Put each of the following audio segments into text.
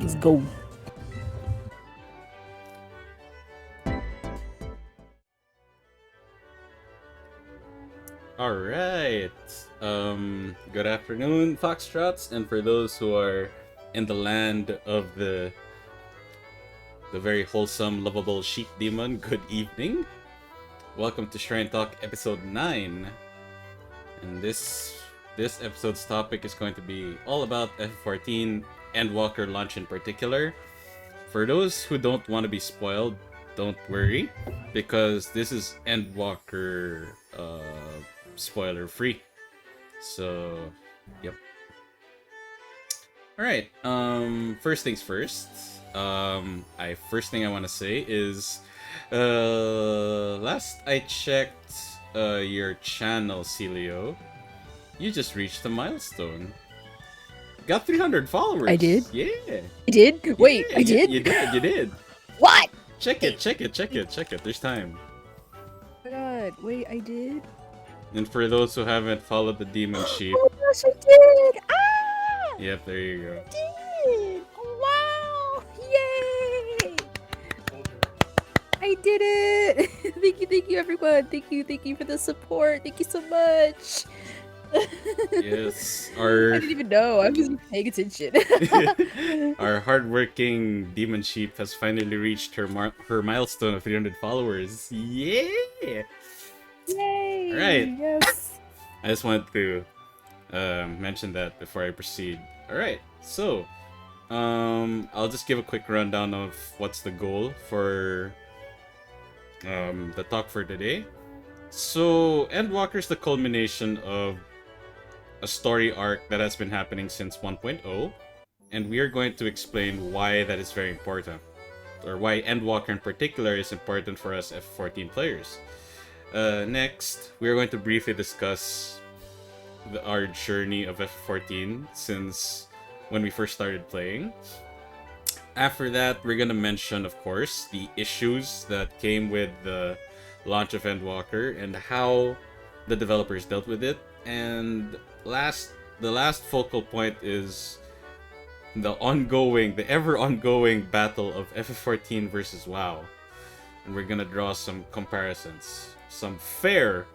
Let's go. All right. Good afternoon, Foxtrots, and for those who are in the land of the very wholesome, lovable sheep demon, good evening. Welcome to Shrine Talk episode 9. And this episode's topic is going to be all about F14 Endwalker launch in particular. For those who don't want to be spoiled, don't worry, because this is Endwalker spoiler free. So, yep. All right. First things first. First thing I want to say is, last I checked, your channel, Ceelio, you just reached a milestone. Got 300 followers. I did? Yeah. I did? Wait, Yeah, I did? You did. What? Check it. There's time. Oh my god, wait, I did? And for those who haven't followed the Demon Sheep, Oh gosh, I did! Ah! yep, there you go. I did! Wow! Yay! I did it! Thank you everyone. Thank you for the support. Thank you so much. Yes, I didn't even know. I wasn't paying attention. our hardworking demon sheep has finally reached her milestone of 300 followers. Yeah! Yay! Alright. Yes. I just wanted to mention that before I proceed. Alright, so I'll just give a quick rundown of what's the goal for the talk for today. So, Endwalker is the culmination of a story arc that has been happening since 1.0, and we are going to explain why that is very important, or why Endwalker in particular is important for us F14 players. Next, we are going to briefly discuss our journey of F14 since when we first started playing. After that, we're going to mention, of course, the issues that came with the launch of Endwalker and how the developers dealt with it. And the last focal point is the ever ongoing battle of FF14 versus WoW. And we're gonna draw some comparisons. Some fair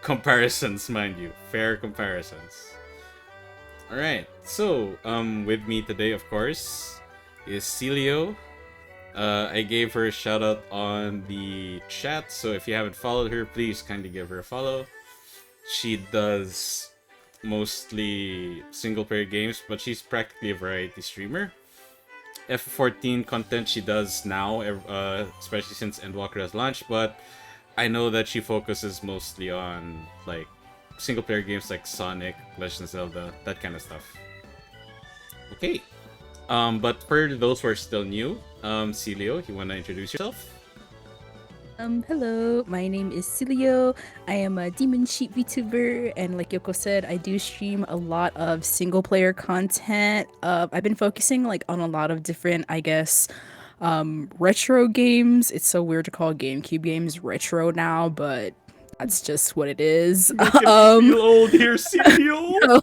comparisons, mind you. Fair comparisons. Alright, so, with me today, of course, is Ceelio. I gave her a shout out on the chat, so if you haven't followed her, please kindly give her a follow. She does mostly single player games, but she's practically a variety streamer. F14 content she does now, especially since Endwalker has launched, but I know that she focuses mostly on like single player games like Sonic, Legend of Zelda, that kind of stuff. Okay. But for those who are still new, Ceelio, you wanna introduce yourself? Hello, my name is Ceelio. I am a Demon Sheep VTuber, and like Yoko said, I do stream a lot of single player content. I've been focusing like on a lot of different, I guess, retro games. It's so weird to call GameCube games retro now, but that's just what it is. Making me feel old here, Ceelio.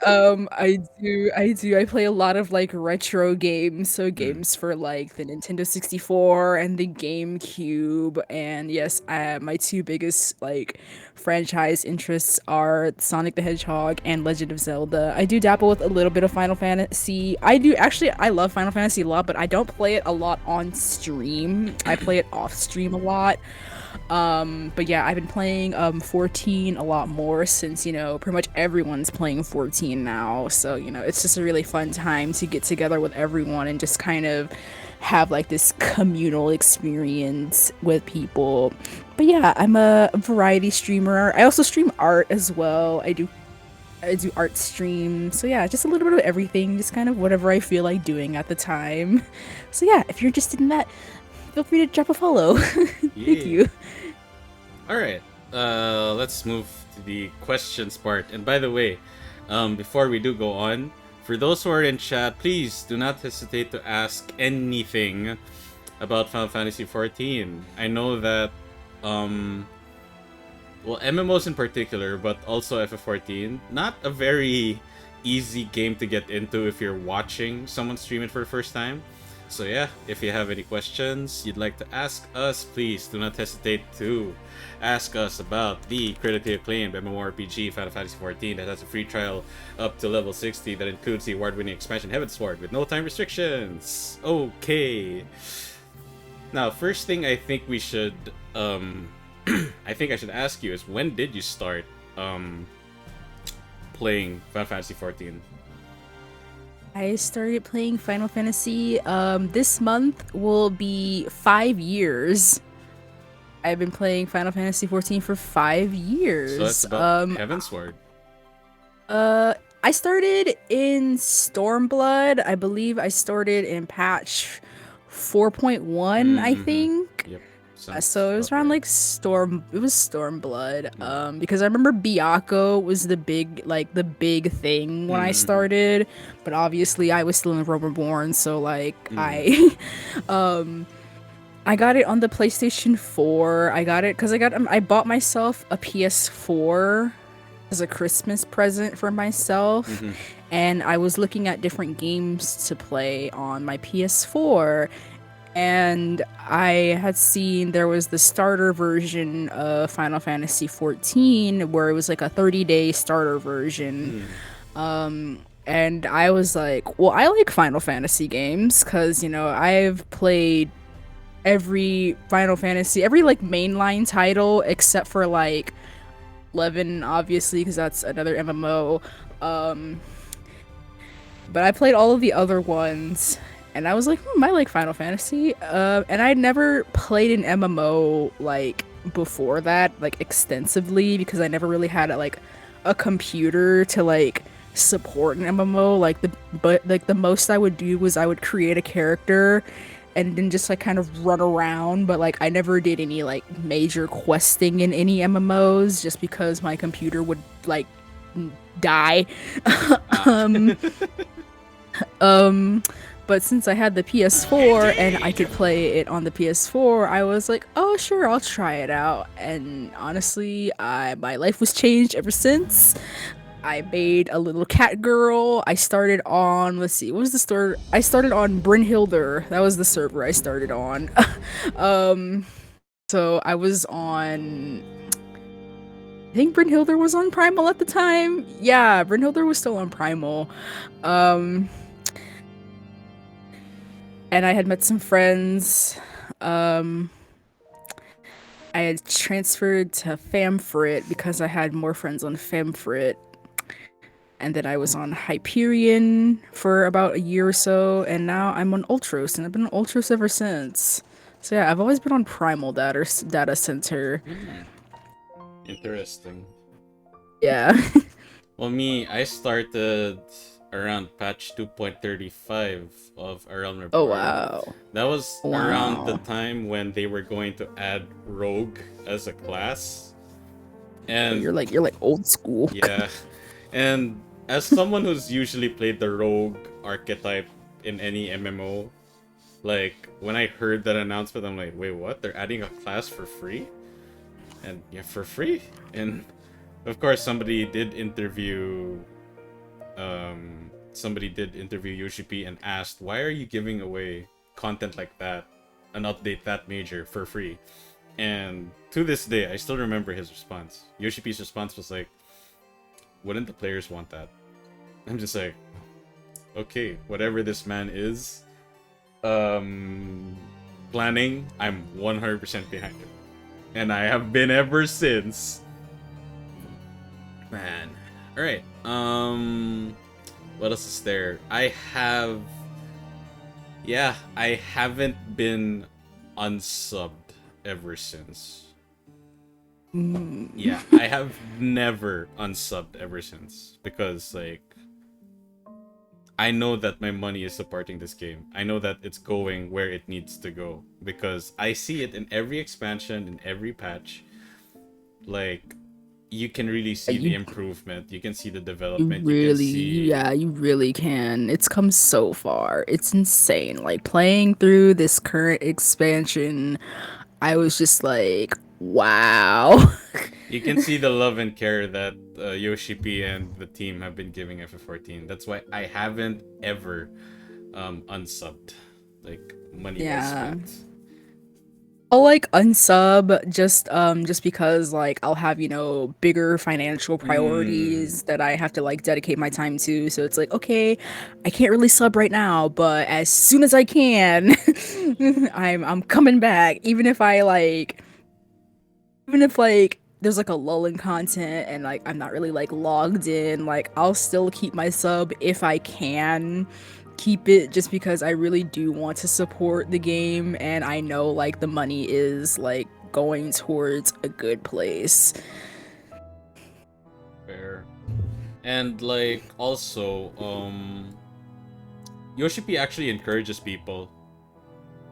So, I play a lot of like retro games, so games for like the Nintendo 64 and the GameCube. And yes, my two biggest like franchise interests are Sonic the Hedgehog and Legend of Zelda. I do dabble with a little bit of Final Fantasy. I love Final Fantasy a lot, but I don't play it a lot on stream. I play it off stream a lot. But yeah, I've been playing 14 a lot more since, pretty much everyone's playing 14 now. So, it's just a really fun time to get together with everyone and just kind of have like this communal experience with people. But yeah, I'm a variety streamer. I also stream art as well. I do art streams. So yeah, just a little bit of everything, just kind of whatever I feel like doing at the time. So yeah, if you're interested in that, feel free to drop a follow. Thank you. Alright, let's move to the questions part. And by the way, before we do go on, for those who are in chat, please do not hesitate to ask anything about Final Fantasy XIV. I know that, well, MMOs in particular, but also FF14, not a very easy game to get into if you're watching someone stream it for the first time. So yeah, if you have any questions you'd like to ask us, please do not hesitate to ask us about the critically acclaimed MMORPG Final Fantasy XIV that has a free trial up to level 60 that includes the award-winning expansion Heaven's Sword with no time restrictions. Okay. Now, first thing I think we should I think I should ask you is, when did you start playing Final Fantasy 14? I started playing Final Fantasy. This month will be 5 years. I've been playing Final Fantasy 14 for five So that's years. about Heaven's Sword. Uh, I started in Stormblood. I believe I started in patch 4.1, I Mm-hmm. think. Yep. Sounds So it was about around right. like it was Stormblood. Mm. Because I remember Byakko was the big thing when I Mm-hmm. started, but obviously I was still in Romerborn, so like Mm. I I got it on the PlayStation 4. I got it because I bought myself a PS4 as a Christmas present for myself, Mm-hmm. and I was looking at different games to play on my PS4, and I had seen there was the starter version of Final Fantasy 14 where it was like a 30-day starter version. Mm. And I was like, well, I like Final Fantasy games because, I've played every Final Fantasy, every like mainline title except for like 11, obviously, because that's another MMO. Um, but I played all of the other ones, and I was like, I like Final Fantasy. And I'd never played an MMO like before that, like extensively, because I never really had like a computer to like support an MMO. Like the most I would do was I would create a character and then just like kind of run around, but like I never did any like major questing in any MMOs just because my computer would like die. Ah. um um but since I had the PS4 and I could Damn. play it on the PS4, I was like, "Oh, sure, I'll try it out." And honestly, my life was changed ever since. I made a little cat girl. I started on, let's see, what was the store? I started on Brynhilder. That was the server I started on. um, so I was on, I think Brynhilder was on Primal at the time. Yeah, Brynhilder was still on Primal. Um, and I had met some friends. Um, I had transferred to Famfrit because I had more friends on Famfrit. And then I was on Hyperion for about a year or so, and now I'm on Ultros, and I've been on Ultros ever since. So yeah, I've always been on Primal Data Center. Hmm. Interesting. Yeah. Well, me, I started around patch 2.35 of A Realm Oh Reborn. wow. That was around the Wow. time when they were going to add Rogue as a class. Oh, And you're like old school. yeah, and as someone who's usually played the Rogue archetype in any MMO, like when I heard that announcement, I'm like, wait, what? They're adding a class for free? And yeah, for free? And of course, somebody did interview Yoshi.P and asked, why are you giving away content like that, an update that major, for free? And to this day, I still remember his response. Yoshi.P's response was like, wouldn't the players want that? I'm just like, okay, whatever this man is um planning, I'm 100% behind it. And I have been ever since. Man. Alright. What else is there? I haven't been unsubbed ever since. Mm. Yeah, I have never unsubbed ever since. Because like I know that my money is supporting this game. I know that it's going where it needs to go. Because I see it in every expansion, in every patch. Like you can really see the You improvement. You can see the you development. You can really, see. yeah, you really can. It's come so far. It's insane. Like playing through this current expansion, I was just like, wow. You can see the love and care that Yoshi.P and the team have been giving FF14. That's why I haven't ever unsubbed. Like, money well Yeah. spent. I'll like unsub just because like I'll have, bigger financial Mm, priorities that I have to like dedicate my time to. So it's like, okay, I can't really sub right now, but as soon as I can, I'm coming back. Even if there's like a lull in content and like I'm not really like logged in, like I'll still keep my sub if I can keep it, just because I really do want to support the game and I know like the money is like going towards a good place. fair. And like also, Yoshi.P actually encourages people.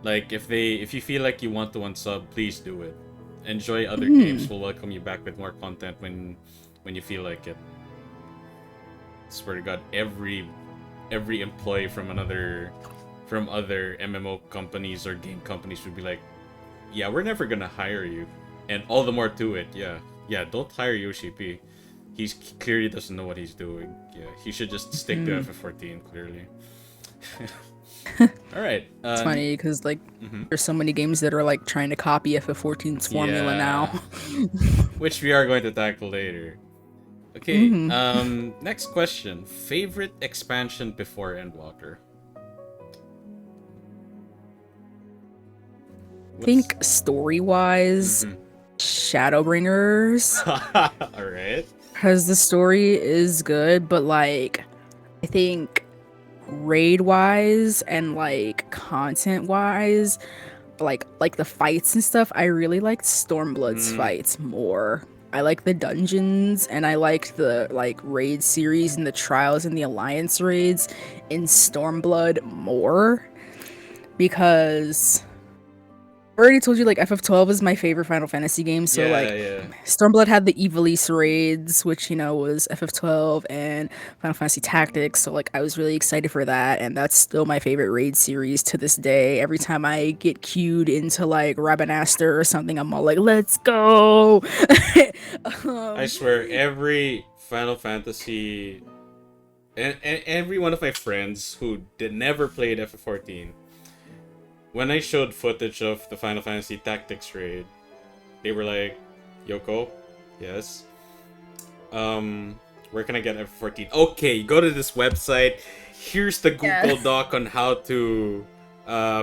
Like if you feel like you want to unsub, please do it. Enjoy other games. Hmm. We'll welcome you back with more content when you feel like it. Swear to God, every employee from other MMO companies or game companies would be like, yeah, we're never gonna hire you, and all the more to it. Yeah, don't hire Yoshi.P. He clearly doesn't know what he's doing. Yeah, he should just stick to Hmm. FF14 clearly. All right. It's funny because like Mhm. there's so many games that are like trying to copy FF14's formula now. Yeah, which we are going to tackle later. Okay. Hmm. Next question. Favorite expansion before Endwalker? What's Think story wise, mm-hmm. Shadowbringers. All right. Because the story is good, but like, I think raid wise and like content wise, like the fights and stuff, I really liked Stormblood's Mm, fights more. I like the dungeons and I liked the like raid series and the trials and the alliance raids in Stormblood more because I already told you like FF12 is my favorite Final Fantasy game, so yeah, like yeah. Stormblood had the Evilise raids, which was FF12 and Final Fantasy Tactics, so like I was really excited for that, and that's still my favorite raid series to this day. Every time I get queued into like Rabanastre or something, I'm all like, "Let's go!" I um, swear, every Final Fantasy and every one of my friends who did never played FF14, when I showed footage of the Final Fantasy Tactics raid, they were like, "Yoko, yes. Um, where can I get FF14?" Okay, go to this website. Here's the yeah, Google Doc on how to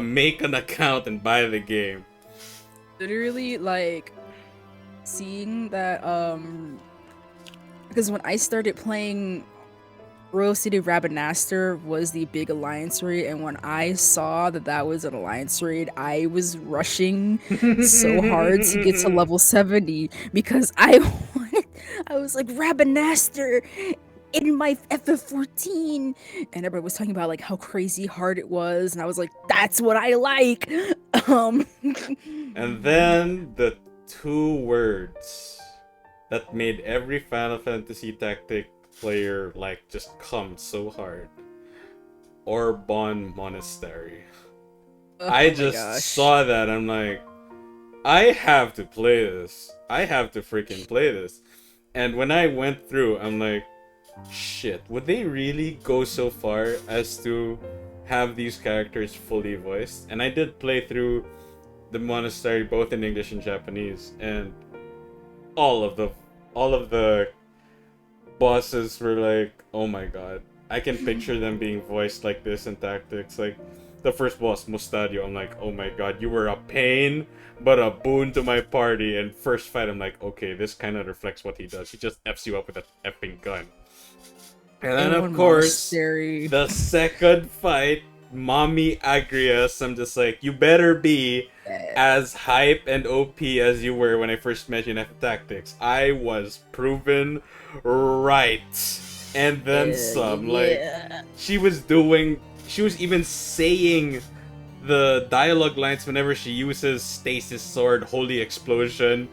make an account and buy the game. literally like seeing that because when I started playing Royal City Rabanastre was the big alliance raid, and when I saw that that was an alliance raid, I was rushing so hard to get to level 70 because I wanted, I was like Rabanastre in my FF14, and everybody was talking about like how crazy hard it was, and I was like, that's what I like. Um, And then the two words that made every Final Fantasy Tactic player like just come so hard. Orbon Monastery. I oh my just gosh. saw that. I'm like, I have to play this. I have to freaking play this. And when I went through, I'm like, shit, would they really go so far as to have these characters fully voiced? And I did play through the monastery both in English and Japanese, and all of the all of the bosses were like, oh my god. I can picture them being voiced like this in Tactics. Like the first boss, Mustadio, I'm like, oh my god, you were a pain, but a boon to my party. And first fight, I'm like, okay, this kind of reflects what he does. He just F's you up with a effing gun. And then, of A1 course, Monastery. the second fight, Mommy Agrias, I'm just like, you better be as hype and OP as you were when I first met you in F Tactics. I was proven right. And then some. Like, Yeah. she was even saying the dialogue lines whenever she uses Stasis Sword, Holy Explosion,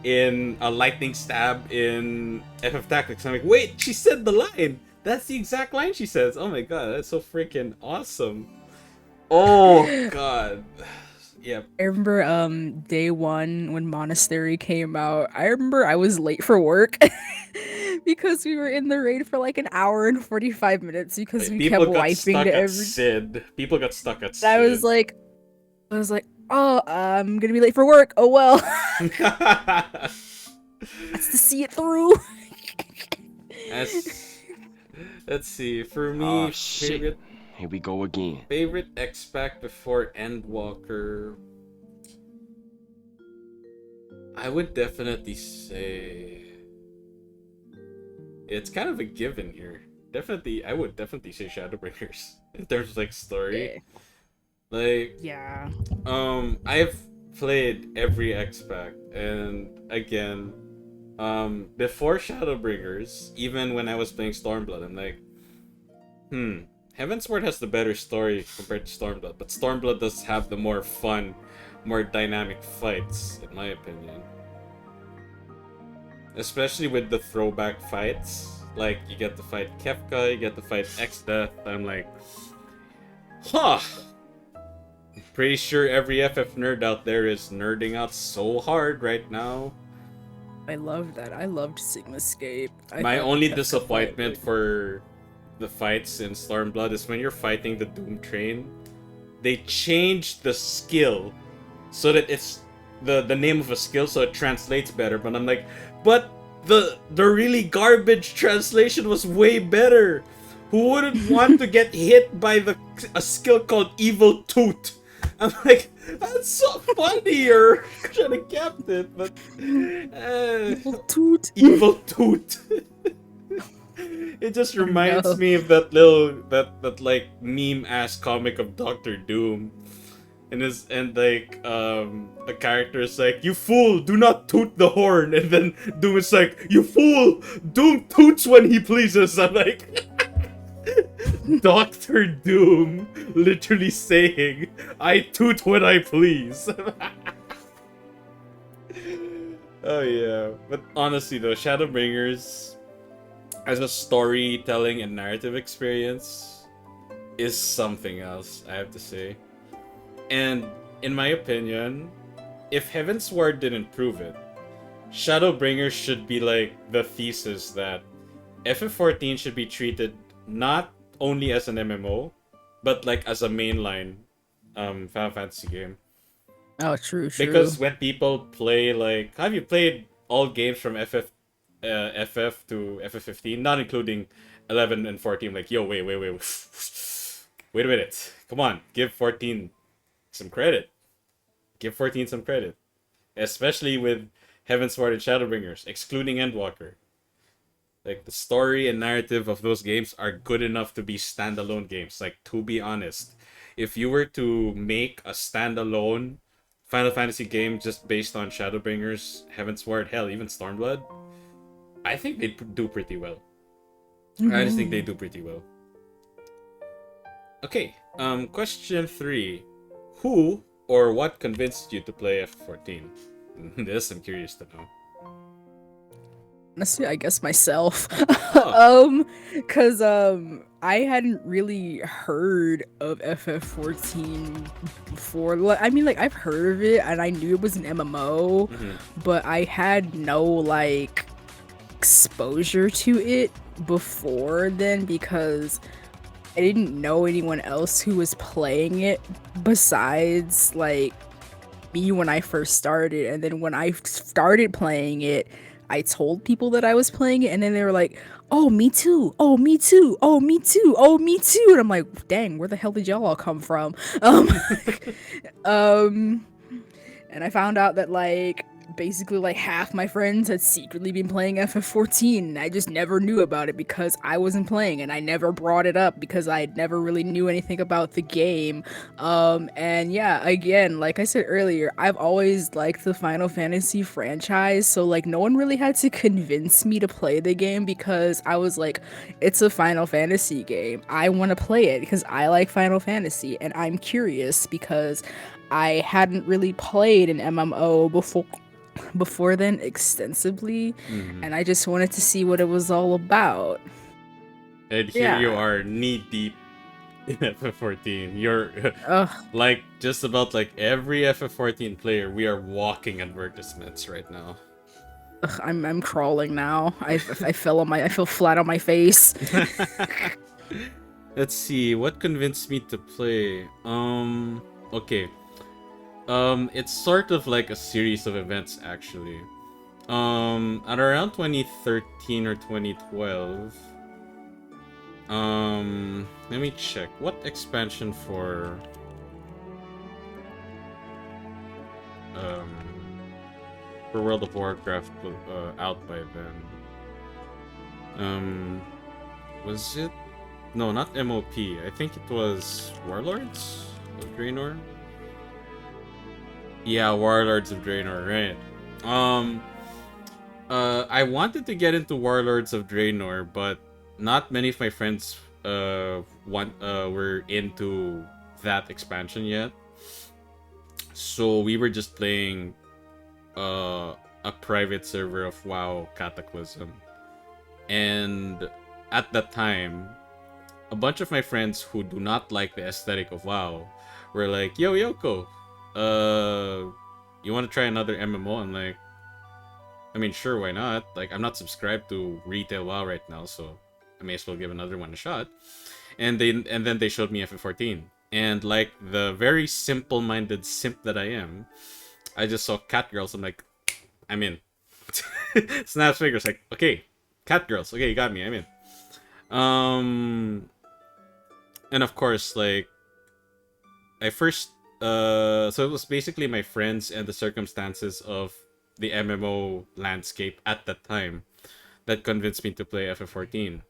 in a lightning stab in FF Tactics. I'm like, wait, she said the line! That's the exact line she says. Oh my god, that's so freaking awesome. Oh god. Yep. I remember day one when Monastery came out. I remember I was late for work because we were in the raid for like an hour and 45 minutes because Like, we people kept got wiping to stuck at every. Sid. People got stuck at And Sid. I was like, oh, I'm gonna be late for work. Oh well, that's to see it through. As let's see, for Oh me, shit. Here we go again. favorite X-Pac before Endwalker, I would definitely say it's kind of a given here. Definitely, I would definitely say Shadowbringers in terms of like story. Yeah, Like, yeah. I've played every X-Pac, and again, before Shadowbringers, even when I was playing Stormblood, I'm like, Heavensward has the better story compared to Stormblood, but Stormblood does have the more fun, more dynamic fights, in my opinion. Especially with the throwback fights. Like, you get to fight Kefka, you get to fight X-Death. I'm like, huh! Pretty sure every FF nerd out there is nerding out so hard right now. I loved that. I loved Sigmascape. I My thought the only Kefka fight disappointment was. for the fights in Stormblood is when you're fighting the Doom Train, they changed the skill so that it's the name of a skill so it translates better. But I'm like, but the really garbage translation was way better. Who wouldn't want to get hit by a skill called Evil Toot? I'm like, that's so funnier. Should have kept it, but Evil toot. Evil Toot. It just Oh reminds no. me of that little that like meme ass comic of Doctor Doom. And like the character is like, you fool, do not toot the horn, and then Doom is like, you fool, Doom toots when he pleases. I'm like, Doctor Doom literally saying, I toot when I please. Oh yeah. But honestly though, Shadowbringers as a storytelling and narrative experience is something else, I have to say. And in my opinion, if Heavensward didn't prove it, Shadowbringers should be like the thesis that FF14 should be treated not only as an MMO, but like as a mainline Final Fantasy game. Oh, true, true. Because when people play like, have you played all games from FF to FF15, not including 11 and 14? Like, yo, wait, wait a minute, come on, give 14 some credit. Give 14 some credit, especially with Heavensward and Shadowbringers, excluding Endwalker. Like the story and narrative of those games are good enough to be standalone games. Like, to be honest, if you were to make a standalone Final Fantasy game just based on Shadowbringers, Heavensward, hell, even Stormblood, I think they'd do pretty well. I just think they Mhm. do pretty well. Okay, question 3. Who or what convinced you to play F14? This I'm curious to know. Honestly, I guess myself. Huh. Cause I hadn't really heard of FF14 before. I mean, like I've heard of it and I knew it was an MMO, Mhm. but I had no like exposure to it before then because I didn't know anyone else who was playing it besides like me when I first started. And then when I started playing it, I told people that I was playing it, and then they were like, "Oh, me too. Oh, me too. Oh, me too. Oh, me too." And I'm like, "Dang, where the hell did y'all all come from?" Um, um, and I found out that like basically like half my friends had secretly been playing FF14 and I just never knew about it because I wasn't playing and I never brought it up because I never really knew anything about the game. And yeah, again, like I said earlier, I've always liked the Final Fantasy franchise, so like no one really had to convince me to play the game because I was like, it's a Final Fantasy game. I want to play it because I like Final Fantasy and I'm curious because I hadn't really played an MMO before then extensively, Mhm. and I just wanted to see what it was all about. And here you Yeah. are, knee deep in FF14. You're Ugh, like just about like every FF14 player. We are walking advertisements right now. I'm crawling now. I feel flat on my face. Let's see what convinced me to play. Okay. It's sort of like a series of events actually. At around 2013 or 2012. Let me check. What expansion um for World of Warcraft out by then? Um, was it? No, not MOP. I think it was Warlords of Draenor. Yeah, Warlords of Draenor, right? Um, I wanted to get into Warlords of Draenor, but not many of my friends were into that expansion yet. So we were just playing a private server of WoW Cataclysm. And at that time, a bunch of my friends who do not like the aesthetic of WoW were like, "Yo, Yoko, you want to try another MMO?" I'm like, I mean, sure, why not? Like, I'm not subscribed to retail WoW right now, so I may as well give another one a shot. And then they showed me FF14, and like the very simple-minded simp that I am, I just saw cat girls. I'm like, I'm in. Snaps fingers, like, okay, cat girls. Okay, you got me. I'm in. And of course, like, I first, so it was basically my friends and the circumstances of the MMO landscape at that time that convinced me to play FF14.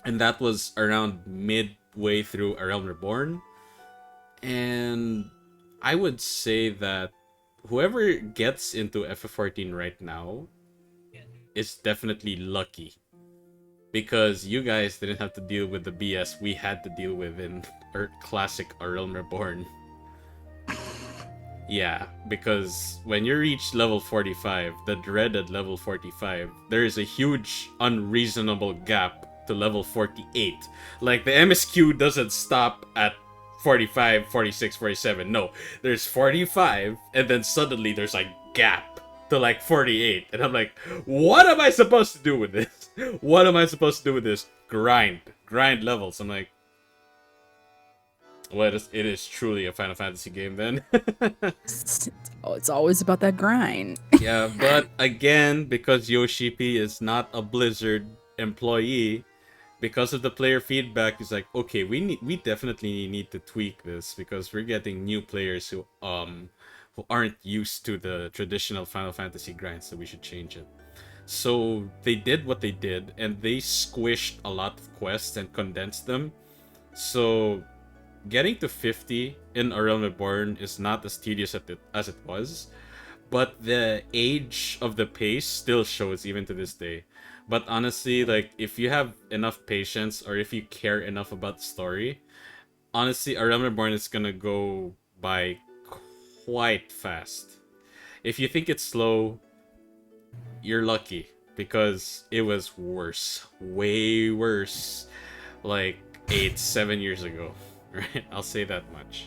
And that was around midway through A Realm Reborn. And I would say that whoever gets into FF14 right now is definitely lucky. Because you guys didn't have to deal with the BS we had to deal with in classic A Realm Reborn. Yeah, because when you reach level 45, the dreaded level 45, there is a huge unreasonable gap to level 48. Like, the MSQ doesn't stop at 45, 46, 47. No, there's 45, and then suddenly there's a gap to like 48. And I'm like, what am I supposed to do with this? What am I supposed to do with this? Grind levels. I'm like, well, it is truly a Final Fantasy game then. Oh, it's always about that grind. Yeah, but again, because Yoshi.P is not a Blizzard employee, because of the player feedback, he's like, okay, we definitely need to tweak this because we're getting new players who aren't used to the traditional Final Fantasy grind, so we should change it. So they did what they did, and they squished a lot of quests and condensed them. So getting to 50 in A Realm Reborn is not as tedious as it was, but the age of the pace still shows even to this day. But honestly, like, if you have enough patience or if you care enough about the story, honestly, A Realm Reborn is gonna go by quite fast. If you think it's slow, you're lucky because it was worse, way worse, like 7 years ago. Right? I'll say that much.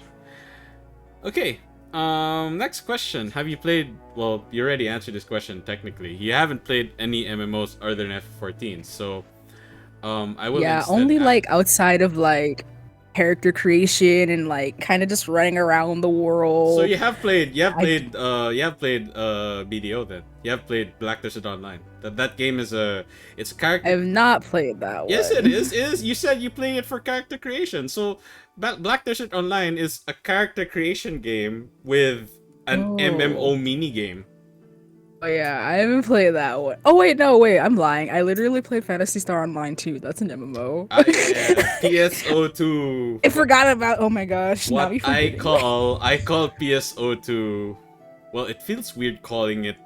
Okay. Next question. Have you played? Well, you already answered this question technically. You haven't played any MMOs other than F14, so I will Yeah, instead only ask. like outside of like character creation and like kind of just running around the So world. I you have played BDO then. You have played Black Desert Online. That game is it's a I character. have not played that Yes, it one. is. It is. You said you play it for character creation. So Black Desert Online is a character creation game with an Oh. MMO mini game. Oh yeah, I haven't played that one. Oh wait, no, wait, I'm lying. I literally played Fantasy Star Online too. That's an MMO. Yeah, PSO2. I forgot about. Oh my gosh, not What me forgetting. I call PSO2. Well, it feels weird calling it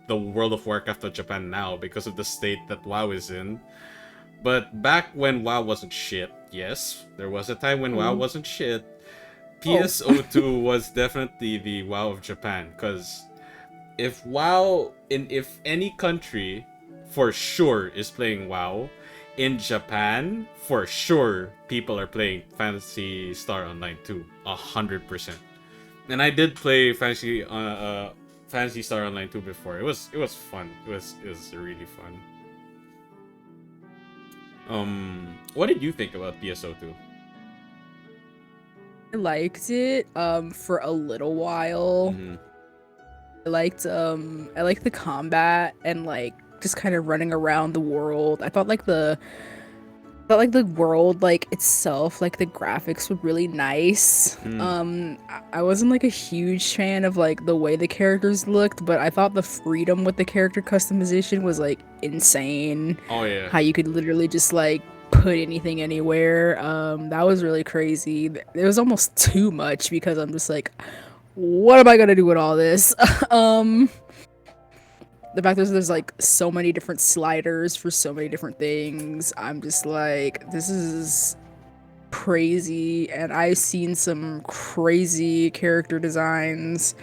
the World of Warcraft of Japan now because of the state that WoW is in. But back when WoW wasn't shit, yes, there was a time when WoW Oh, wasn't shit. oh, PSO2 was definitely the WoW of Japan because if any country for sure is playing WoW, in Japan, for sure, people are playing Fantasy Star Online 2, 100%. And I did play Fantasy Star Online 2 before. It was fun. It was really fun. What did you think about PSO2? I liked it for a little while. Mm-hmm. I liked the combat and like just kind of running around the world. I thought like the world like itself, like the graphics were really nice. Mm. I wasn't like a huge fan of like the way the characters looked, but I thought the freedom with the character customization was like insane. Oh yeah. How you could literally just like put anything anywhere. That was really crazy. It was almost too much because I'm just like, what am I gonna do with all this? um the fact that there's like so many different sliders for so many different things, I'm just like, this is crazy. And I've seen some crazy character designs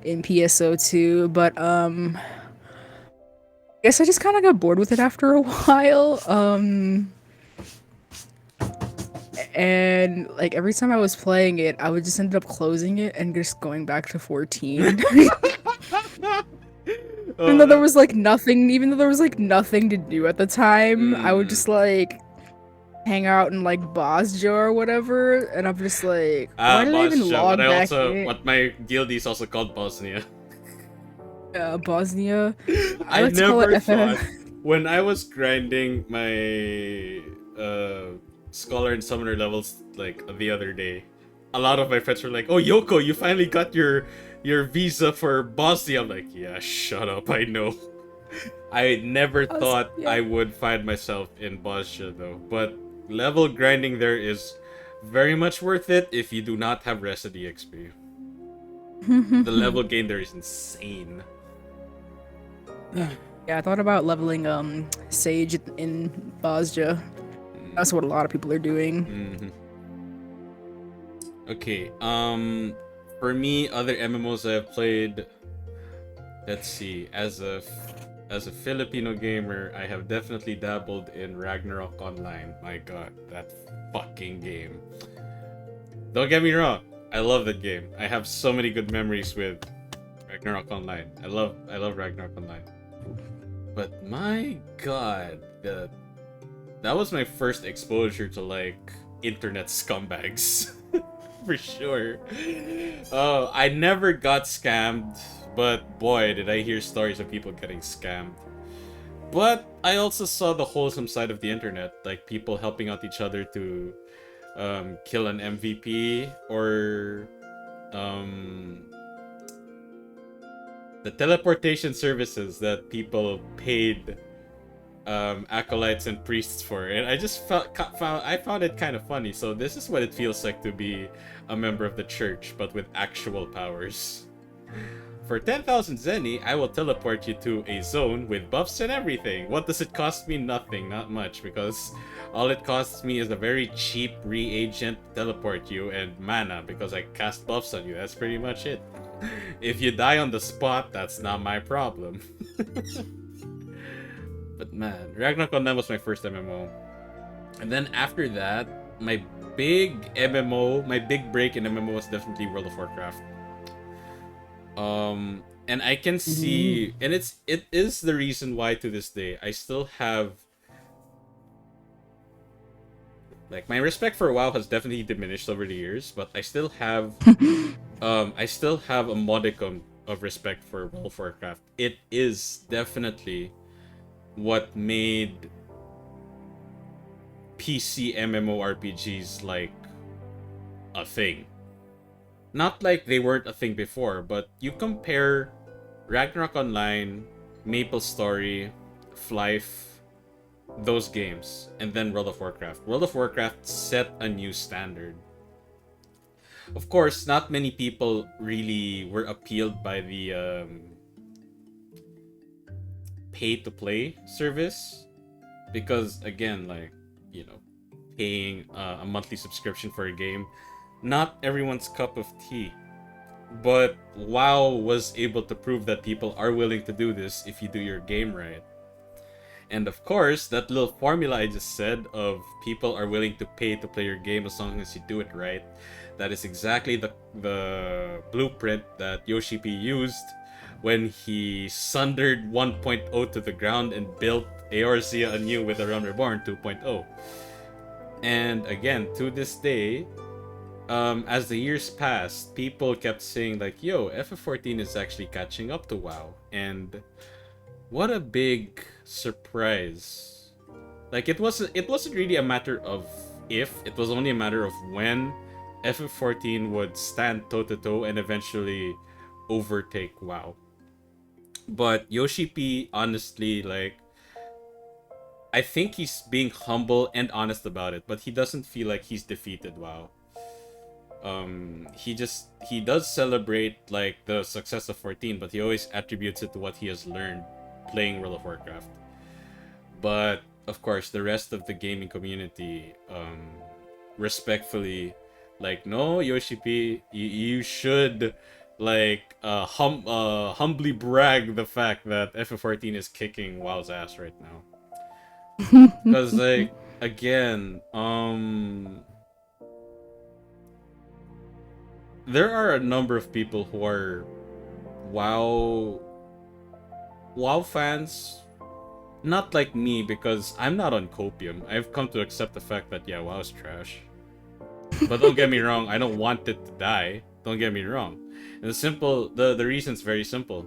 in PSO2, but I guess I just kind of got bored with it after a while. And like every time I was playing it, I would just end up closing it and just going back to 14. Even though there Uh, was like nothing, even though there was like nothing to do at the time, I would mm. just like hang out in like Bosjo or whatever, and I'm just like, why did I even Bosnia. log back in? What my guild is also called Bosnia. Bosnia. I I like to call it never FF. thought when I was grinding my scholar and summoner levels like the other day, a lot of my friends were like, "Oh, Yoko, you finally got your visa for Bosnia." I'm like, "Yeah, shut up. I know." I never thought I Bosnia. would find myself in Bosnia though, but level grinding there is very much worth it if you do not have rest of the XP. The level gain there is insane. Yeah, I thought about leveling Sage in Bosja. That's what a lot of people are doing. Mm-hmm. Okay. For me, other MMOs I've played. Let's see. As a Filipino gamer, I have definitely dabbled in Ragnarok Online. My God, that fucking game. Don't get me wrong. I love that game. I have so many good memories with Ragnarok Online. I love Ragnarok Online. But my God, that was my first exposure to like internet scumbags. For sure. Oh, I never got scammed, but boy, did I hear stories of people getting scammed. But I also saw the wholesome side of the internet, like people helping out each other to kill an MVP, or um, the teleportation services that people paid acolytes and priests for, and I just found it kind of funny. So this is what it feels like to be a member of the church, but with actual powers. For 10,000 Zenny, I will teleport you to a zone with buffs and everything. What does it cost me? Nothing, not much, because all it costs me is a very cheap reagent to teleport you and mana, because I cast buffs on you. That's pretty much it. If you die on the spot, that's not my problem. But man, Ragnarok Online was my first MMO. And then after that, my my big break in MMO was definitely World of Warcraft. And I can see, and it is the reason why to this day I still have, like, my respect for WoW has definitely diminished over the years, but I still have a modicum of respect for World of Warcraft. It is definitely what made PC MMORPGs like a thing. Not like they weren't a thing before, but you compare Ragnarok Online, Maple Story, Flife, those games, and then World of Warcraft. World of Warcraft set a new standard. Of course, not many people really were appealed by the pay-to-play service, because again, like, you know, paying a monthly subscription for a game, not everyone's cup of tea. But WoW was able to prove that people are willing to do this if you do your game right. And of course, that little formula I just said of people are willing to pay to play your game as long as you do it right, that is exactly the blueprint that Yoshi.P used when he sundered 1.0 to the ground and built Eorzea anew with the Realm Reborn 2.0. And again, to this day, as the years passed, people kept saying like, "Yo, FF14 is actually catching up to WoW," and what a big surprise! Like it wasn't really a matter of if, it was only a matter of when FF14 would stand toe to toe and eventually overtake WoW. But Yoshi.P honestly, like, I think he's being humble and honest about it, but he doesn't feel like he's defeated WoW. He does celebrate like the success of 14, but he always attributes it to what he has learned playing World of Warcraft. But of course, the rest of the gaming community, respectfully, like, no, Yoshi.P, you should like humbly brag the fact that FF14 is kicking WoW's ass right now. Because like again, there are a number of people who are WoW WoW fans, not like me because I'm not on copium. I've come to accept the fact that yeah, WoW's trash. But don't get me wrong, I don't want it to die. Don't get me wrong. And the reason's very simple.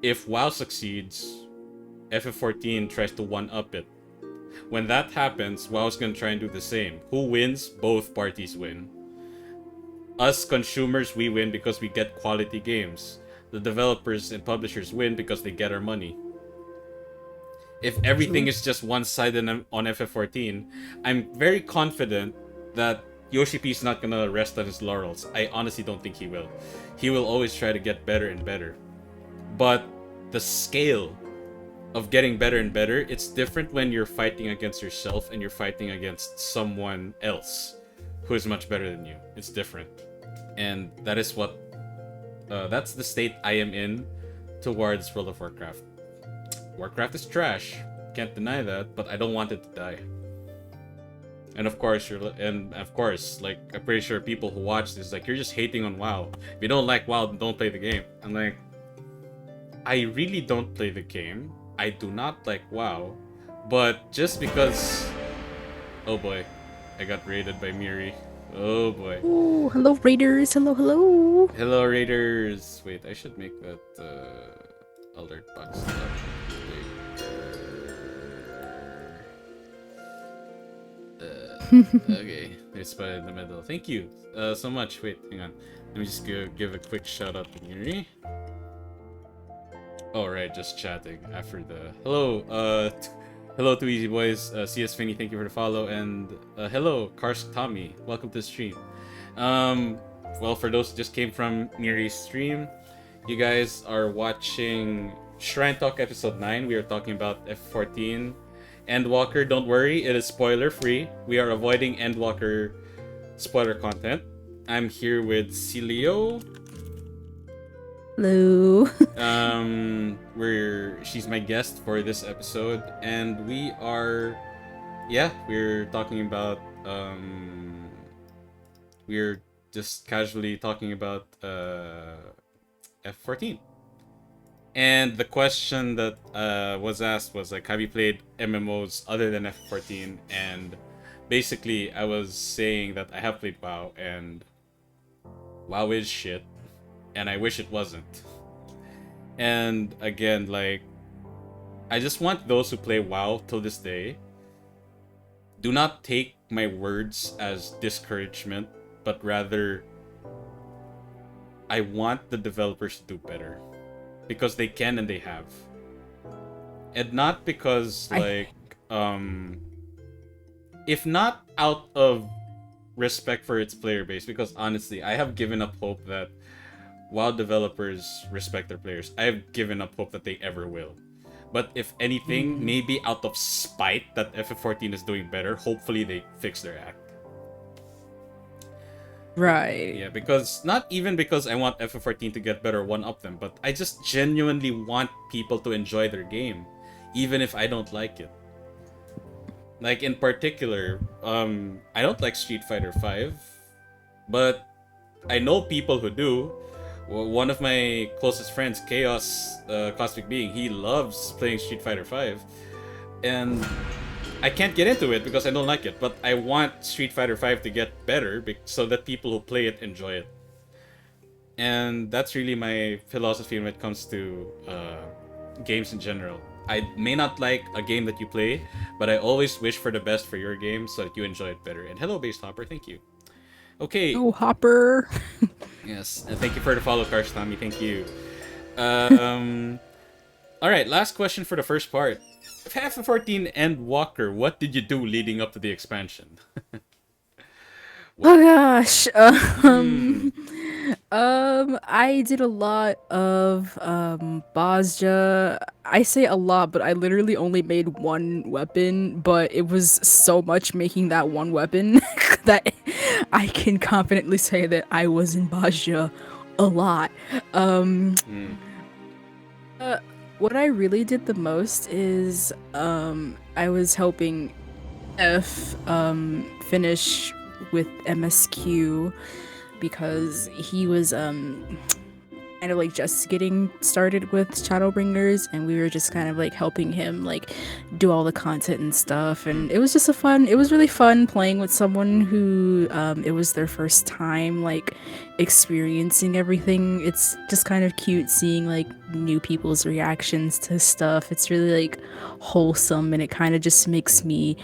If WoW succeeds, FF14 tries to one up it. When that happens, WoW's gonna try and do the same. Who wins? Both parties win. Us consumers, we win because we get quality games. The developers and publishers win because they get our money. If everything is just one-sided on FF14, I'm very confident that Yoshi.P is not gonna rest on his laurels. I honestly don't think he will. He will always try to get better and better. But the scale of getting better and better, it's different when you're fighting against yourself and you're fighting against someone else who is much better than you. It's different. And that is what that's the state I am in towards World of Warcraft. Warcraft is trash, can't deny that, but I don't want it to die. And of course, like, I'm pretty sure people who watch this, like, you're just hating on WoW. If you don't like WoW, then don't play the game. I'm like, I really don't play the game. I do not like WoW, but just because, oh boy, I got raided by Miri. Oh boy. Oh, hello Raiders. Hello, hello. Hello Raiders. Wait, I should make that alert box bigger. Okay, there's spot in the middle. Thank you so much. Wait, hang on. Let me just give a quick shout out to Miri. Oh right, just chatting after the hello. Hello to Easy Boys. CS Finney, thank you for the follow, and hello Karsk Tommy. Welcome to the stream. Well, for those who just came from Miri's stream, you guys are watching Shrine Talk episode 9. We are talking about F14. Endwalker, don't worry, it is spoiler free. We are avoiding Endwalker spoiler content. I'm here with Ceelio. Hello. She's my guest for this episode, and we're talking about we're just casually talking about F14. And the question that was asked was like, have you played MMOs other than F14? And basically I was saying that I have played WoW, and WoW is shit, and I wish it wasn't. And again, like, I just want those who play WoW till this day, do not take my words as discouragement, but rather, I want the developers to do better. Because they can and they have. And not because, like, if not out of respect for its player base, because honestly, I have given up hope that while developers respect their players, I have given up hope that they ever will. But if anything, maybe out of spite that FF14 is doing better, hopefully they fix their act. Right. Yeah, because not even because I want FF14 to get better or one up them, but I just genuinely want people to enjoy their game. even if I don't like it. Like in particular, I don't like Street Fighter 5, but I know people who do. Well, one of my closest friends, Chaos Cosmic Being, he loves playing Street Fighter 5, and I can't get into it because I don't like it. But I want Street Fighter 5 to get better so that people who play it enjoy it. And that's really my philosophy when it comes to games in general. I may not like a game that you play, but I always wish for the best for your game so that you enjoy it better. And hello, Base Hopper, thank you. Okay, Oh, Hopper. yes, and thank you for the follow, Karstami. Thank you. Um, all right, last question for the first part. FF14 Endwalker, what did you do leading up to the expansion? Oh gosh. Hmm. I did a lot of Bozja. I say a lot, but I literally only made one weapon, but it was so much making that one weapon that I can confidently say that I was in Bozja a lot. Hmm. What I really did the most is I was helping F finish with MSQ because he was kind of like just getting started with Shadowbringers, and we were just kind of like helping him like do all the content and stuff. And it was just it was really fun playing with someone who it was their first time like experiencing everything. It's just kind of cute seeing like new people's reactions to stuff. It's really like wholesome, and it kind of just makes me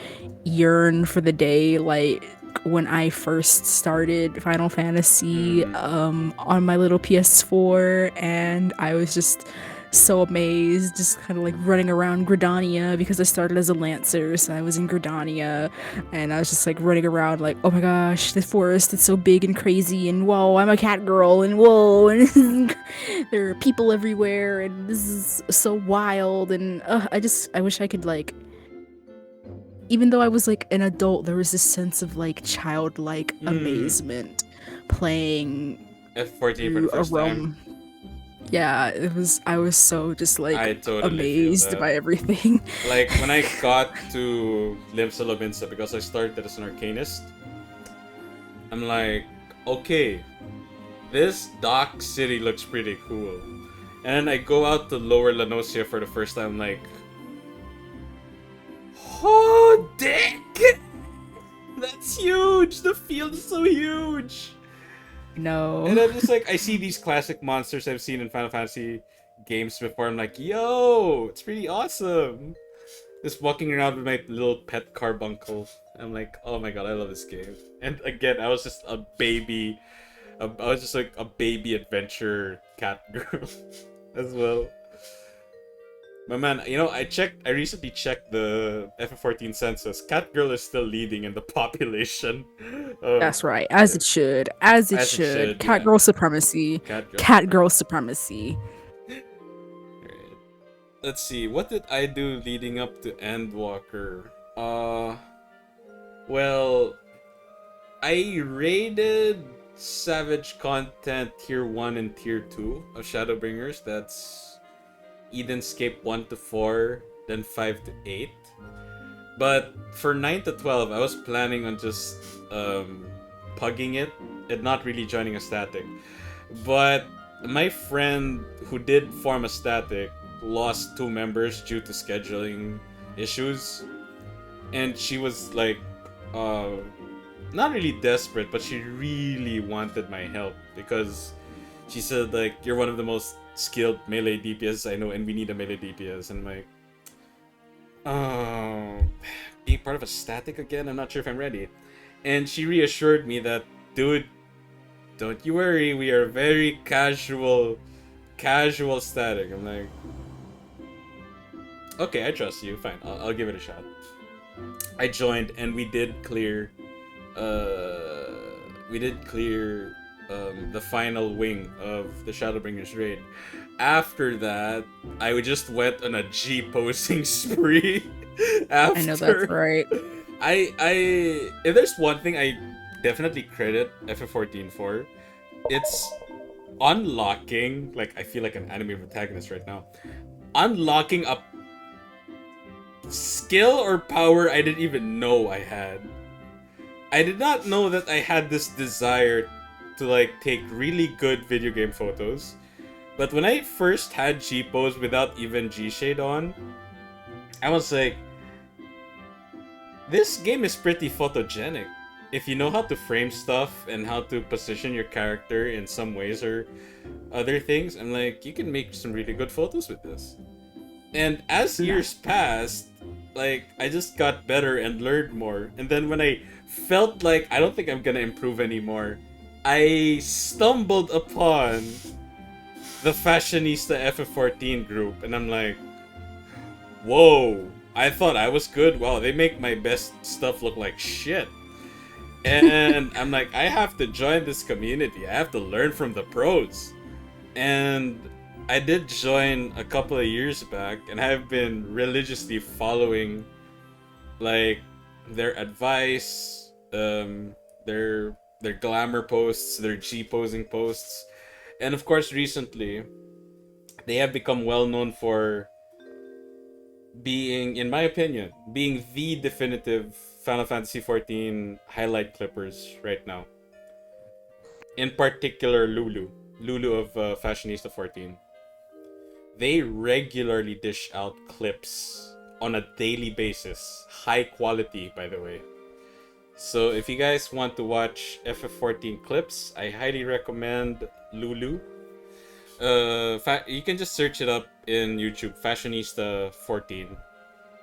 yearn for the day like when I first started Final Fantasy Hmm. on my little PS4, and I was just so amazed, just kind of like running around Gridania because I started as a Lancer, so I was in Gridania, and I was just like running around like, oh my gosh, the forest is so big and crazy, and whoa, I'm a cat girl, and whoa, and there are people everywhere, and this is so wild, and I wish I could like even though I was like an adult, there was this sense of like childlike Hmm. amazement playing F14 for the through a first time. realm. Yeah, it was. I was so just like I totally feel amazed that. by everything. Like when I got to Limsa Lominsa because I started as an Arcanist, I'm like, okay, this dock city looks pretty cool. And then I go out to Lower Lanosia for the first time, like, oh, dick! That's huge! The field is so huge! And No, I'm just like, I see these classic monsters I've seen in Final Fantasy games before. I'm like, yo, it's pretty awesome. Just walking around with my little pet carbuncle. I'm like, oh my god, I love this game. And again, I was just a baby. I was just like a baby adventure cat girl as well. But man, you know, I recently checked the FF14 census. Catgirl is still leading in the population. Of, that's right. As it should. As it as it should. should, yeah. Catgirl supremacy. Catgirl Catgirl supremacy. supremacy. Alright. Let's see, what did I do leading up to Endwalker? Well, I raided Savage Content Tier 1 and Tier 2 of Shadowbringers. That's Edenscape 1 to 4, then 5 to 8. But for 9 to 12, I was planning on just pugging it and not really joining a static. But my friend who did form a static lost 2 members due to scheduling issues. And she was like, uh, not really desperate, but she really wanted my help because she said, like, you're one of the most skilled melee DPS I know, and we need a melee DPS. And I'm like, oh, being part of a static again? I'm not sure if I'm ready. And she reassured me that, dude, don't you worry, we are very casual static. I'm like, okay, I trust you. Fine, I'll give it a shot. I joined, and uh, we did clear the final wing of the Shadowbringers raid. After that, I just went on a G posing spree. I know that's After right. if there's one thing I definitely credit FF14 for, it's unlocking. Like, I feel like an anime protagonist right now. Unlocking a skill or power I didn't even know I had. I did not know that I had this desire to like take really good video game photos. But when I first had G-pose without even G-shade on, I was like, this game is pretty photogenic. If you know how to frame stuff and how to position your character in some ways or other things, I'm like, you can make some really good photos with this. And as years passed, like, I just got better and learned more. And then when I felt like I don't think I'm gonna improve anymore, I stumbled upon the Fashionista FF14 group, and I'm like, whoa, I thought I was good. Wow, they make my best stuff look like shit. And I'm like, I have to join this community. I have to learn from the pros. And I did join a couple of years back, and I've been religiously following, like, their advice, their glamour posts, their G posing posts, and of course, recently, they have become well known for being, in my opinion, being the definitive Final Fantasy XIV highlight clippers right now. In particular, Lulu of Fashionista 14. They regularly dish out clips on a daily basis. High quality, by the way. So if you guys want to watch FF14 clips, I highly recommend Lulu. You can just search it up in YouTube, Fashionista 14,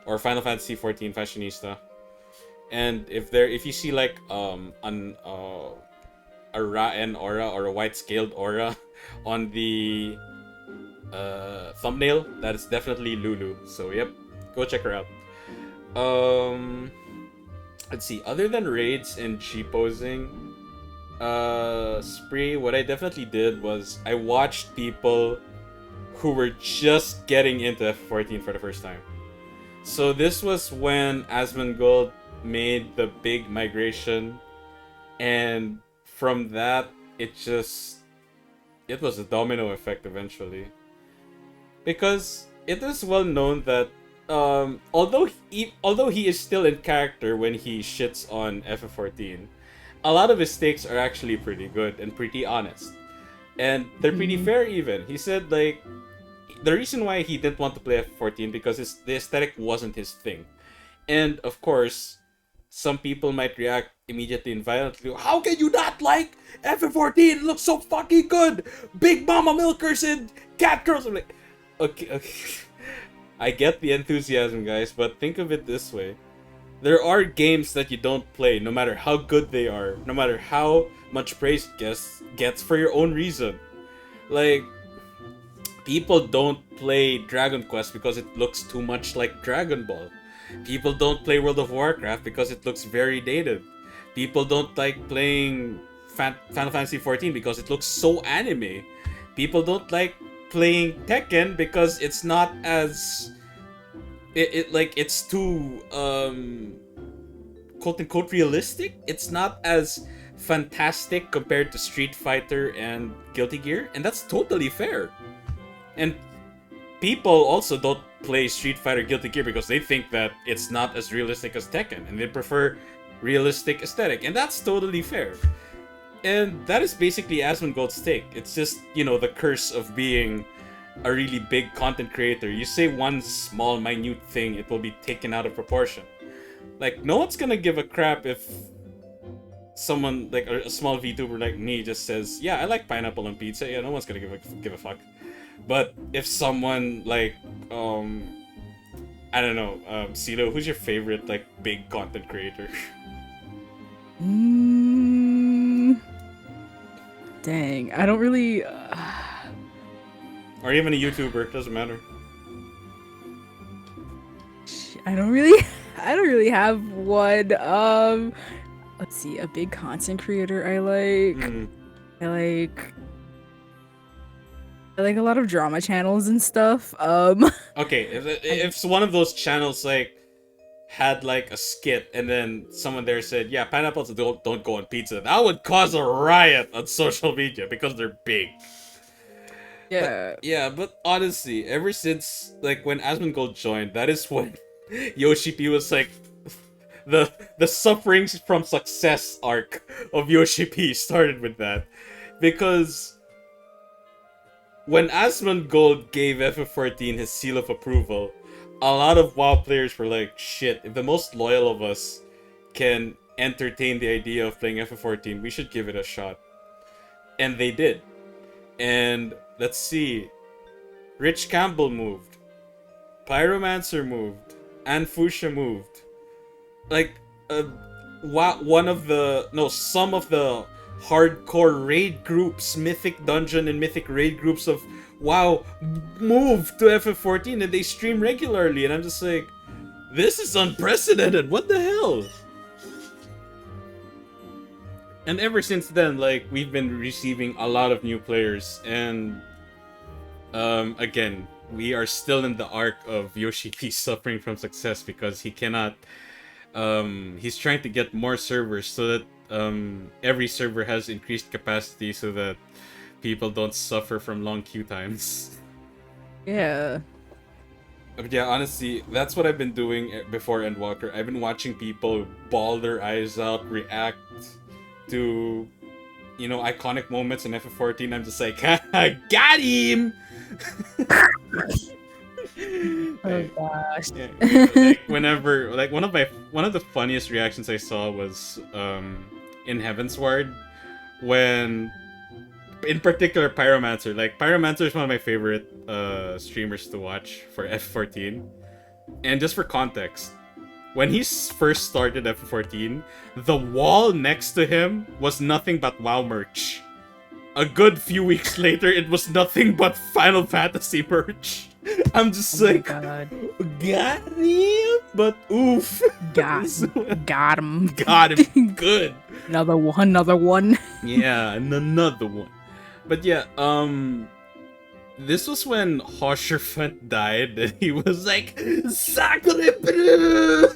or Final Fantasy 14 Fashionista. And if you see like a Ra'en aura or a white scaled aura on the thumbnail, that is definitely Lulu. So yep, go check her out. Let's see. Other than raids and G posing, Spree, what I definitely did was I watched people who were just getting into F14 for the first time. So this was when Asmongold made the big migration, and from that it was a domino effect eventually. Because it is well known that although he is still in character when he shits on FF14, a lot of his takes are actually pretty good and pretty honest. And they're pretty fair even. He said like the reason why he didn't want to play FF14 because the aesthetic wasn't his thing. And of course, some people might react immediately and violently. How can you not like FF14? It looks so fucking good! Big Mama Milkers and Cat Girls! I'm like, okay. I get the enthusiasm, guys, but think of it this way. There are games that you don't play, no matter how good they are, no matter how much praise it gets for your own reason. Like, people don't play Dragon Quest because it looks too much like Dragon Ball. People don't play World of Warcraft because it looks very dated. People don't like playing Final Fantasy XIV because it looks so anime. People don't like playing Tekken because it's not as it's too quote unquote realistic. It's not as fantastic compared to Street Fighter and Guilty Gear, and that's totally fair. And people also don't play Street Fighter Guilty Gear because they think that it's not as realistic as Tekken, and they prefer realistic aesthetic, and that's totally fair. And that is basically Asmongold's take. It's just, the curse of being a really big content creator. You say one small, minute thing, it will be taken out of proportion. Like, no one's gonna give a crap if someone, like a small VTuber like me, just says, yeah, I like pineapple on pizza. Yeah, no one's gonna give a fuck. But if someone like, I don't know, Ceelio, who's your favorite, like, big content creator? Dang, I don't really... Or even a YouTuber, doesn't matter. I don't really have one. Let's see, a big content creator I like. I like a lot of drama channels and stuff. Okay, if one of those channels like had like a skit and then someone there said, "Yeah, pineapples don't go on pizza," that would cause a riot on social media because they're big. Yeah. But honestly, ever since like when Asmongold joined, that is when Yoshi.P was like the sufferings from success arc of Yoshi.P started with that. Because when Asmongold gave FF14 his seal of approval, a lot of WoW players were like, shit, if the most loyal of us can entertain the idea of playing FF14, we should give it a shot. And they did. And let's see. Rich Campbell moved. Pyromancer moved. And Fuchsia moved. Like, some of the hardcore raid groups, Mythic Dungeon and Mythic raid groups of WoW moved to FF14 and they stream regularly. And I'm just like, this is unprecedented. What the hell? And ever since then, like, we've been receiving a lot of new players, and again, we are still in the arc of Yoshi.P suffering from success because he cannot. He's trying to get more servers so that every server has increased capacity so that people don't suffer from long queue times. Yeah. But yeah, honestly, that's what I've been doing before Endwalker. I've been watching people bawl their eyes out, react to, iconic moments in FF14. I'm just like, got him! Oh gosh. Like whenever, like one of the funniest reactions I saw was in Heavensward when, in particular, Pyromancer. Like, Pyromancer is one of my favorite streamers to watch for F14. And just for context, when he first started F14, the wall next to him was nothing but WoW merch. A good few weeks later, it was nothing but Final Fantasy merch. I'm just like, God. got him, but oof. Got him. Got him good. Another one. Yeah, and another one. But yeah, this was when Hosherfant died, and he was like, Sacre bleu!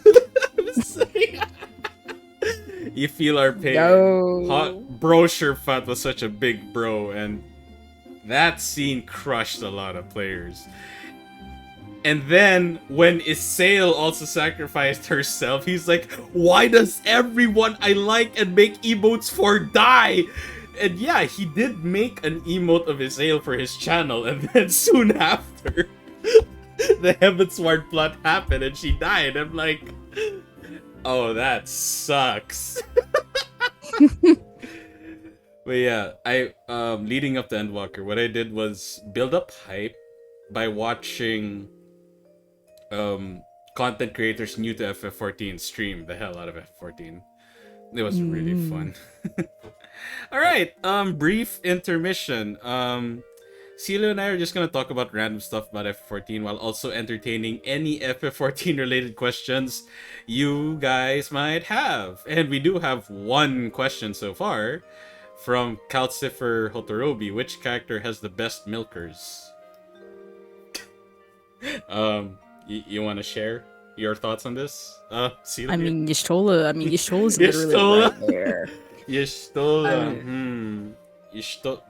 You feel our pain. Yo. Bro Sherfant was such a big bro, and that scene crushed a lot of players. And then, when Isael also sacrificed herself, he's like, why does everyone I like and make emotes for die? And yeah, he did make an emote of Isael for his channel, and then soon after, the Heavensward plot happened and she died. I'm like, oh, that sucks. But yeah, leading up to Endwalker, what I did was build up hype by watching content creators new to FF14 stream the hell out of FF14. It was really fun. Alright, brief intermission. Ceelio and I are just gonna talk about random stuff about FF14 while also entertaining any FF14 related questions you guys might have. And we do have one question so far from Calcifer Hotorobi. Which character has the best milkers? You want to share your thoughts on this? Ceelio? I mean, Yashtola's literally right there. Y'shtola.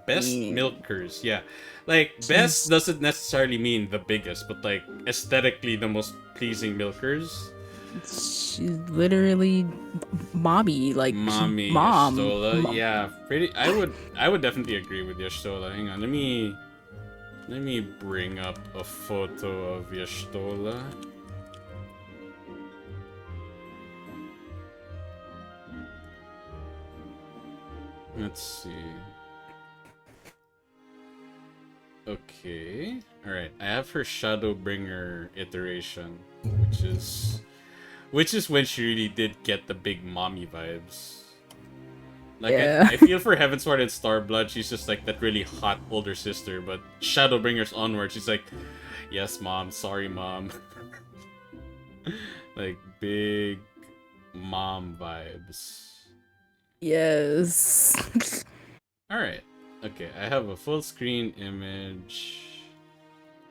Best milkers, yeah. Like, best doesn't necessarily mean the biggest, but like aesthetically the most pleasing milkers. She's literally mommy, like Mommy mom. Y'shtola. Yeah, pretty. I would definitely agree with Y'shtola. Hang on, let me bring up a photo of Y'shtola. Let's see. Okay. Alright, I have her Shadowbringer iteration, which is when she really did get the big mommy vibes. Like, Yeah. I feel for Heavensward and Starblood, she's just like that really hot older sister, but Shadowbringers onward, she's like, yes mom, sorry mom. Like, big mom vibes. Yes. Alright. Okay, I have a full screen image.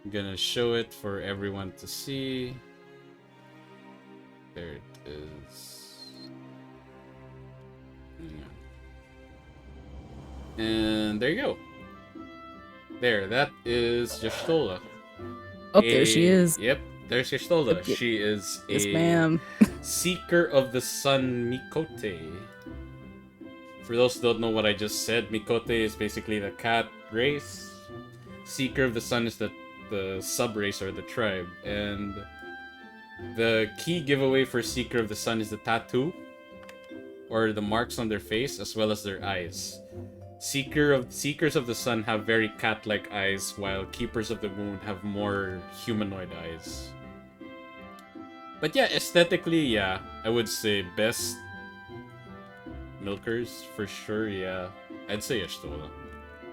I'm gonna show it for everyone to see. There it is. Yeah. And there you go. There, that is Y'shtola. Oh, there she is. Yep. there's Y'shtola. Yep, yep. She is Yes, a ma'am. Seeker of the Sun Mikote. For those who don't know what I just said, Mikote is basically the cat race. Seeker of the Sun is the sub-race or the tribe. And the key giveaway for Seeker of the Sun is the tattoo, or the marks on their face, as well as their eyes. Seekers of the Sun have very cat-like eyes, while Keepers of the Moon have more humanoid eyes. But yeah, aesthetically, yeah, I would say best milkers for sure. Yeah, I'd say Y'shtola.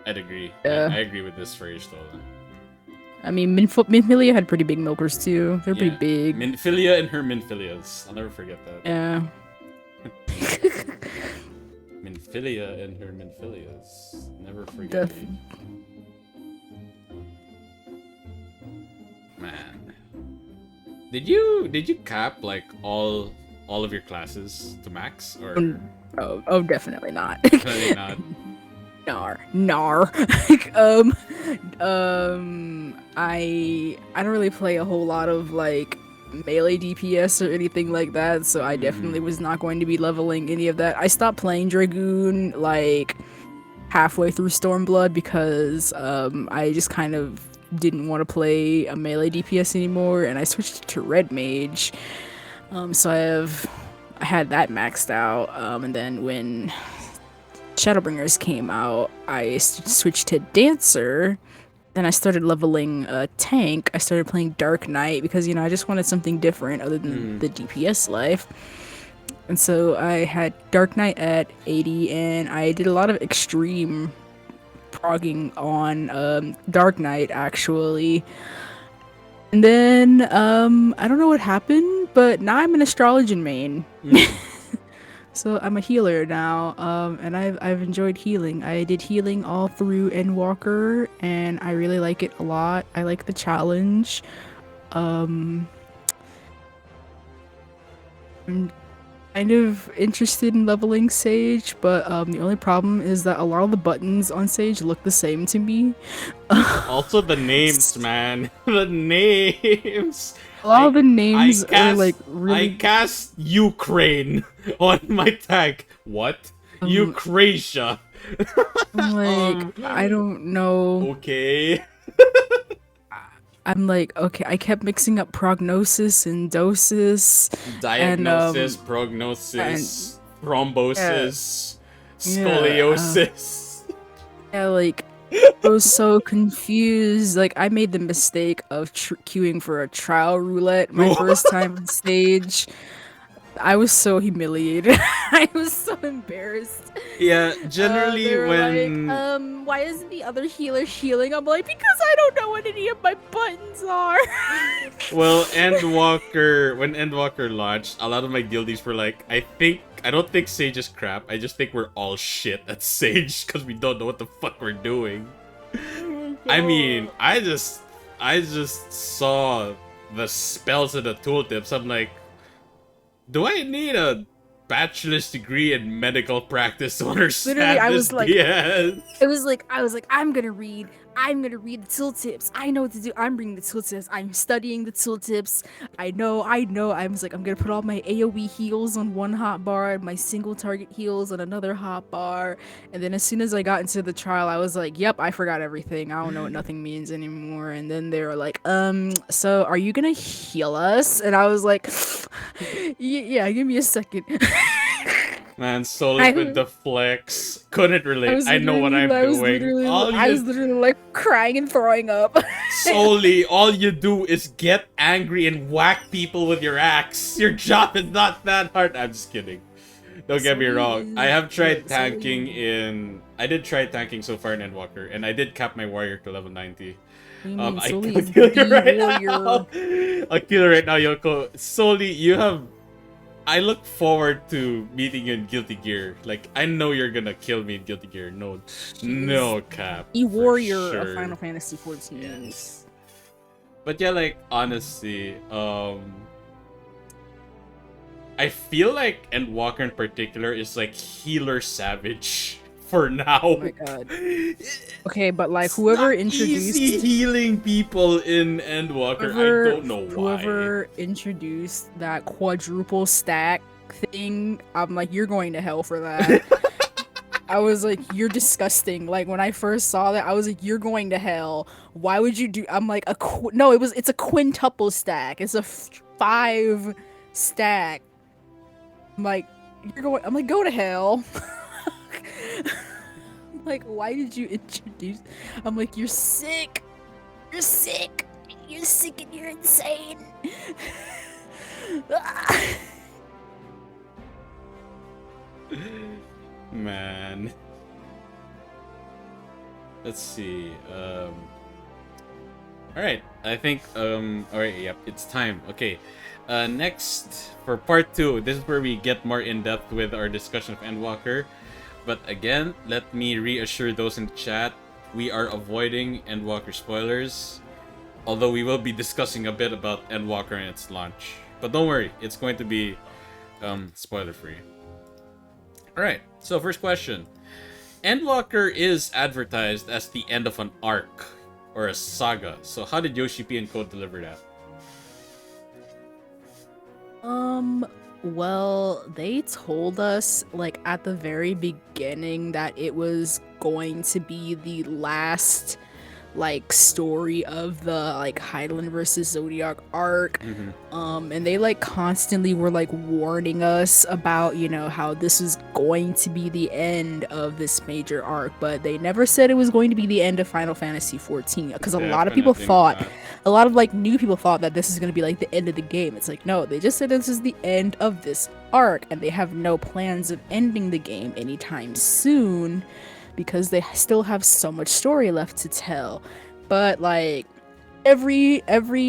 I'd agree. Yeah. I agree with this for Y'shtola. I mean, Minfilia had pretty big milkers too. They're pretty big. Minfilia and her Minfilias. I'll never forget that. Yeah. Minfilia and her Minfilias. Never forget Def- it. Man. Did you cap like all of your classes to max, or Oh, definitely not. definitely not? Nar. Like, I don't really play a whole lot of like melee DPS or anything like that, so I definitely was not going to be leveling any of that. I stopped playing Dragoon like halfway through Stormblood because I just kind of didn't want to play a melee DPS anymore, and I switched to Red Mage. So I had that maxed out, and then when Shadowbringers came out, I switched to Dancer. Then I started leveling tank. I started playing Dark Knight because, I just wanted something different other than the DPS life. And so I had Dark Knight at 80, and I did a lot of extreme progging on Dark Knight, actually. And then, I don't know what happened, but now I'm an Astrologian main. So I'm a healer now, and I've enjoyed healing. I did healing all through Endwalker, and I really like it a lot. I like the challenge. I'm kind of interested in leveling Sage, but the only problem is that a lot of the buttons on Sage look the same to me. Also the names, man. The names. A lot of the names are like I really. cast Ukraine on my tank. What? Ukrasia. I'm like, I don't know. Okay. I'm like, okay, I kept mixing up prognosis and dosis. Diagnosis, prognosis, thrombosis, Yeah, scoliosis. Yeah, like, I was so confused. Like, I made the mistake of queuing for a trial roulette my first time on stage. I was so humiliated. I was so embarrassed. Yeah, generally they were when like, why isn't the other healer healing? I'm like, because I don't know what any of my buttons are. well, Endwalker, when Endwalker launched, a lot of my guildies were like, I don't think Sage is crap. I just think we're all shit at Sage because we don't know what the fuck we're doing. I mean, I just saw the spells and the tooltips. I'm like, do I need a bachelor's degree in medical practice to understand Literally, I this was like, BS? I was like, I'm gonna read the tooltips. I know what to do. I'm reading the tooltips. I'm studying the tooltips. I know. I was like, I'm gonna put all my AoE heals on one hotbar, my single target heals on another hotbar. And then as soon as I got into the trial, I was like, yep, I forgot everything. I don't know what nothing means anymore. And then they were like, so are you gonna heal us? And I was like, yeah, give me a second. Man, solely with the flex. Couldn't relate. I know what I'm doing. I was literally like crying and throwing up. Solely, all you do is get angry and whack people with your axe. Your job is not that hard. I'm just kidding. Don't get me wrong. I have tried tanking in... I did try tanking so far in Endwalker, and I did cap my warrior to level 90. I'll kill you right now. I'll kill you right now, Yoko. Solely, you have... I look forward to meeting you in Guilty Gear. Like, I know you're gonna kill me in Guilty Gear. No cap. The warrior sure. of Final Fantasy XIV. Yes. But yeah, like, honestly, I feel like Endwalker in particular is like healer savage for now. Oh my god. Okay, but like It's not whoever easy introduced healing people in Endwalker. I whoever don't know why. whoever introduced that quadruple stack thing, I'm like, you're going to hell for that. I was like, you're disgusting. Like when I first saw that, I was like, you're going to hell. Why would you do? I'm like, no, it's a quintuple stack. It's a 5 stack. I'm like, you're going. I'm like, go to hell. I'm like, why did you introduce? I'm like, you're sick. You're sick. You're sick and you're insane. Man. Let's see. Alright, I think alright, yep, it's time. Okay. Next for part 2, this is where we get more in depth with our discussion of Endwalker. But again, let me reassure those in the chat, we are avoiding Endwalker spoilers. Although we will be discussing a bit about Endwalker and its launch. But don't worry, it's going to be spoiler free. Alright, so first question. Endwalker is advertised as the end of an arc or a saga. So how did Yoshi.P and Code deliver that? Well, they told us like at the very beginning that it was going to be the last like story of the like Highland versus Zodiac arc. And they like constantly were like warning us about, you know, how this is going to be the end of this major arc, but they never said it was going to be the end of Final Fantasy 14 because a lot of people Definitely thought not. a lot of like new people thought that this is going to be like the end of the game. It's like, no, they just said this is the end of this arc and they have no plans of ending the game anytime soon because they still have so much story left to tell. But like every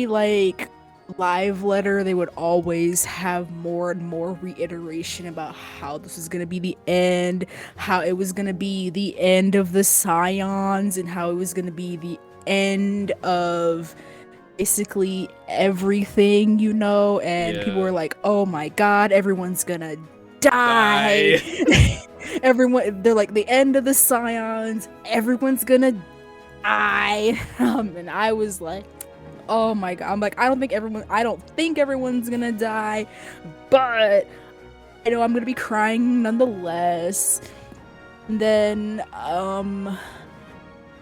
like live letter, they would always have more and more reiteration about how this was going to be the end, how it was going to be the end of the Scions, and how it was going to be the end of basically everything, you know. And people were like, oh my god, everyone's gonna die. Everyone, they're like, the end of the Scions, everyone's gonna die. And I was like, oh my god. I'm like, I don't think everyone's gonna die, but I know I'm gonna be crying nonetheless. And then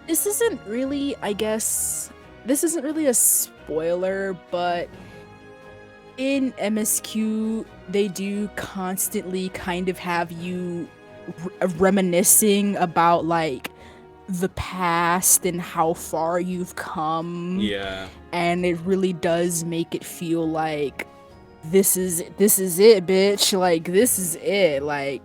this isn't really, I guess, this isn't really a spoiler, but in MSQ they do constantly kind of have you reminiscing about like the past and how far you've come. Yeah. And it really does make it feel like this is it, bitch. Like this is it. Like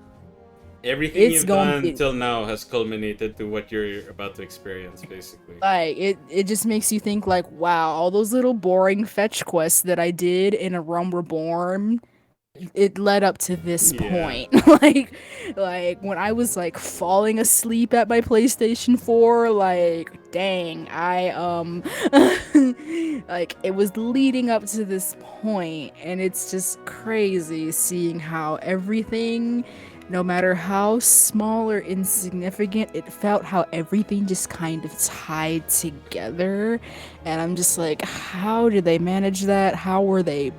Everything you've done till now has culminated to what you're about to experience, basically. Like it just makes you think like, wow, all those little boring fetch quests that I did in A Realm Reborn, it led up to this point. like when I was like falling asleep at my PlayStation 4, like dang, I like it was leading up to this point, and it's just crazy seeing how everything, no matter how small or insignificant it felt, how everything just kind of tied together. And I'm just like, how did they manage that? How were they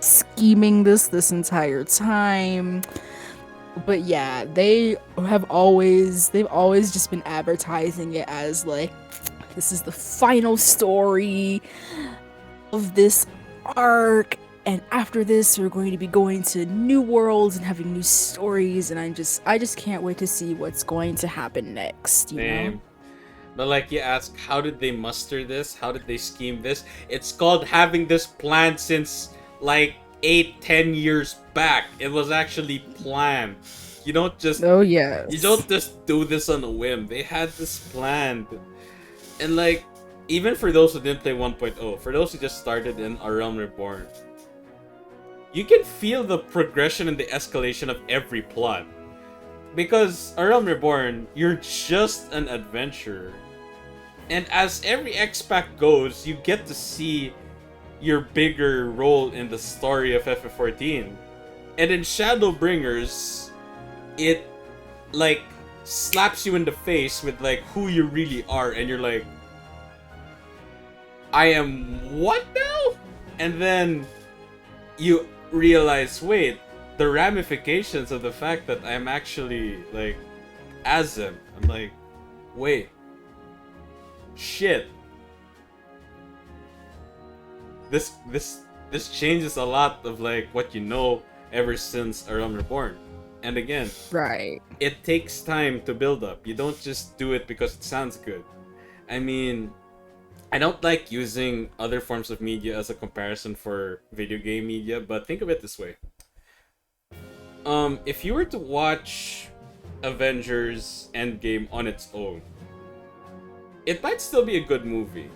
scheming this entire time? But yeah, they've always just been advertising it as like, this is the final story of this arc, and after this we're going to be going to new worlds and having new stories, and I just can't wait to see what's going to happen next, you know? But like you ask, how did they muster this? How did they scheme this? It's called having this planned since like 8-10 years back. It was actually planned. You don't just you don't just do this on a whim. They had this planned. And like, even for those who didn't play 1.0, for those who just started in A Realm Reborn, you can feel the progression and the escalation of every plot. Because A Realm Reborn, you're just an adventurer. And as every X-Pack goes, you get to see your bigger role in the story of FF14. And in Shadowbringers, it like slaps you in the face with like who you really are, and you're like, I am what now? And then you realize, wait, the ramifications of the fact that I'm actually like Azem. I'm like, wait, shit. This changes a lot of like what you know ever since A Realm Reborn. And again, Right. it takes time to build up. You don't just do it because it sounds good. I mean, I don't like using other forms of media as a comparison for video game media, but think of it this way. If you were to watch Avengers Endgame on its own, it might still be a good movie,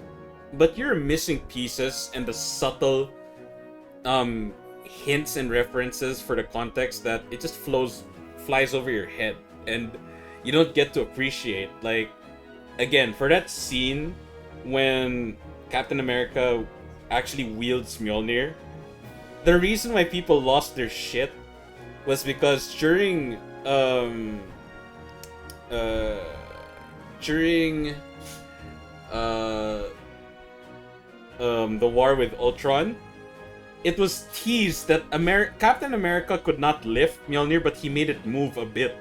but you're missing pieces and the subtle hints and references for the context that it just flies over your head, and you don't get to appreciate. Like, again, for that scene when Captain America actually wields Mjolnir, the reason why people lost their shit was because uh during the war with Ultron, it was teased that Captain America could not lift Mjolnir, but he made it move a bit.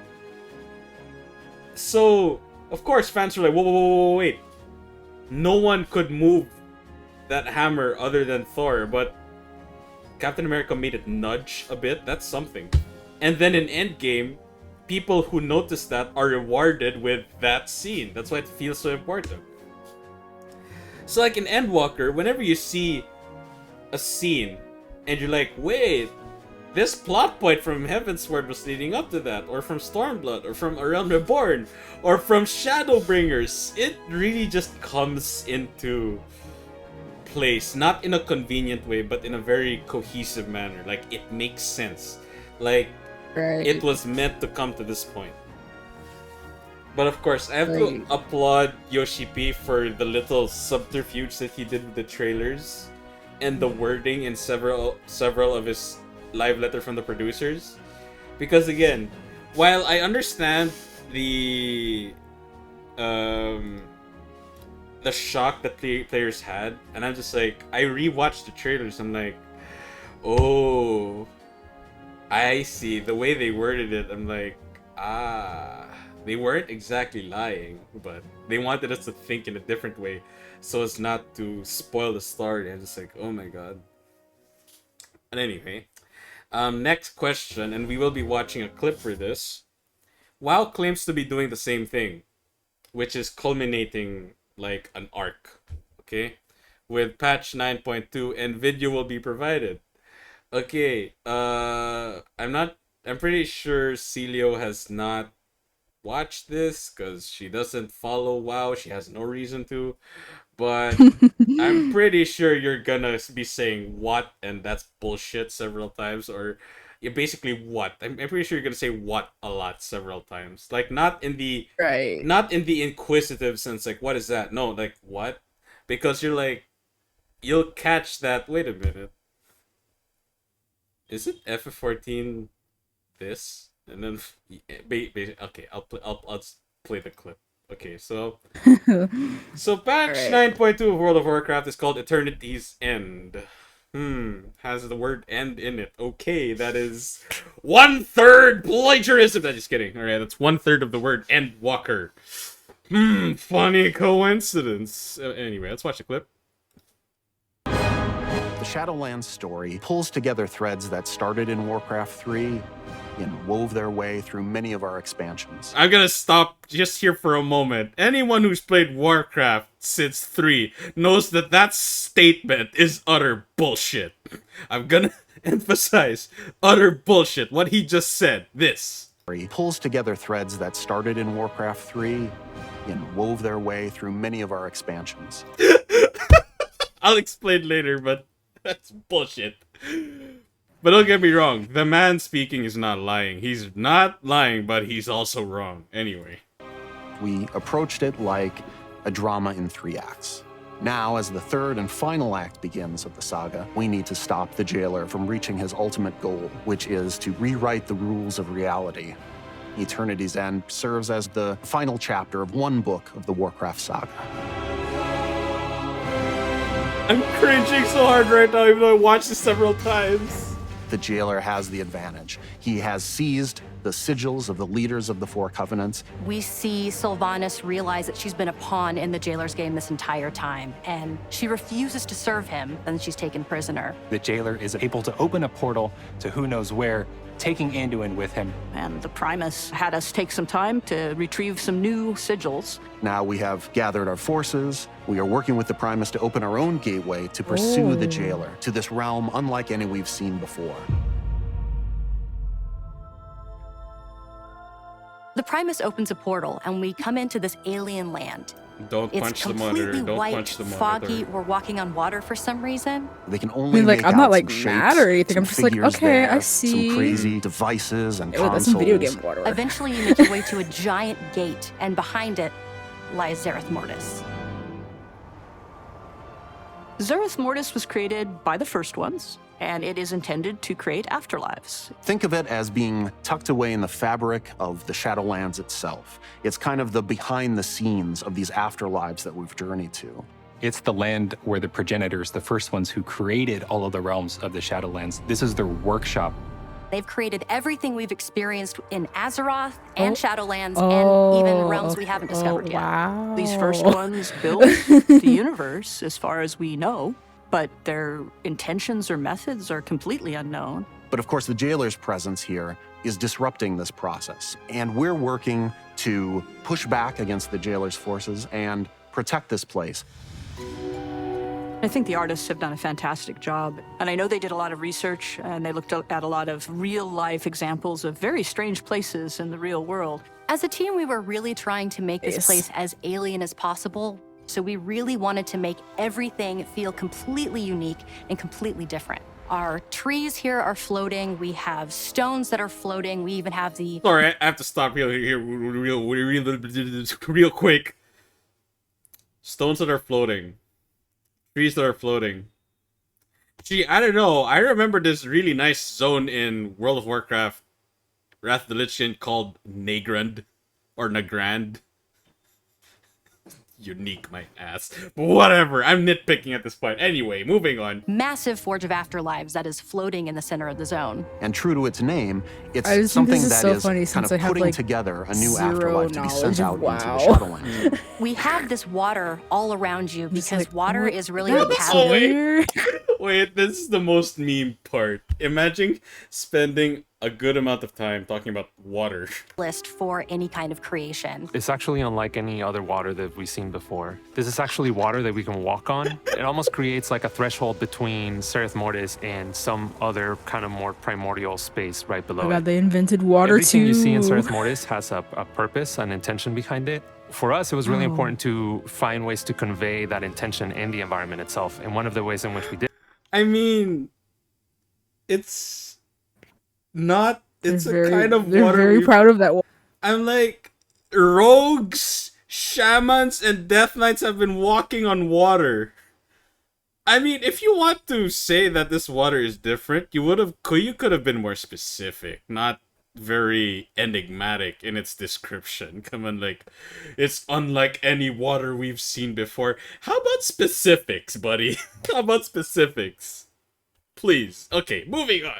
So, of course, fans were like, whoa, wait. No one could move that hammer other than Thor, but Captain America made it nudge a bit. That's something. And then in Endgame, people who notice that are rewarded with that scene. That's why it feels so important. So like in Endwalker, whenever you see a scene and you're like, wait, this plot point from Heavensward was leading up to that, or from Stormblood, or from A Realm Reborn, or from Shadowbringers, it really just comes into place, not in a convenient way, but in a very cohesive manner. Like, it makes sense. Like, Right. it was meant to come to this point. But of course, I have to Right. applaud Yoshi.P for the little subterfuge that he did with the trailers and the wording in several of his live letter from the producers. Because again, while I understand the shock that players had, and I'm just like, I rewatched the trailers, I'm like, oh, I see. The way they worded it, I'm like, they weren't exactly lying, but they wanted us to think in a different way so as not to spoil the story. I'm just like, oh my god. And anyway, next question, and we will be watching a clip for this. WoW claims to be doing the same thing, which is culminating like an arc, okay? With patch 9.2, and video will be provided. Okay, I'm pretty sure Ceelio has not watched this because she doesn't follow WoW. She has no reason to. But I'm pretty sure you're gonna be saying what and that's bullshit several times, or you basically what. I'm pretty sure you're gonna say what a lot several times. Like Right. not in the inquisitive sense, like what is that? No, like what? Because you're like, you'll catch that. Wait a minute. Is it FF14 this? And then okay, I'll just play the clip. Okay, so patch Alright. 9.2 of World of Warcraft is called Eternity's End. Has the word end in it. Okay, that is 1/3 plagiarism. I'm just kidding. Alright, that's 1/3 of the word Endwalker. Funny coincidence. Anyway, let's watch the clip. The Shadowlands story pulls together threads that started in Warcraft 3 and wove their way through many of our expansions. I'm gonna stop just here for a moment. Anyone who's played Warcraft since 3 knows that that statement is utter bullshit. I'm gonna emphasize utter bullshit. What he just said. This. Pulls together threads that started in Warcraft 3 and wove their way through many of our expansions. I'll explain later, but that's bullshit. But don't get me wrong, the man speaking is not lying. He's not lying, but he's also wrong. Anyway. We approached it like a drama in 3 acts. Now, as the third and final act begins of the saga, we need to stop the jailer from reaching his ultimate goal, which is to rewrite the rules of reality Eternity's End serves as the final chapter of one book of the Warcraft saga. I'm cringing so hard right now, even though I watched this several times. The jailer has the advantage. He has seized the sigils of the leaders of the Four Covenants. We see Sylvanas realize that she's been a pawn in the jailer's game this entire time, and she refuses to serve him, and she's taken prisoner. The jailer is able to open a portal to who knows where, taking Anduin with him. And the Primus had us take some time to retrieve some new sigils. Now we have gathered our forces. We are working with the Primus to open our own gateway to pursue the jailer to this realm unlike any we've seen before. The Primus opens a portal, and we come into this alien land. Don't It's punch the monitor. completely Don't white, punch the monitor. foggy. We're walking on water for some reason. They can I only mean, like, make I'm out not, like, some mad shapes, or anything. some I'm just like, figures okay, there, I see. some crazy devices and Oh, that's some consoles. video game water. Eventually, you make your way to a giant gate, and behind it lies Zereth Mortis. Zereth Mortis was created by the first ones, and it is intended to create afterlives. Think of it as being tucked away in the fabric of the Shadowlands itself. It's kind of the behind the scenes of these afterlives that we've journeyed to. It's the land where the progenitors, the first ones who created all of the realms of the Shadowlands, this is their workshop. They've created everything we've experienced in Azeroth and Shadowlands Oh, and even realms we haven't discovered yet. Wow. These first ones built the universe, as far as we know, but their intentions or methods are completely unknown. But of course, the jailer's presence here is disrupting this process. And we're working to push back against the jailer's forces and protect this place. I think the artists have done a fantastic job. And I know they did a lot of research, and they looked at a lot of real-life examples of very strange places in the real world. As a team, we were really trying to make this Yes. place as alien as possible. So we really wanted to make everything feel completely unique and completely different. Our trees here are floating. We have stones that are floating. We even have the... Sorry, I have to stop here real quick. Stones that are floating. Trees that are floating. Gee, I don't know. I remember this really nice zone in World of Warcraft Wrath of the Lich King called Nagrand. Or Nagrand. Unique, my ass. But whatever, I'm nitpicking at this point. Anyway, moving on. massive Forge of Afterlives that is floating in the center of the zone. And true to its name, it's I just think something this is that so is funny kind since of I have, putting like, together a new zero afterlife to be sent knowledge out of into the WoW. Shadowlands. We have this water all around you because like, water what? is really the That's Oh, catalyst wait. Wait, this is the most meme part. Imagine spending a good amount of time talking about water. for any kind of creation. It's actually unlike any other water that we've seen before. This is actually water that we can walk on. It almost creates like a threshold between Zereth Mortis and some other kind of more primordial space right below Oh it. god, they invented water Everything too. you see in Zereth Mortis has a purpose, an intention behind it. For us, it was really important to find ways to convey that intention in the environment itself. And one of the ways in which we did I mean, it's not. It's They're a kind of they're water. very proud of that. I'm like, rogues, shamans, and death knights have been walking on water. I mean, if you want to say that this water is different, you could have been more specific, not very enigmatic in its description. Come on, like, it's unlike any water we've seen before. How about specifics, buddy? How about specifics? Please. Okay, moving on.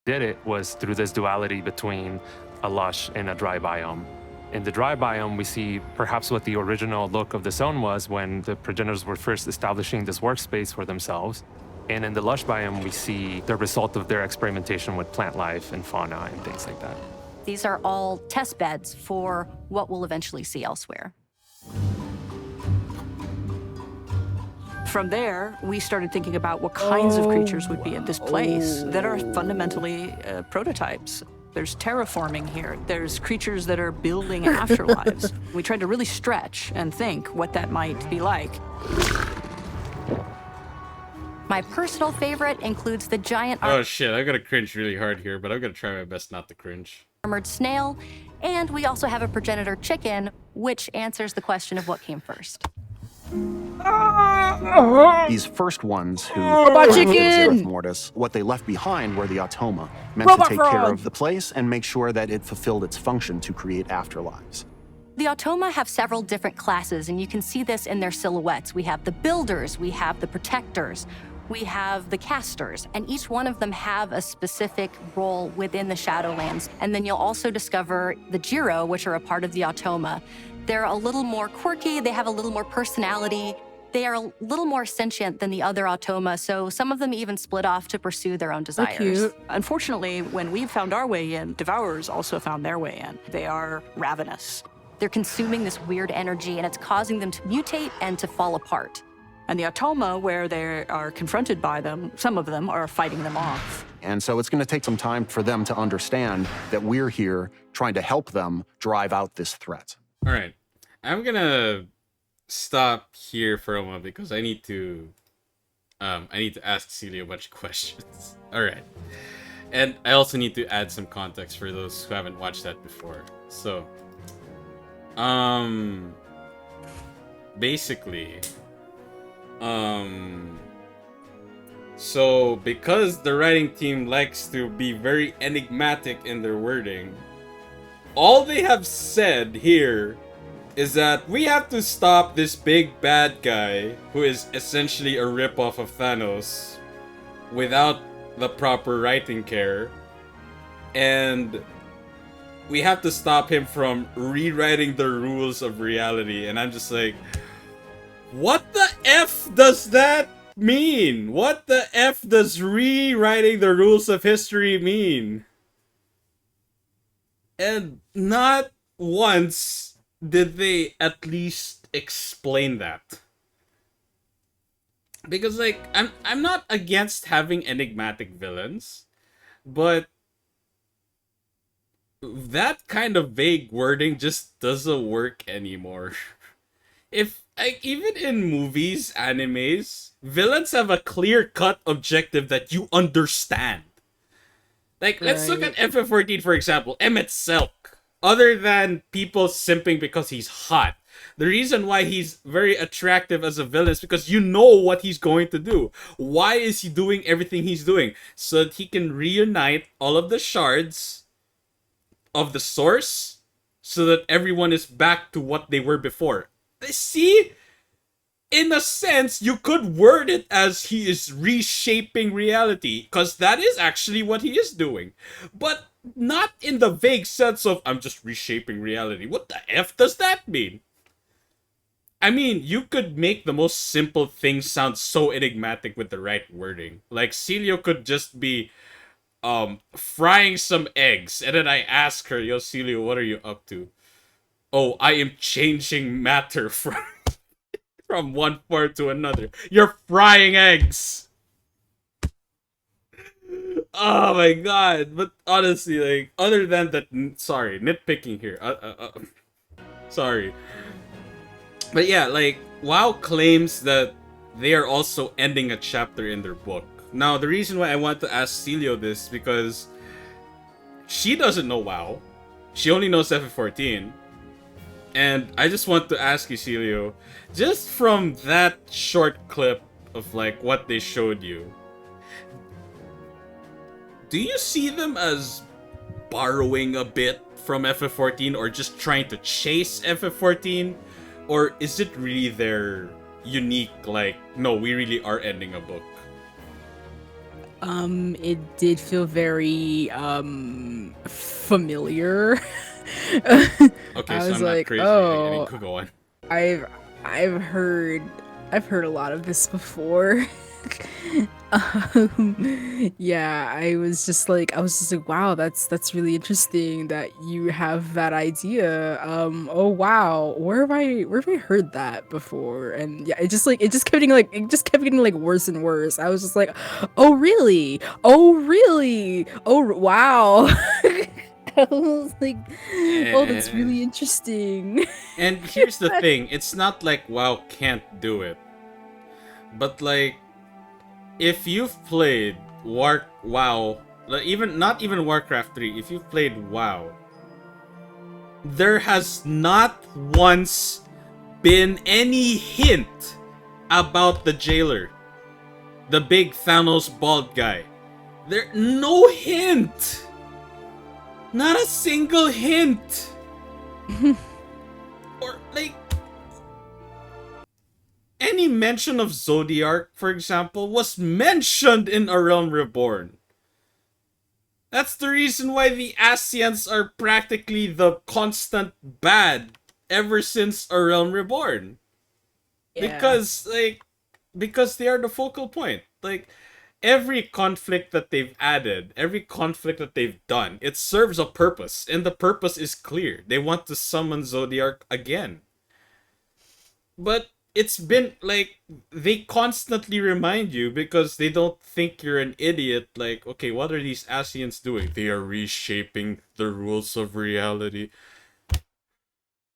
it was through this duality between a lush and a dry biome. In the dry biome, we see perhaps what the original look of the zone was when the progenitors were first establishing this workspace for themselves. And in the lush biome, we see the result of their experimentation with plant life and fauna and things like that. These are all test beds for what we'll eventually see elsewhere. From there, we started thinking about what kinds of creatures would be in this place that are fundamentally prototypes. There's terraforming here. There's creatures that are building afterlives. We tried to really stretch and think what that might be like. My personal favorite includes the giant Oh shit, I'm gonna cringe really hard here, but I'm gonna try my best not to cringe. armored snail, and we also have a progenitor chicken, which answers the question of what came first. These first ones who Robot crafted chicken! Zereth Mortis, what they left behind were the Automa, meant Robot to take care frog! of the place and make sure that it fulfilled its function to create afterlives. The Automa have several different classes, and you can see this in their silhouettes. We have the Builders, we have the Protectors, we have the Casters, and each one of them have a specific role within the Shadowlands. And then you'll also discover the Jiro, which are a part of the Automa. They're a little more quirky, they have a little more personality, they are a little more sentient than the other Automa, so some of them even split off to pursue their own desires. Cute. Unfortunately, when we found our way in, Devourers also found their way in. They are ravenous. They're consuming this weird energy, and it's causing them to mutate and to fall apart. And the Automa, where they are confronted by them, some of them are fighting them off. And so it's going to take some time for them to understand that we're here trying to help them drive out this threat. All right, I'm gonna stop here for a moment because I need to ask Ceelio a bunch of questions. All right, and I also need to add some context for those who haven't watched that before. So, basically, so because the writing team likes to be very enigmatic in their wording, all they have said here is that we have to stop this big bad guy who is essentially a ripoff of Thanos without the proper writing care, and we have to stop him from rewriting the rules of reality. And I'm just like, what the F does that mean? What the F does rewriting the rules of history mean? And not once did they at least explain that. Because like I'm not against having enigmatic villains, but that kind of vague wording just doesn't work anymore. If like even in movies, animes, villains have a clear-cut objective that you understand. Like, let's look at FF14, for example. Emmett Selk. Other than people simping because he's hot, the reason why he's very attractive as a villain is because you know what he's going to do. Why is he doing everything he's doing? So that he can reunite all of the shards of the source so that everyone is back to what they were before. See? In a sense, you could word it as he is reshaping reality, because that is actually what he is doing. But not in the vague sense of, I'm just reshaping reality. What the F does that mean? I mean, you could make the most simple things sound so enigmatic with the right wording. Like, Ceelio could just be frying some eggs, and then I ask her, yo, Ceelio, what are you up to? Oh, I am changing matter from one form to another. You're frying eggs. Oh my god. But honestly, like, other than that, sorry, nitpicking here. Sorry. But yeah, like, WoW claims that they are also ending a chapter in their book. Now, the reason why I want to ask Ceelio this, because she doesn't know WoW. She only knows FF14. And I just want to ask you, Ceelio, just from that short clip of like what they showed you, do you see them as borrowing a bit from FF14 or just trying to chase FF14? Or is it really their unique, like, no, we really are ending a book? It did feel very familiar. Okay, I so was I'm like, not crazy. oh, I mean, could go on. I've heard a lot of this before. Yeah, I was just like, wow, that's really interesting that you have that idea. Oh wow, where have I heard that before? And yeah, it just kept getting like worse and worse. I was just like, oh really? Oh really? Oh wow. I was like, oh, that's really interesting. And here's the thing, it's not like WoW can't do it. But like, if you've played WoW, not even Warcraft 3, if you've played WoW, there has not once been any hint about the jailer, the big Thanos bald guy. No hint. Not a single hint. Or like any mention of Zodiac, for example, was mentioned in A Realm Reborn. That's the reason why the Asians are practically the constant bad ever since A Realm Reborn. Yeah. Because they are the focal point. Like, every conflict that they've added, every conflict that they've done, it serves a purpose, and the purpose is clear. They want to summon Zodiac again. But it's been like they constantly remind you because they don't think you're an idiot. Like, okay, what are these Asians doing? They are reshaping the rules of reality.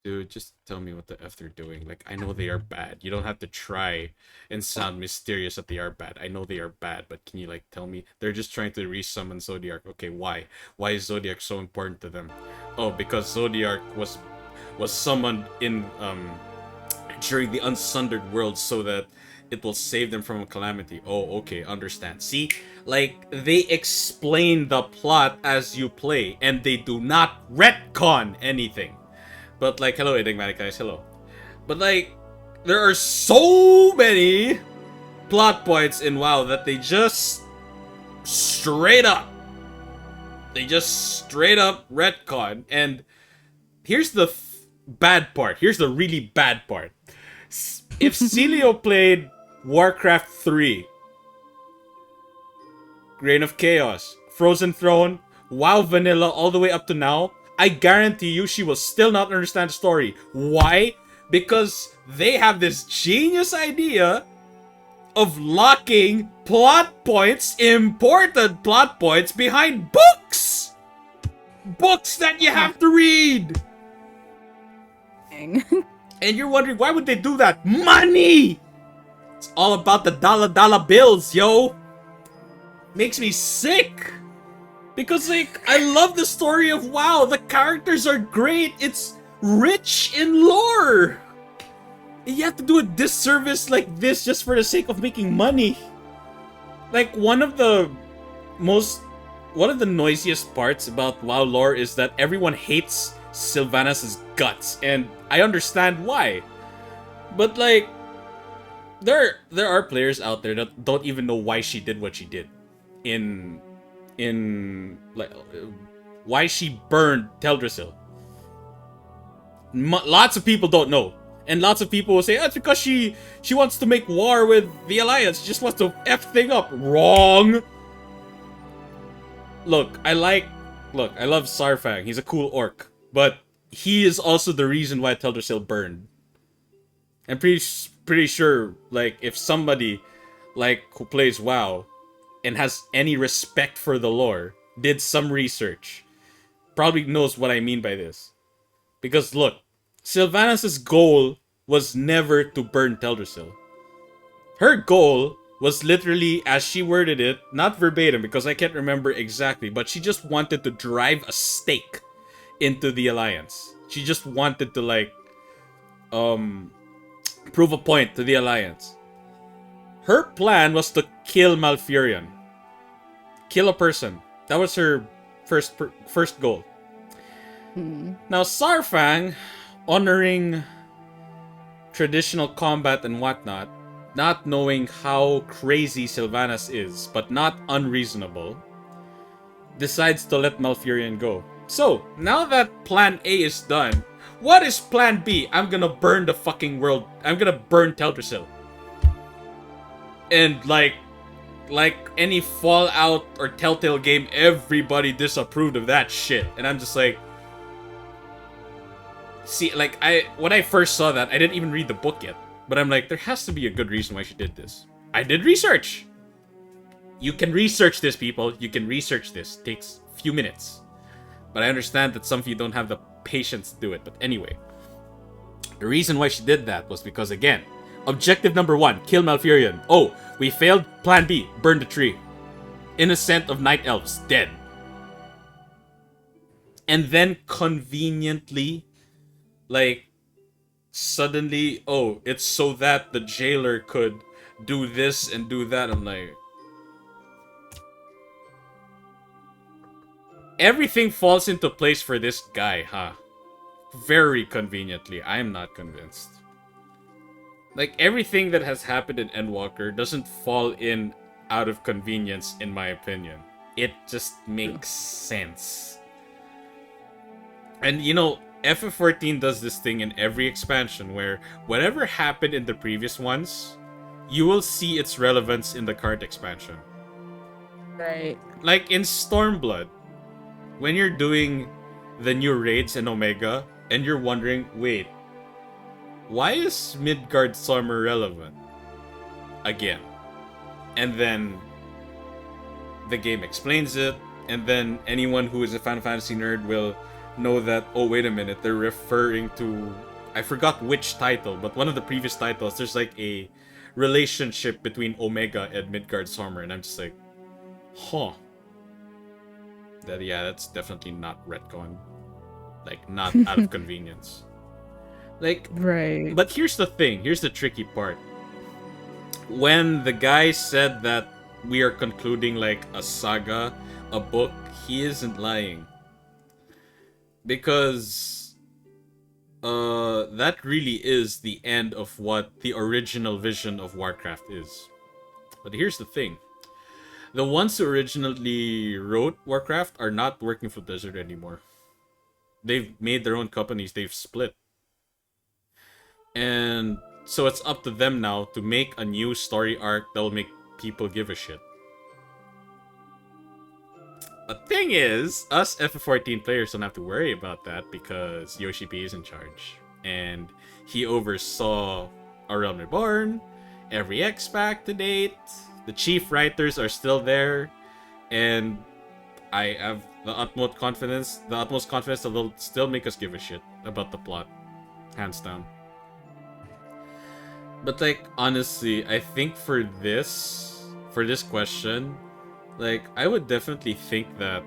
Dude, just tell me what the F they're doing. Like, I know they are bad. You don't have to try and sound mysterious that they are bad. I know they are bad, but can you, like, tell me? They're just trying to resummon Zodiac. Okay, why? Why is Zodiac so important to them? Oh, because Zodiac was summoned in, during the Unsundered World so that it will save them from a calamity. Oh, okay, understand. See? Like, they explain the plot as you play, and they do not retcon anything. But, like, hello, Enigmatic guys, hello. But, like, there are so many plot points in WoW that they just straight up retcon. And here's the bad part. Here's the really bad part. If Ceelio played Warcraft 3, Grain of Chaos, Frozen Throne, WoW Vanilla all the way up to now, I guarantee you she will still not understand the story. Why? Because they have this genius idea of locking plot points, important plot points, behind books! Books that you have to read! Dang. And you're wondering, why would they do that? Money! It's all about the dollar bills, yo! Makes me sick! Because, like, I love the story of WoW. The characters are great. It's rich in lore. And you have to do a disservice like this just for the sake of making money. Like, one of the noisiest parts about WoW lore is that everyone hates Sylvanas' guts. And I understand why. But, like, there are players out there that don't even know why she did what she did. In like why she burned Teldrassil. Lots of people don't know, and lots of people will say, it's because she wants to make war with the Alliance. She just wants to F thing up. Wrong. Look, I love Sarfang. He's a cool orc, but he is also the reason why Teldrassil burned. I'm pretty sure, like, if somebody like who plays WoW and has any respect for the lore, did some research, probably knows what I mean by this. Because look, Sylvanas' goal was never to burn Teldrassil. Her goal was literally, as she worded it, not verbatim because I can't remember exactly, but she just wanted to drive a stake into the Alliance. She just wanted to, like, prove a point to the Alliance. Her plan was to kill Malfurion. Kill a person. That was her first goal. Now, Sarfang, honoring traditional combat and whatnot, not knowing how crazy Sylvanas is, but not unreasonable, decides to let Malfurion go. So, now that plan A is done, what is plan B? I'm gonna burn the fucking world. I'm gonna burn Teldrassil. And, like any Fallout or Telltale game, everybody disapproved of that shit. And I'm just like... See, like, when I first saw that, I didn't even read the book yet. But I'm like, there has to be a good reason why she did this. I did research! You can research this, people. You can research this. It takes a few minutes. But I understand that some of you don't have the patience to do it. But anyway. The reason why she did that was because, again, objective number 1, kill Malfurion. Oh, we failed. Plan B, burn the tree. Innocent of Night Elves, dead. And then conveniently, like, suddenly, oh, it's so that the jailer could do this and do that. I'm like, everything falls into place for this guy, huh? Very conveniently. I am not convinced. Like, everything that has happened in Endwalker doesn't fall in out of convenience, in my opinion. It just makes sense. And you know, FF14 does this thing in every expansion where whatever happened in the previous ones, you will see its relevance in the current expansion. Right. Like in Stormblood, when you're doing the new raids in Omega, and you're wondering, wait, why is Midgard Summer relevant? Again. And then the game explains it, and then anyone who is a Final Fantasy nerd will know that, oh, wait a minute, they're referring to, I forgot which title, but one of the previous titles, there's like a relationship between Omega and Midgard Summer, and I'm just like, huh. Yeah, that's definitely not retcon. Like, not out of convenience. Like, Right. but here's the thing, here's the tricky part. When the guy said that we are concluding like a saga, a book, he isn't lying. Because that really is the end of what the original vision of Warcraft is. But here's the thing. The ones who originally wrote Warcraft are not working for Blizzard anymore. They've made their own companies, they've split. And so it's up to them now to make a new story arc that will make people give a shit. The thing is, us FF14 players don't have to worry about that because Yoshi.P is in charge. And he oversaw A Realm Reborn, every X-Pack to date, the chief writers are still there, and I have the utmost confidence that they'll still make us give a shit about the plot. Hands down. But like, honestly, I think for this question, like, I would definitely think that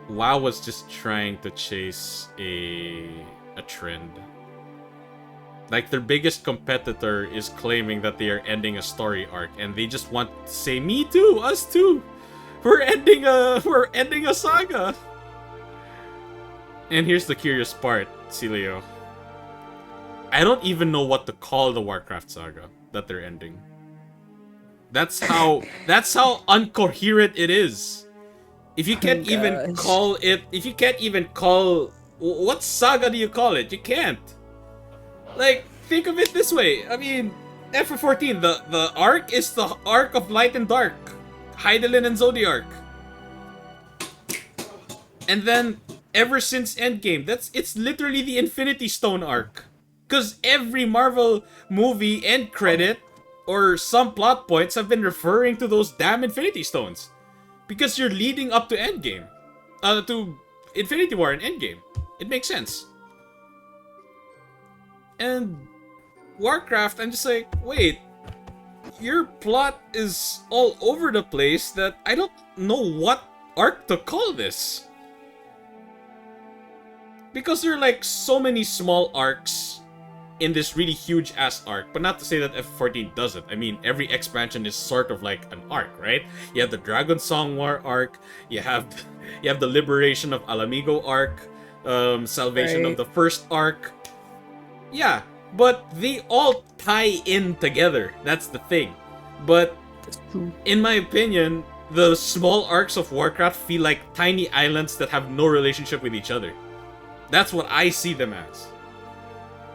WoW was just trying to chase a trend. Like, their biggest competitor is claiming that they are ending a story arc, and they just want to say, me too, us too. We're ending a saga. And here's the curious part, Ceelio. I don't even know what to call the Warcraft saga that they're ending. That's how uncoherent it is. If you can't even call it, what saga do you call it? You can't. Like, think of it this way. I mean, FF14, the arc is the arc of Light and Dark, Hydaelyn and Zodiark. And then ever since Endgame, it's literally the Infinity Stone arc. Because every Marvel movie end credit or some plot points have been referring to those damn Infinity Stones. Because you're leading up to Endgame. To Infinity War and Endgame. It makes sense. And Warcraft, I'm just like, wait, your plot is all over the place that I don't know what arc to call this. Because there are like so many small arcs in this really huge ass arc, but not to say that F14 doesn't. I mean, every expansion is sort of like an arc, right? You have the Dragon Song War arc, you have the Liberation of Alamigo arc, Salvation of the First arc. Yeah, but they all tie in together. That's the thing. But in my opinion, the small arcs of Warcraft feel like tiny islands that have no relationship with each other. That's what I see them as.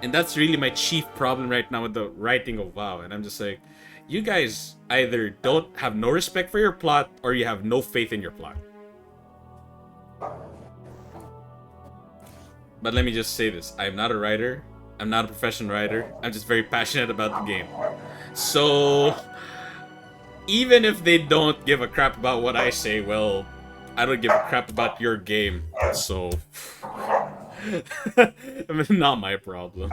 And that's really my chief problem right now with the writing of WoW. And I'm just like, you guys either don't have no respect for your plot or you have no faith in your plot. But let me just say this. I'm not a writer. I'm not a professional writer. I'm just very passionate about the game. So, even if they don't give a crap about what I say, well, I don't give a crap about your game. So, I mean, not my problem.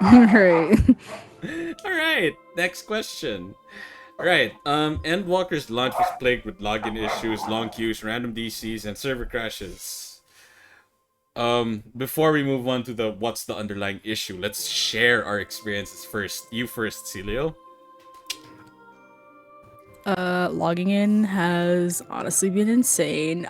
Right. Alright, next question. Alright, Endwalker's launch was plagued with login issues, long queues, random DCs, and server crashes. Before we move on to the what's the underlying issue, let's share our experiences first. You first, Ceelio. Logging in has honestly been insane.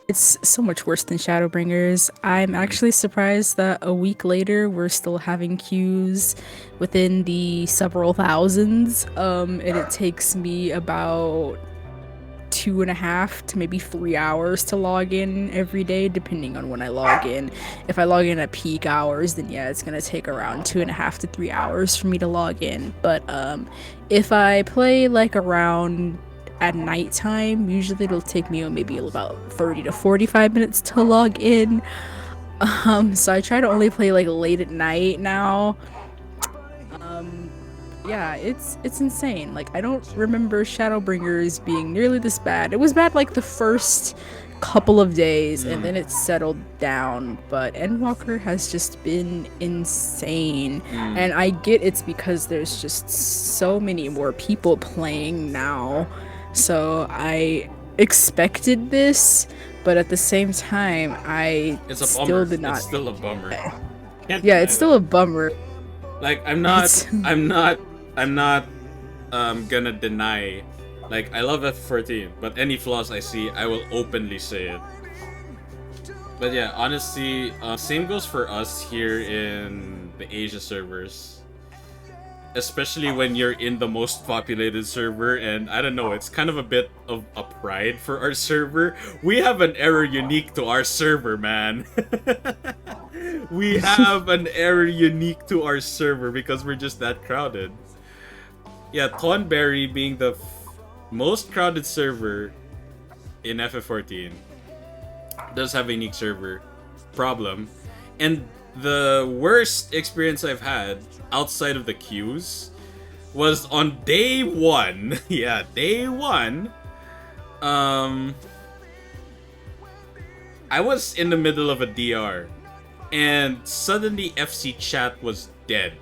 It's so much worse than Shadowbringers. I'm actually surprised that a week later we're still having queues within the several thousands. And it takes me about 2.5 to maybe 3 hours to log in every day, depending on when I log in. If I log in at peak hours, then yeah, it's gonna take around 2.5 to 3 hours for me to log in. But if I play like around at nighttime, usually it'll take me maybe about 30 to 45 minutes to log in. So I try to only play like late at night now. Yeah, it's insane. Like, I don't remember Shadowbringers being nearly this bad. It was bad like the first couple of days, and then it settled down. But Endwalker has just been insane. And I get it's because there's just so many more people playing now. So I expected this, but at the same time, I It's a still bummer. did not. It's still a bummer. Can't Yeah, deny it's still that. a bummer. Like, I'm not gonna deny, like, I love F14, but any flaws I see, I will openly say it. But yeah, honestly, same goes for us here in the Asia servers. Especially when you're in the most populated server, and I don't know, it's kind of a bit of a pride for our server. We have an error unique to our server, man. We have an error unique to our server because we're just that crowded. Yeah, Thornberry being the most crowded server in FF14 does have a unique server problem. And the worst experience I've had outside of the queues was on day one. Yeah, day one. I was in the middle of a DR, and suddenly FC chat was dead.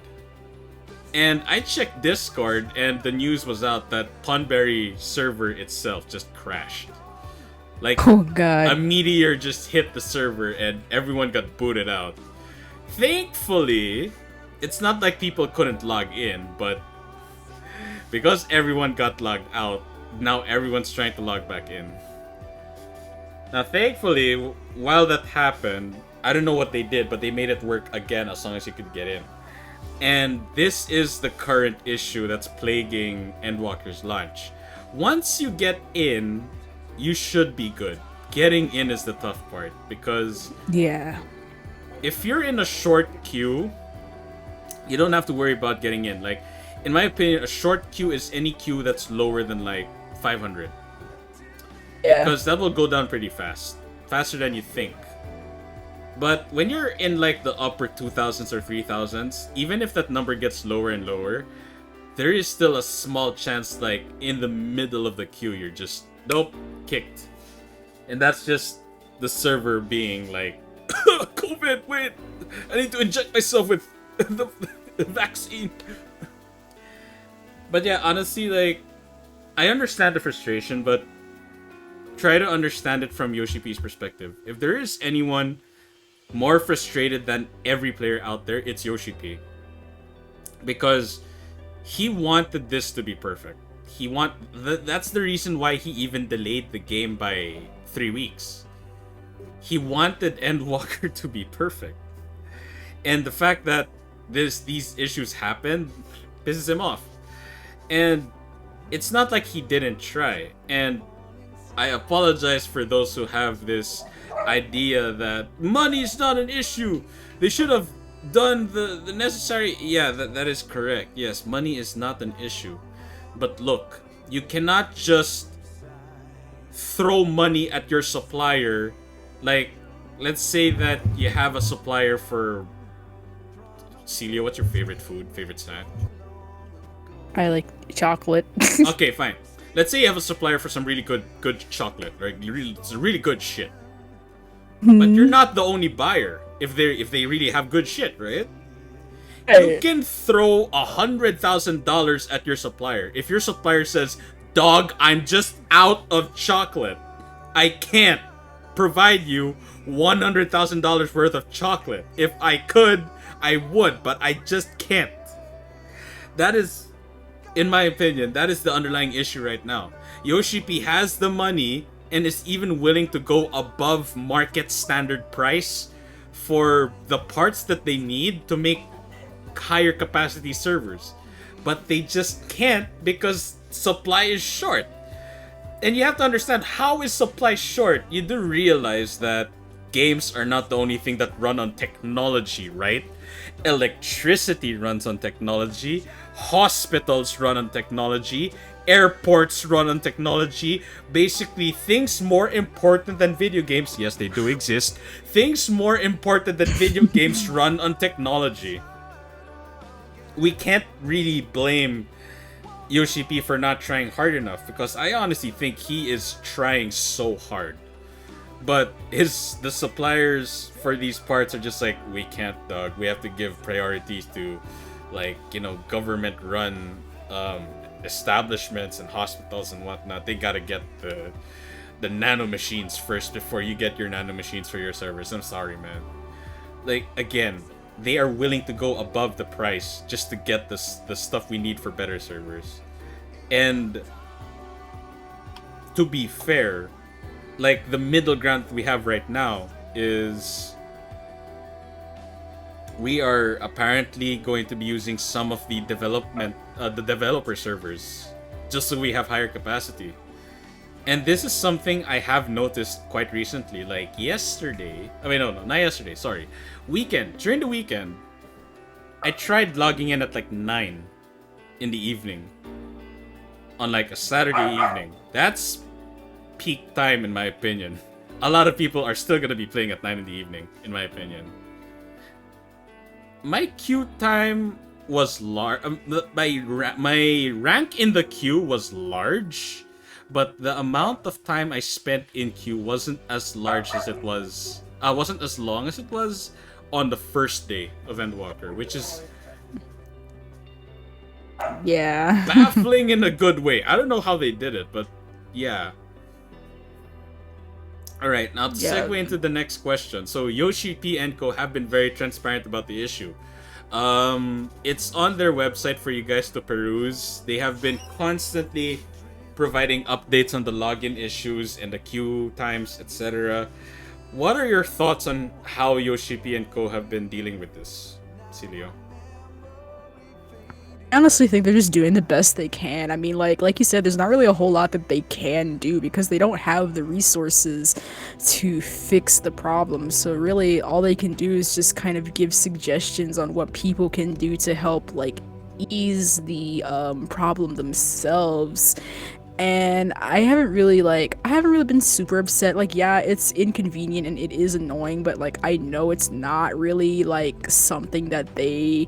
And I checked Discord, and the news was out that Thornberry server itself just crashed. Like, Oh god. a meteor just hit the server, and everyone got booted out. Thankfully, it's not like people couldn't log in, but because everyone got logged out, now everyone's trying to log back in. Now, thankfully, while that happened, I don't know what they did, but they made it work again as long as you could get in. And this is the current issue that's plaguing Endwalker's launch. Once you get in, you should be good. Getting in is the tough part, because Yeah. if you're in a short queue, you don't have to worry about getting in. Like, in my opinion, a short queue is any queue that's lower than like 500. Yeah. Because that will go down pretty fast. Faster than you think. But when you're in like the upper 2000s or 3000s, even if that number gets lower and lower, there is still a small chance like in the middle of the queue you're just, nope, kicked. And that's just the server being like, COVID, wait, I need to inject myself with the vaccine. But yeah, honestly, like, I understand the frustration, but try to understand it from Yoshi.P's perspective. If there is anyone more frustrated than every player out there, it's Yoshi.P. Because he wanted this to be perfect. That's the reason why he even delayed the game by 3 weeks. He wanted Endwalker to be perfect. And the fact that these issues happened pisses him off. And it's not like he didn't try. And I apologize for those who have this idea that money is not an issue. They should have done the necessary... Yeah, that is correct. Yes, money is not an issue. But look, you cannot just throw money at your supplier. Like, let's say that you have a supplier for... Ceelio, what's your favorite food? Favorite snack? I like chocolate. Okay, fine. Let's say you have a supplier for some really good chocolate, right? It's really good shit. But you're not the only buyer if they really have good shit, right? You can throw $100,000 at your supplier. If your supplier says, "Dog, I'm just out of chocolate. I can't provide you $100,000 worth of chocolate. If I could, I would, but I just can't. That is, in my opinion, that is the underlying issue right now. Yoshi.P has the money and is even willing to go above market standard price for the parts that they need to make higher capacity servers. But they just can't because supply is short. And you have to understand, how is supply short? You do realize that games are not the only thing that run on technology, right? Electricity runs on technology, hospitals run on technology, airports run on technology. Basically, things more important than video games, yes, they do exist, things more important than video games run on technology. We can't really blame Yoshi.P for not trying hard enough, because I honestly think he is trying so hard. But the suppliers for these parts are just like, we can't, dog. We have to give priorities to, like, you know, government-run establishments and hospitals and whatnot. They gotta get the nano machines first before you get your nano machines for your servers. I'm sorry, man. Like, again, they are willing to go above the price just to get the stuff we need for better servers. And to be fair, like, the middle ground we have right now is we are apparently going to be using some of the developer servers just so we have higher capacity. And this is something I have noticed quite recently. Like yesterday, not yesterday, sorry. During the weekend, I tried logging in at like 9 in the evening. On like a Saturday evening. That's peak time in my opinion. A lot of people are still gonna be playing at 9 in the evening, in my opinion. My queue time was large. My rank in the queue was large, but the amount of time I spent in queue wasn't as large as it was. Wasn't as long as it was on the first day of Endwalker, which is baffling in a good way. I don't know how they did it, but yeah. Alright, now to segue into the next question. So Yoshi.P and Co have been very transparent about the issue. It's on their website for you guys to peruse. They have been constantly providing updates on the login issues and the queue times, etc. What are your thoughts on how Yoshi.P and Co have been dealing with this, Ceelio? I honestly think they're just doing the best they can. I mean, like you said, there's not really a whole lot that they can do because they don't have the resources to fix the problem. So really, all they can do is just kind of give suggestions on what people can do to help, like, ease the problem themselves. And I haven't really been super upset. Like, yeah, it's inconvenient and it is annoying, but like, I know it's not really like something that they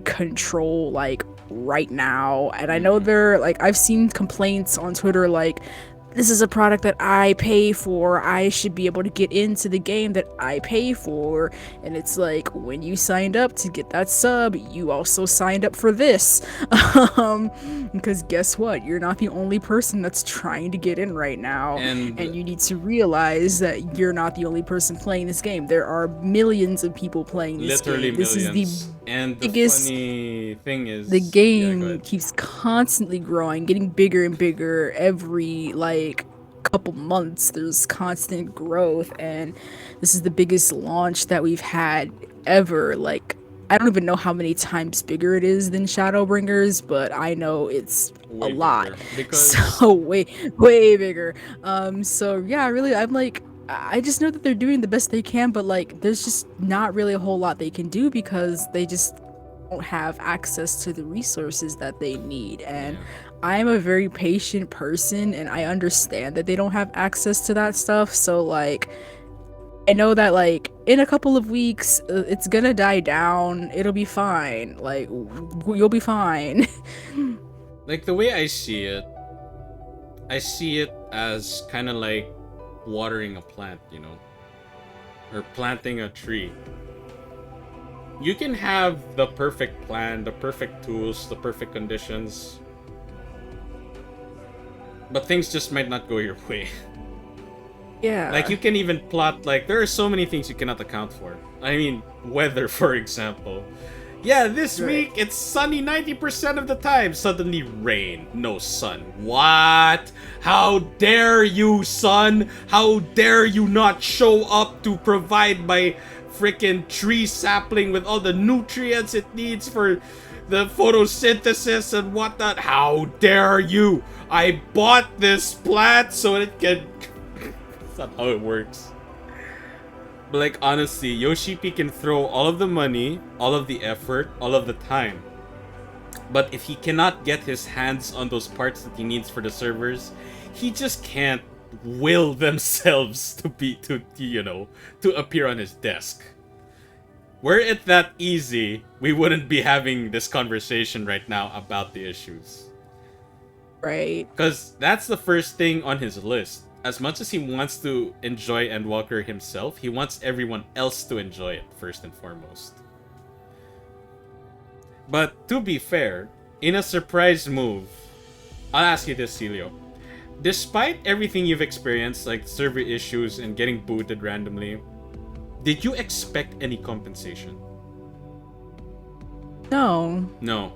control like right now. And I know they're like, I've seen complaints on Twitter like, this is a product that I pay for, I should be able to get into the game that I pay for. And it's like, when you signed up to get that sub, you also signed up for this. Because guess what, you're not the only person that's trying to get in right now, and you need to realize that you're not the only person playing this game. There are millions of people playing this Literally game. This millions. is the and biggest, funny thing is, the game keeps constantly growing, getting bigger and bigger every like couple months. There's constant growth, and this is the biggest launch that we've had ever. Like, I don't even know how many times bigger it is than Shadowbringers, but I know it's way a lot. because So way bigger. So yeah, really, I'm like, I just know that they're doing the best they can, but like, there's just not really a whole lot they can do because they just don't have access to the resources that they need. And I'm a very patient person, and I understand that they don't have access to that stuff. So like, I know that like in a couple of weeks it's gonna die down. It'll be fine. Like, you'll be fine. like, the way I see it as kind of like watering a plant, you know, or planting a tree. You can have the perfect plan, the perfect tools, the perfect conditions, but things just might not go your way. Yeah. Like, you can even plot, like, there are so many things you cannot account for. I mean, weather, for example. Yeah, this Right. week it's sunny 90% of the time. Suddenly rain, no sun. What? How dare you, sun? How dare you not show up to provide my freaking tree sapling with all the nutrients it needs for the photosynthesis and whatnot? How dare you? I bought this plant so it can... That's not how it works. But like, honestly, Yoshi.P can throw all of the money, all of the effort, all of the time. But if he cannot get his hands on those parts that he needs for the servers, he just can't will themselves to appear on his desk. Were it that easy, we wouldn't be having this conversation right now about the issues. Right. Because that's the first thing on his list. As much as he wants to enjoy Endwalker himself, he wants everyone else to enjoy it first and foremost. But to be fair, in a surprise move, I'll ask you this, Ceelio. Despite everything you've experienced, like server issues and getting booted randomly, did you expect any compensation? No. No.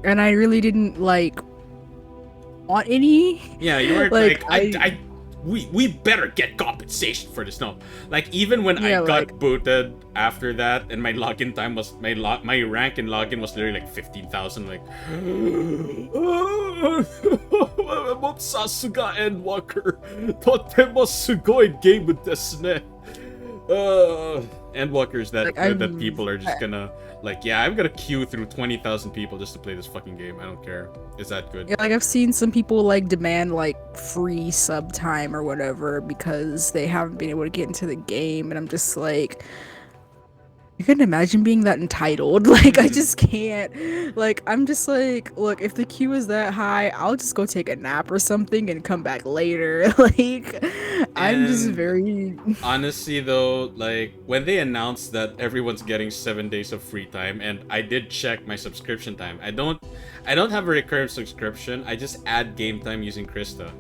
And I really didn't like want any. Yeah, you were Like, we better get compensation for this. No, like even when I Yeah, got like- booted after that, and my login time was my rank in login was literally like 15,000. Like, Sasuga Endwalker, totemo sugoi game desu ne. Endwalker's that Like, good that I'm- people are just gonna like, yeah, I'm gonna queue through 20,000 people just to play this fucking game. I don't care. Is that good? Yeah, like I've seen some people like demand like free sub time or whatever because they haven't been able to get into the game, and I'm just like, I couldn't imagine being that entitled. Like, I just can't. Like, I'm just like, look, if the queue is that high, I'll just go take a nap or something and come back later. Like, I'm just And very. honestly though, like when they announced that everyone's getting 7 days of free time, and I did check my subscription time. I don't have a recurrent subscription. I just add game time using Krista.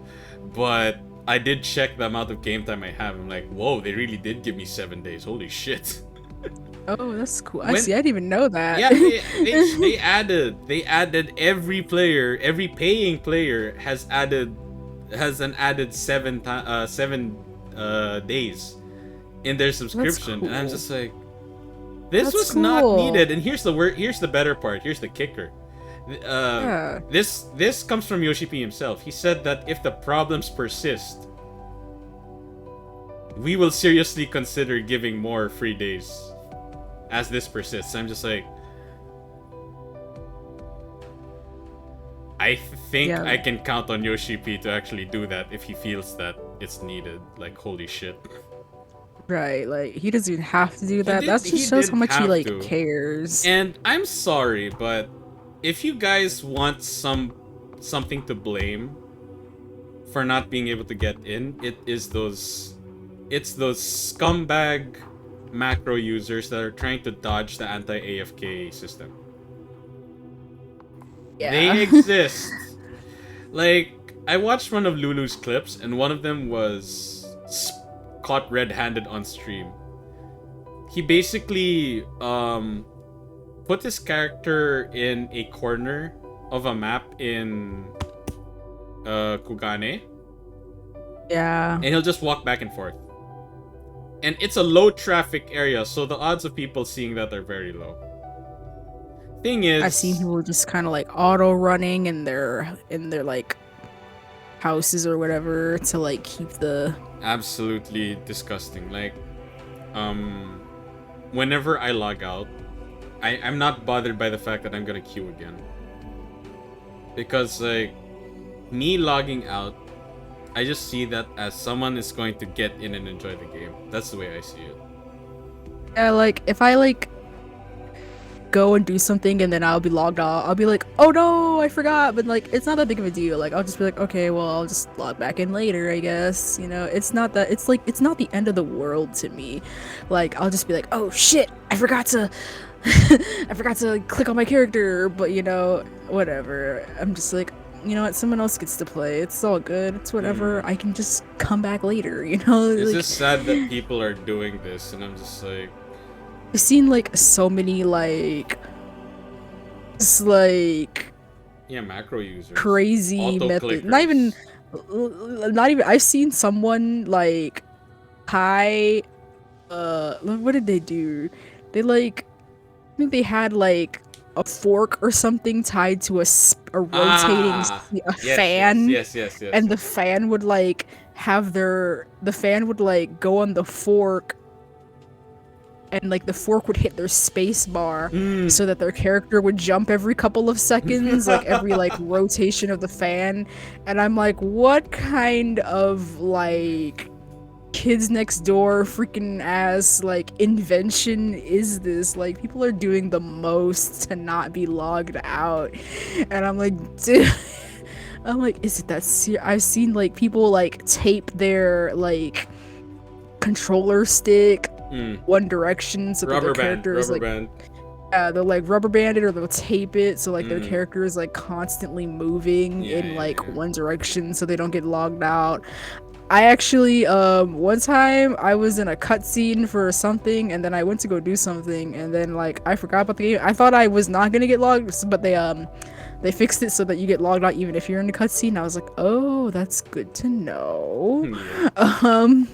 But I did check the amount of game time I have. I'm like, whoa, they really did give me 7 days. Holy shit. Oh, that's cool. When- I see. I didn't even know that. Yeah, they added every player, every paying player has an added 7 days in their subscription, and I'm cool. just like, this That's was not cool. needed. And here's the better part. Here's the kicker. Yeah. This comes from Yoshi.P himself. He said that if the problems persist, we will seriously consider giving more free days as this persists. I'm just like, I think Yeah. I can count on Yoshi.P to actually do that if he feels that it's needed. Like, holy shit. Right, like he doesn't even have to do that. did- That he just shows did how much he have like to. cares. And I'm sorry, but if you guys want something to blame for not being able to get in, it's those scumbag macro users that are trying to dodge the anti-AFK system. Yeah. They exist. Like, I watched one of Lulu's clips, and one of them was caught red-handed on stream. He basically put his character in a corner of a map in Kugane, Yeah. and he'll just walk back and forth. And it's a low traffic area, so the odds of people seeing that are very low. Thing is, I've seen people just kind of like auto running in their like houses or whatever to like keep the. absolutely disgusting. Like, whenever I log out, I'm not bothered by the fact that I'm gonna queue again. Because, like, me logging out, I just see that as someone is going to get in and enjoy the game. That's the way I see it. Yeah, like if I like go and do something and then I'll be logged out, I'll be like, oh no, I forgot. But like, it's not that big of a deal. Like, I'll just be like, okay, well, I'll just log back in later, I guess. You know, it's not that. It's like it's not the end of the world to me. Like, I'll just be like, oh shit, I forgot to. I forgot to click on my character, but you know, whatever. I'm just like, you know what, someone else gets to play. It's all good. It's whatever. Mm. I can just come back later, you know? It's Like, just sad that people are doing this, and I'm just like, I've seen like so many like just like yeah, macro users, crazy auto method. Not even clickers. I've seen someone like tie what did they do? They like I think they had like a fork or something tied to a rotating Ah, a yes, yes, fan, yes, yes, yes. and the fan would like the fan would like go on the fork, and like the fork would hit their space bar Mm. so that their character would jump every couple of seconds, like every like rotation of the fan. And I'm like, what kind of like kids next door freaking ass like invention is this? Like, people are doing the most to not be logged out, and I'm like, dude. I'm like, is it that serious? I've seen like people like tape their like controller stick Mm. one direction so that their character is Rubber like, band. they'll like rubber band it, or they'll tape it so like their Mm. character is like constantly moving Yeah, in yeah, like yeah. one direction so they don't get logged out. I actually one time I was in a cutscene for something, and then I went to go do something, and then like I forgot about the game. I thought I was not gonna get logged, but they fixed it so that you get logged out even if you're in the cutscene. I was like, oh, that's good to know. Yeah. um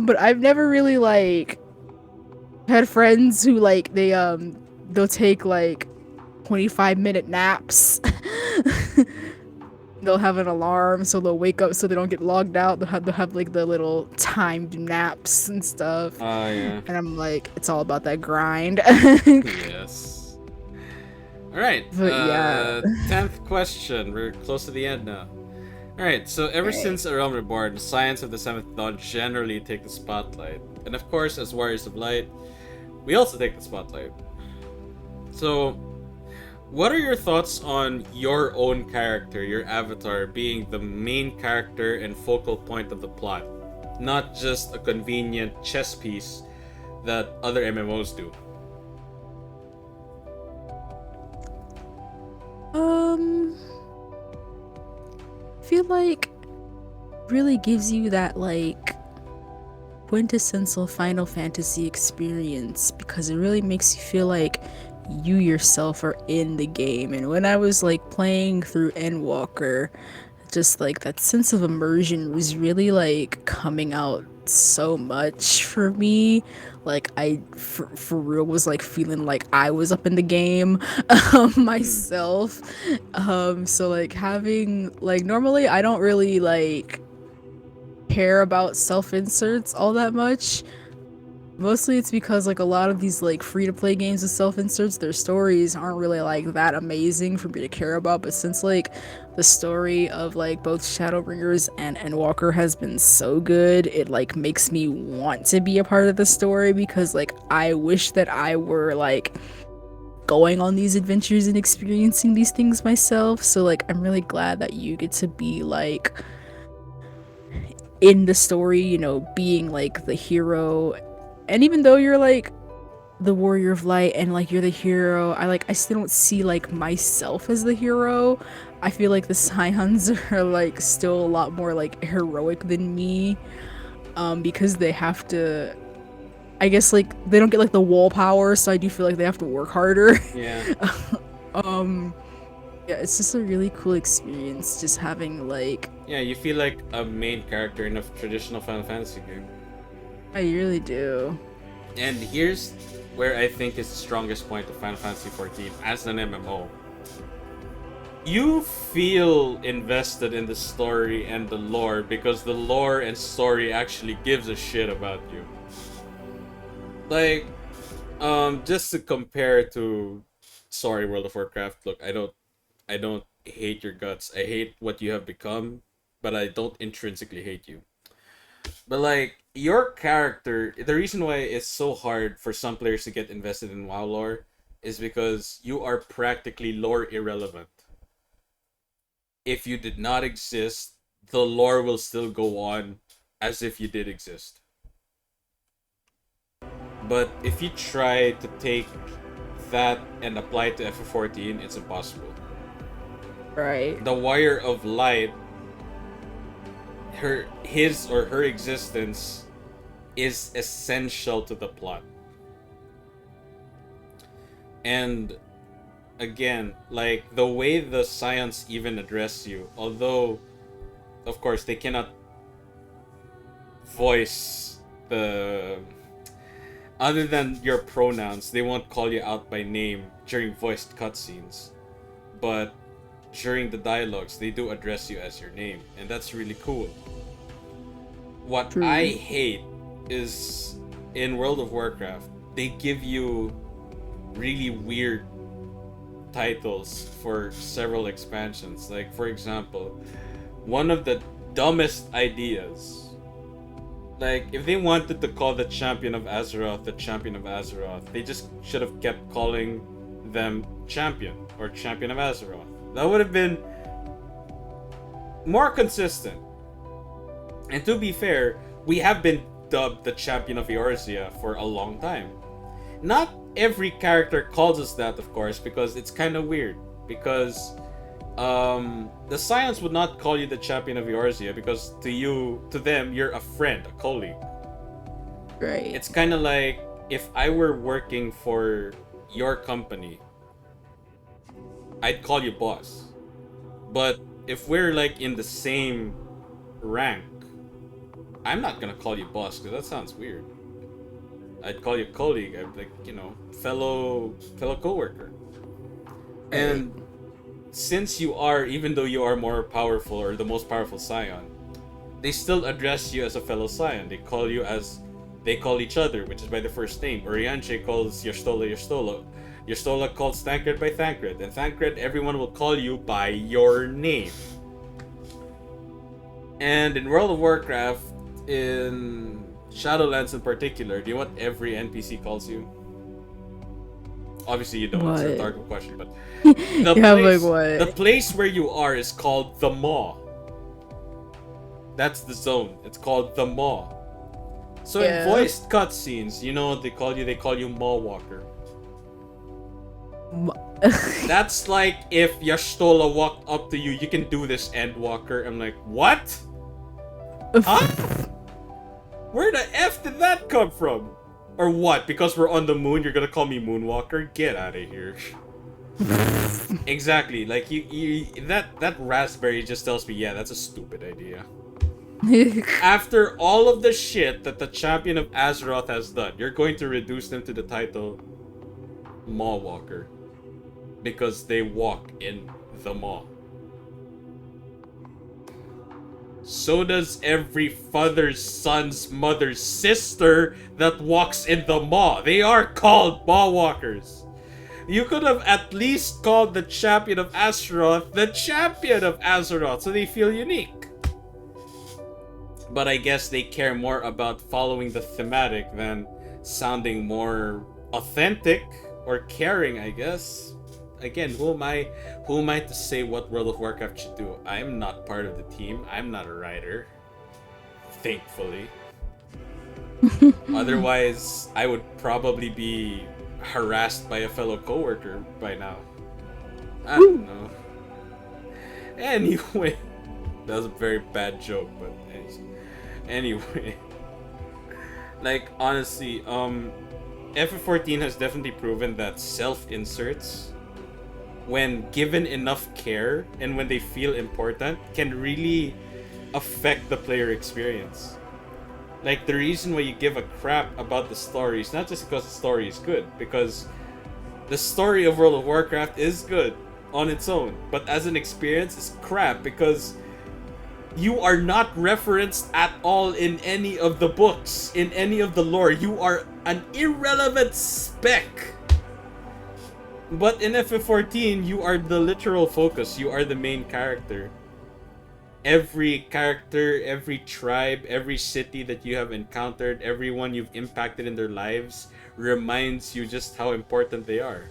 but I've never really like had friends who like they'll take like 25-minute naps. They'll have an alarm so they'll wake up so they don't get logged out. They'll have like the little timed naps and stuff. Ah, yeah. And I'm like, it's all about that grind. Yes. All right. But yeah. 10th question. We're close to the end now. All right. So ever since A Realm Reborn, the science of the Seventh Dawn generally take the spotlight, and of course, as Warriors of Light, we also take the spotlight. So, what are your thoughts on your own character, your avatar, being the main character and focal point of the plot, not just a convenient chess piece that other MMOs do? I feel like really gives you that like quintessential Final Fantasy experience, because it really makes you feel like you yourself are in the game. And when I was like playing through Endwalker, just like that sense of immersion was really like coming out so much for me. Like I for real was like feeling like I was up in the game myself. So like having like, normally I don't really like care about self-inserts all that much. Mostly it's because like a lot of these like free-to-play games with self-inserts, their stories aren't really like that amazing for me to care about. But since like the story of like both Shadowbringers and Endwalker has been so good, it like makes me want to be a part of the story, because like I wish that I were like going on these adventures and experiencing these things myself. So like I'm really glad that you get to be like in the story, you know, being like the hero. And even though you're like the warrior of light and like you're the hero, I still don't see like myself as the hero. I feel like the Scions are like still a lot more like heroic than me, because they have to, I guess like they don't get like the wall power, so I do feel like they have to work harder. Yeah. Yeah, it's just a really cool experience just having like, Yeah, you feel like a main character in a traditional Final Fantasy game. I really do. And here's where I think is the strongest point of Final Fantasy XIV as an MMO. You feel invested in the story and the lore because the lore and story actually gives a shit about you. Like, just to compare to, sorry, World of Warcraft. Look, I don't hate your guts. I hate what you have become, but I don't intrinsically hate you. But like your character, the reason why it's so hard for some players to get invested in WoW lore is because you are practically lore irrelevant. If you did not exist, the lore will still go on as if you did exist. But if you try to take that and apply it to FF14, it's impossible. Right. The Wire of Light, his or her existence is essential to the plot. And again, like the way the Scions even address you, although of course they cannot voice the other than your pronouns, they won't call you out by name during voiced cutscenes. But during the dialogues, they do address you as your name, and that's really cool. What True. I hate is in World of Warcraft, they give you really weird titles for several expansions. Like, for example, one of the dumbest ideas. Like, if they wanted to call the Champion of Azeroth the Champion of Azeroth, they just should have kept calling them Champion or Champion of Azeroth. That would have been more consistent. And to be fair, we have been dubbed the Champion of Eorzea for a long time. Not every character calls us that, of course, because it's kind of weird. Because the Scions would not call you the Champion of Eorzea because to them, you're a friend, a colleague. Right. It's kind of like if I were working for your company, I'd call you boss. But if we're like in the same rank, I'm not gonna call you boss because that sounds weird. I'd call you colleague. I'd like, fellow coworker. And since you are, even though you are more powerful or the most powerful Scion, they still address you as a fellow Scion. They call each other, which is by the first name. Orianche calls Y'shtola Y'shtola. Y'shtola calls Thancred by Thancred. And Thancred, everyone will call you by your name. And in World of Warcraft, in Shadowlands in particular, do you know what every NPC calls you? Obviously you don't, it's a What? dark question, but What? the place where you are is called the Maw. That's the zone. It's called the Maw. So in voiced cutscenes, they call you Maw Walker. That's like if Y'shtola walked up to you, you can do this, Endwalker. I'm like, what? Huh? Where the F did that come from? Or what? Because we're on the moon, you're gonna call me Moonwalker? Get out of here. Exactly. Like that raspberry just tells me, yeah, that's a stupid idea. After all of the shit that the Champion of Azeroth has done, you're going to reduce them to the title Maw Walker. Because they walk in the Maw. So does every father's son's mother's sister that walks in the Maw. They are called Maw Walkers. You could have at least called the Champion of Azeroth the Champion of Azeroth so they feel unique. But I guess they care more about following the thematic than sounding more authentic or caring, I guess. Again, who am I to say what World of Warcraft should do? I'm not part of the team. I'm not a writer. Thankfully. Otherwise, I would probably be harassed by a fellow coworker by now. I don't know. Anyway, that was a very bad joke, but anyway. Like, honestly, FF14 has definitely proven that self-inserts, when given enough care and when they feel important, can really affect the player experience. Like, the reason why you give a crap about the story is not just because the story is good, because the story of World of Warcraft is good on its own, but as an experience, it's crap because you are not referenced at all in any of the books, in any of the lore. You are an irrelevant speck. But in FF14, you are the literal focus. You are the main character. Every character, every tribe, every city that you have encountered, everyone you've impacted in their lives reminds you just how important they are.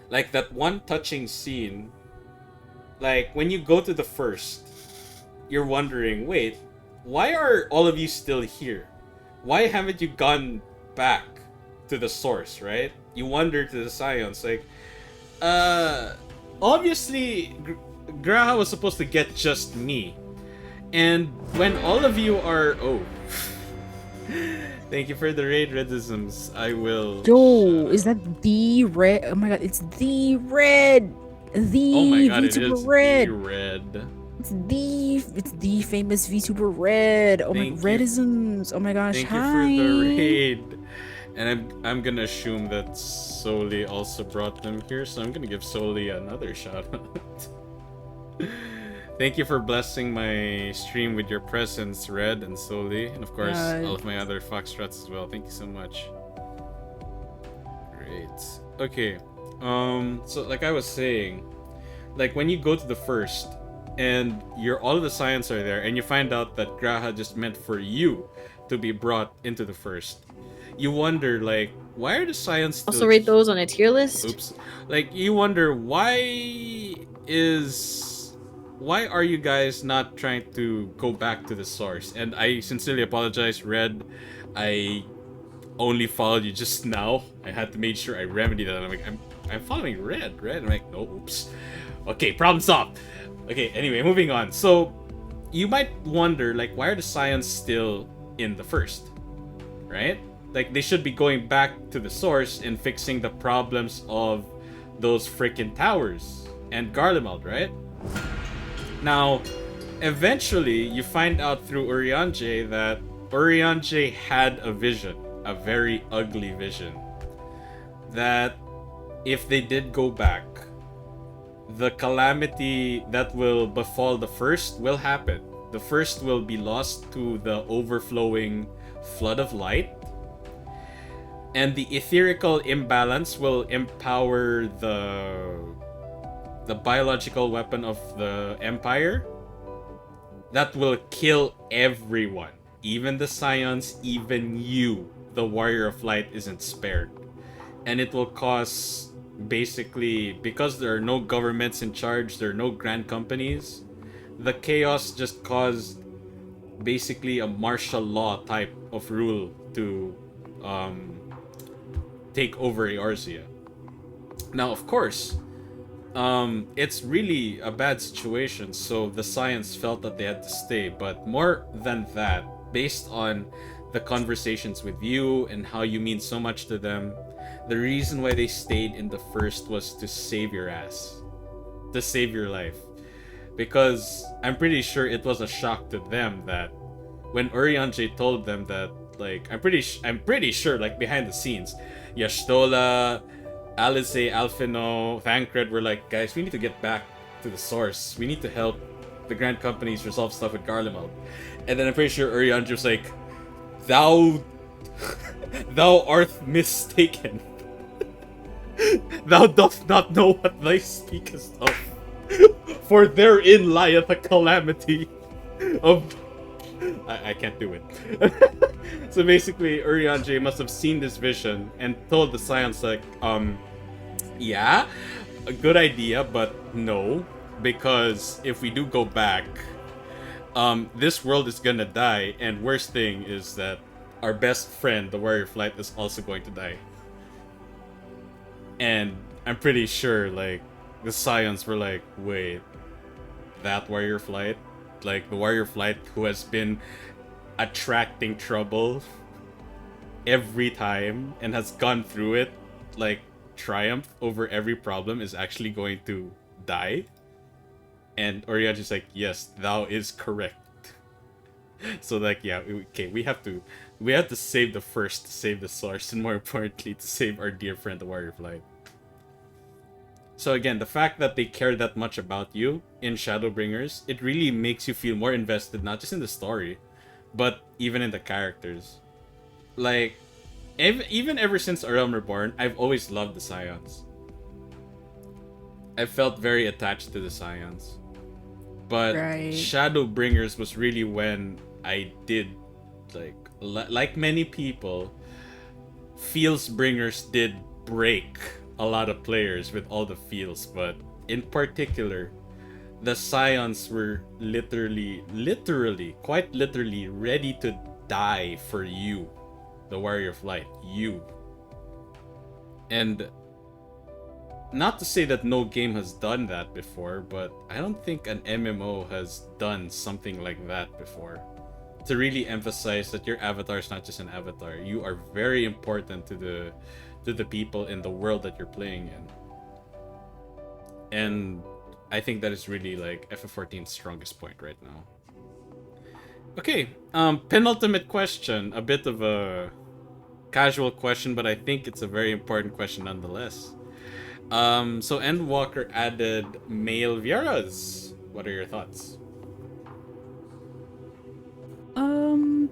Like that one touching scene, like when you go to the first, you're wondering, wait, why are all of you still here? Why haven't you gone back to the source, right? You wonder to the Scions, like, obviously, Graha was supposed to get just me. And when all of you are... Oh. Thank you for the raid redisms. I will... Yo, is that the red? Oh my god, it's the red. Oh my The god, it VTuber is the red. red. It's the famous VTuber red. Oh my Thank you. redisms. Oh my gosh, Thank you hi. for the raid. And I'm gonna assume that Soli also brought them here, so I'm gonna give Soli another shout out. Thank you for blessing my stream with your presence, Red and Soli, and of course all of my other Foxtrots as well. Thank you so much. Great. Okay. So like I was saying, like when you go to the first and all of the science are there and you find out that Graha just meant for you to be brought into the first, you wonder like why are the science still Also rate those on a tier list. Oops. Like you wonder why are you guys not trying to go back to the source? And I sincerely apologize, Red. I only followed you just now. I had to make sure I remedy that. I'm like, I'm following Red. I'm like, no, oops. Okay, problem solved. Okay, anyway, moving on. So, you might wonder, like, why are the science still in the first? Right? Like, they should be going back to the source and fixing the problems of those freaking towers and Garlemald, right? Now, eventually, you find out through Urianger that Urianger had a vision, a very ugly vision, that if they did go back, the calamity that will befall the first will happen. The first will be lost to the overflowing flood of light, and the etherical imbalance will empower the biological weapon of the Empire that will kill everyone. Even the Scions, even you, the Warrior of Light, isn't spared. And it will cause, basically, because there are no governments in charge, there are no grand companies, the chaos just caused basically a martial law type of rule to take over Eorzea. Now, of course, it's really a bad situation, so the Scions felt that they had to stay. But more than that, based on the conversations with you and how you mean so much to them, the reason why they stayed in the first was to save your ass, to save your life. Because I'm pretty sure it was a shock to them that when Urianger told them that, like, I'm pretty sure, like, behind the scenes, Yashtola, Alice, Alfino, Thancred were like, guys, we need to get back to the source. We need to help the grand companies resolve stuff with Garlemald. And then I'm pretty sure Urianger was like, thou art mistaken. Thou dost not know what thou speakest of. For therein lieth a calamity of... I can't do it. So basically, Urianger must have seen this vision and told the Scions, like, yeah, a good idea, but no. Because if we do go back, this world is gonna die, and worst thing is that our best friend, the Warrior of Light, is also going to die. And I'm pretty sure, like, the Scions were like, wait, that Warrior of Light? Like, the Warrior of Light who has been attracting trouble every time and has gone through it, like, triumph over every problem, is actually going to die? And Urianger's like, yes, thou is correct. So, like, yeah, okay, we have to save the first to save the source, and more importantly, to save our dear friend, the Warrior of Light. So again, the fact that they care that much about you in Shadowbringers, it really makes you feel more invested, not just in the story, but even in the characters. Like, even ever since A Realm Reborn, I've always loved the Scions. I felt very attached to the Scions. But Right. Shadowbringers was really when I did, like many people, Feels Bringers did break a lot of players with all the feels, but in particular, the Scions were literally, quite literally ready to die for you, the Warrior of Light, you. And not to say that no game has done that before, but I don't think an MMO has done something like that before. To really emphasize that your avatar is not just an avatar. You are very important to the people in the world that you're playing in. And I think that is really like FF14's strongest point right now. Okay, penultimate question. A bit of a casual question, but I think it's a very important question nonetheless. So Endwalker added male Vieras. What are your thoughts?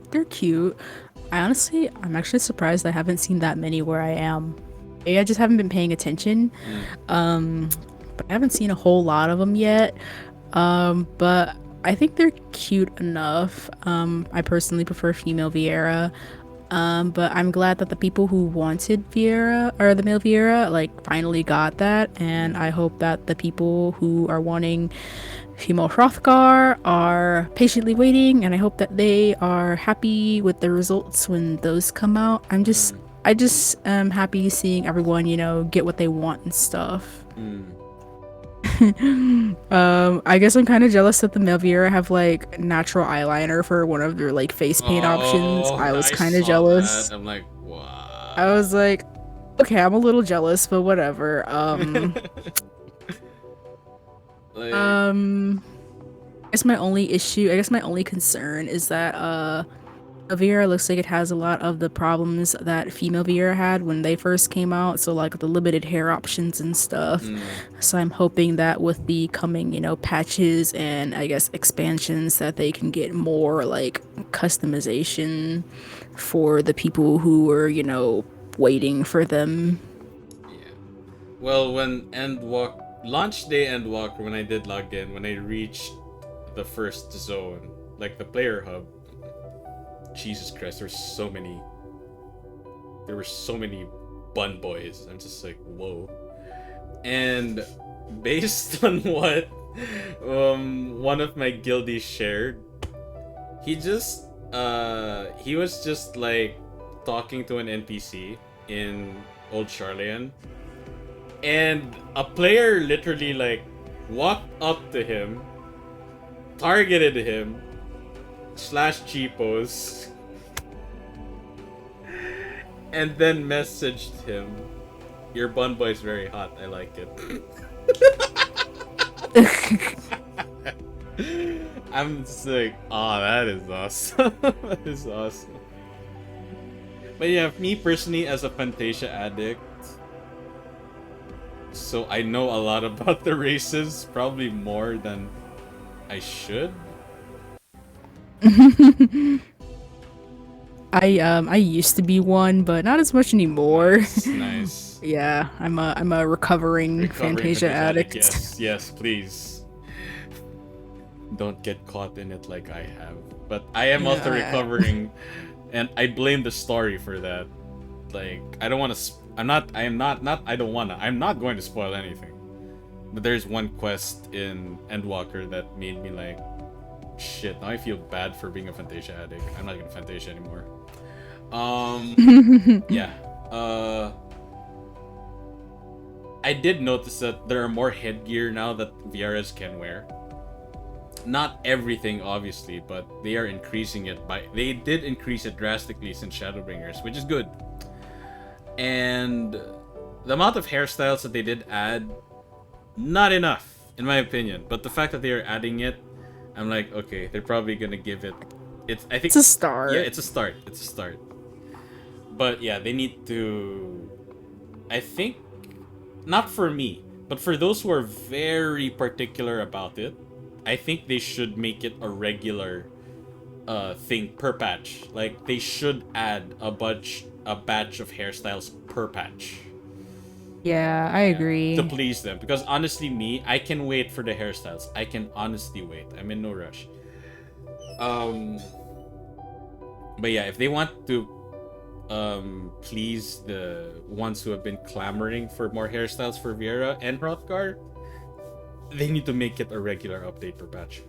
They're cute. I'm actually surprised I haven't seen that many where I am. Maybe I just haven't been paying attention. But I haven't seen a whole lot of them yet. But I think they're cute enough. I personally prefer female Vieira. But I'm glad that the people who wanted Vieira, or the male Vieira, like finally got that. And I hope that the people who are wanting female Hrothgar are patiently waiting, and I hope that they are happy with the results when those come out. I just am happy seeing everyone, get what they want and stuff. I guess I'm kind of jealous that the Melviera have like natural eyeliner for one of their like face paint options. I was kind of jealous. That. I'm like, wow. I was like, okay, I'm a little jealous, but whatever. Like, I guess my only concern is that Avira looks like it has a lot of the problems that female Vera had when they first came out, so like the limited hair options and stuff. So I'm hoping that with the coming, patches and I guess expansions that they can get more like customization for the people who were, waiting for them. yeah. Well, when launch day Endwalker, when I did log in, when I reached the first zone, like the player hub, Jesus Christ, there were so many bun boys. I'm just like, whoa. And based on what one of my guildies shared, he was just like talking to an NPC in Old Charlian, and a player literally like walked up to him, targeted him, /cheapos, and then messaged him, "Your bun boy is very hot. I like it." I'm just like, oh, that is awesome. That is awesome. But yeah, me personally, as a Fantasia addict, so I know a lot about the races, probably more than I should. I used to be one, but not as much anymore. Nice. Yeah, I'm a recovering Fantasia addict. Yes, please. Don't get caught in it like I have. But I am also recovering, and I blame the story for that. Like, I don't want to. I'm not going to spoil anything. But there's one quest in Endwalker that made me like, shit, now I feel bad for being a Fantasia addict. I'm not gonna Fantasia anymore. Yeah. I did notice that there are more headgear now that Vieras can wear. Not everything, obviously, but they are increasing it they did increase it drastically since Shadowbringers, which is good. And the amount of hairstyles that they did add, not enough, in my opinion. But the fact that they are adding it, I'm like, okay, they're probably gonna give it. I think it's a start. Yeah, it's a start. It's a start. But yeah, they need to. I think, not for me, but for those who are very particular about it, I think they should make it a regular thing per patch. Like, they should add a batch of hairstyles per patch. Yeah, I agree. To please them. Because honestly, I can wait for the hairstyles. I can honestly wait. I'm in no rush. But yeah, if they want to please the ones who have been clamoring for more hairstyles for Viera and Hrothgar, they need to make it a regular update per patch.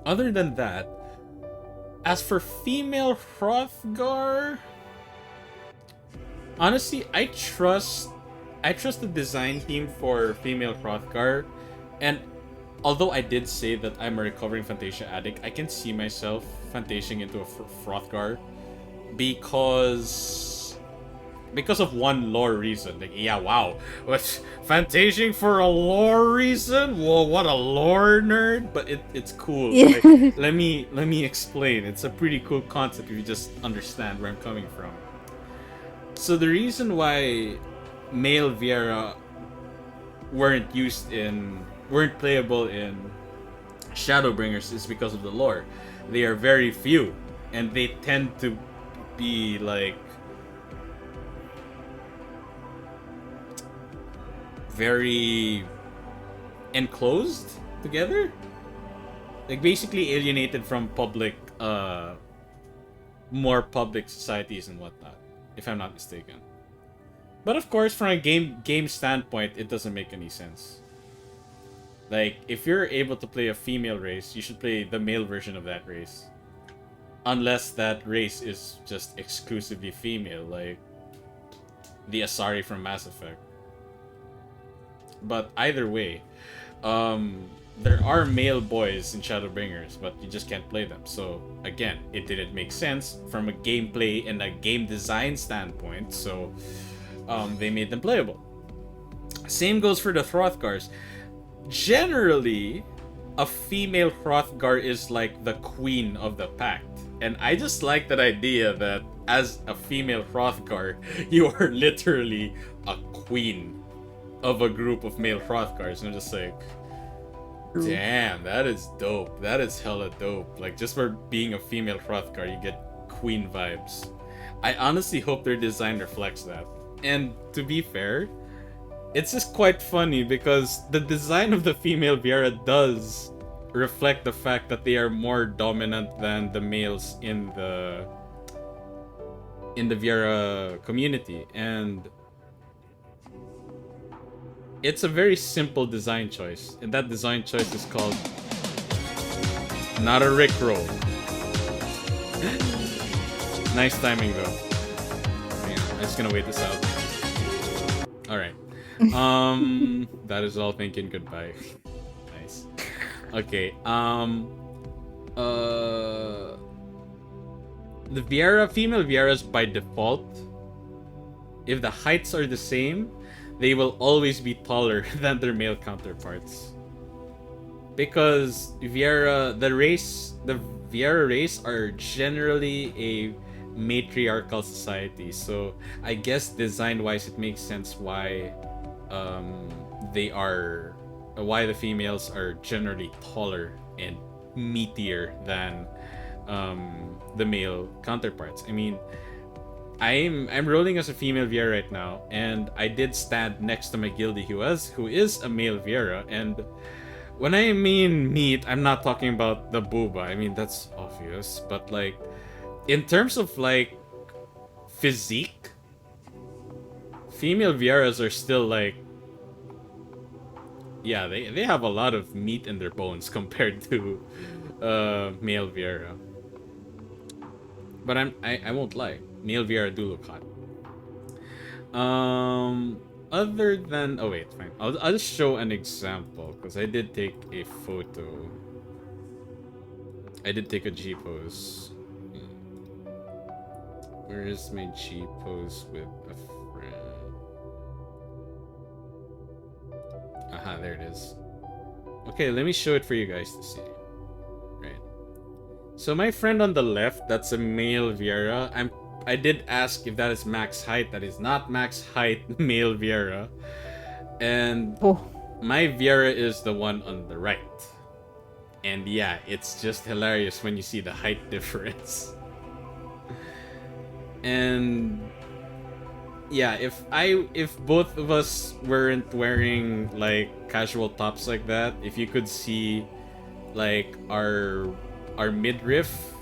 Other than that, as for female Hrothgar, honestly, I I trust the design team for female Hrothgar, and although I did say that I'm a recovering Fantasia addict, I can see myself Fantasiaing into a Hrothgar because of one lore reason. Like, yeah, wow, what's Fantasiaing for a lore reason? Whoa, what a lore nerd! But it's cool. Yeah. Like, let me explain. It's a pretty cool concept if you just understand where I'm coming from. So the reason why male Viera weren't playable in Shadowbringers is because of the lore. They are very few, and they tend to be like very enclosed together, like basically alienated from more public societies and whatnot, if I'm not mistaken. But of course, from a game standpoint, it doesn't make any sense. Like, if you're able to play a female race, you should play the male version of that race. Unless that race is just exclusively female, like the Asari from Mass Effect. But either way, there are male boys in Shadowbringers, but you just can't play them. So again, it didn't make sense from a gameplay and a game design standpoint, so they made them playable. Same goes for the Hrothgars. Generally, a female Hrothgar is like the queen of the pact. And I just like that idea that as a female Hrothgar, you are literally a queen of a group of male Hrothgars. And I'm just like, damn, that is dope. That is hella dope. Like, just for being a female Hrothgar, you get queen vibes. I honestly hope their design reflects that. And to be fair, it's just quite funny because the design of the female Viera does reflect the fact that they are more dominant than the males in the Viera community, and it's a very simple design choice, and that design choice is called not a Rickroll. Nice timing though. Yeah, I'm just gonna wait this out. Alright. That is all. Thank you and goodbye. Nice. Okay, the female Vieras by default, if the heights are the same, they will always be taller than their male counterparts. Because the Viera race are generally a matriarchal society, so I guess design-wise it makes sense why why the females are generally taller and meatier than the male counterparts. I mean, I'm rolling as a female Viera right now, and I did stand next to my guildie who is a male Viera, and when I mean meat, I'm not talking about the booba. I mean, that's obvious, but like in terms of like physique, female Vieras are still like, yeah, they have a lot of meat in their bones compared to male Viera. But I won't lie, male Viera do look hot. Other than, oh wait, fine. I'll just show an example because I did take a photo. I did take a G pose. Where is my G pose with a friend? Aha, there it is. Okay, let me show it for you guys to see. Right. So my friend on the left, that's a male Viera. I did ask if that is max height. That is not max height male Viera. And my Viera is the one on the right. And yeah, it's just hilarious when you see the height difference. And yeah, if both of us weren't wearing like casual tops like that, if you could see like our midriff,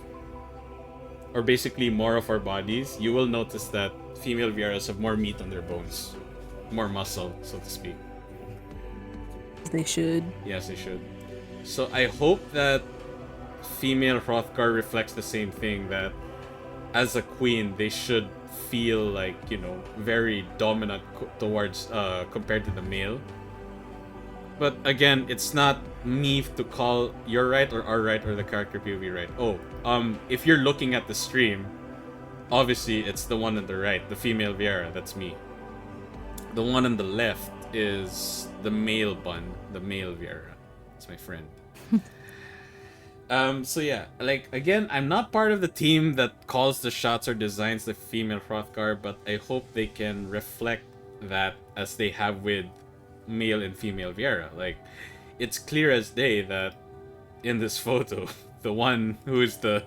or basically more of our bodies, you will notice that female Vieras have more meat on their bones. More muscle, so to speak. They should. Yes, they should. So I hope that female Hrothgar reflects the same thing, that as a queen, they should feel like, you know, very dominant towards compared to the male. But again, it's not me to call you're right or our right or the character POV right. Oh, if you're looking at the stream, obviously it's the one on the right, the female Viera, that's me. The one on the left is the male Bun, the male Viera. It's my friend. So yeah, like, again, I'm not part of the team that calls the shots or designs the female Hrothgar, but I hope they can reflect that as they have with male and female Viera. Like, it's clear as day that in this photo, the one who is the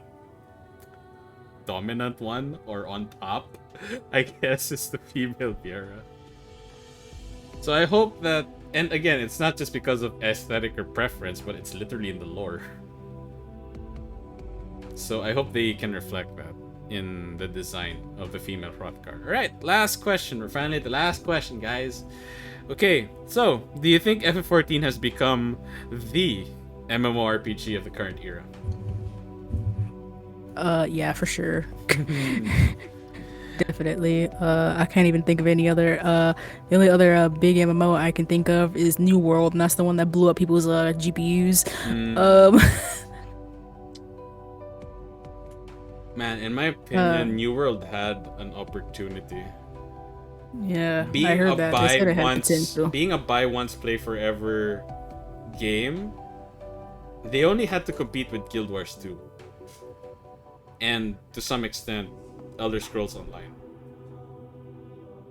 dominant one, or on top, I guess, is the female Viera. So I hope that, and again, it's not just because of aesthetic or preference, but it's literally in the lore. So I hope they can reflect that in the design of the female Hrothgar. Alright, last question. We're finally at the last question, guys. Okay, so, do you think FF14 has become the MMORPG of the current era? Yeah, for sure. Definitely. I can't even think of any other. The only other big MMO I can think of is New World, and that's the one that blew up people's GPUs. Man, in my opinion, New World had an opportunity. Yeah, I heard that. They said it had potential. Being a buy once, play forever game, they only had to compete with Guild Wars 2. And to some extent, Elder Scrolls Online.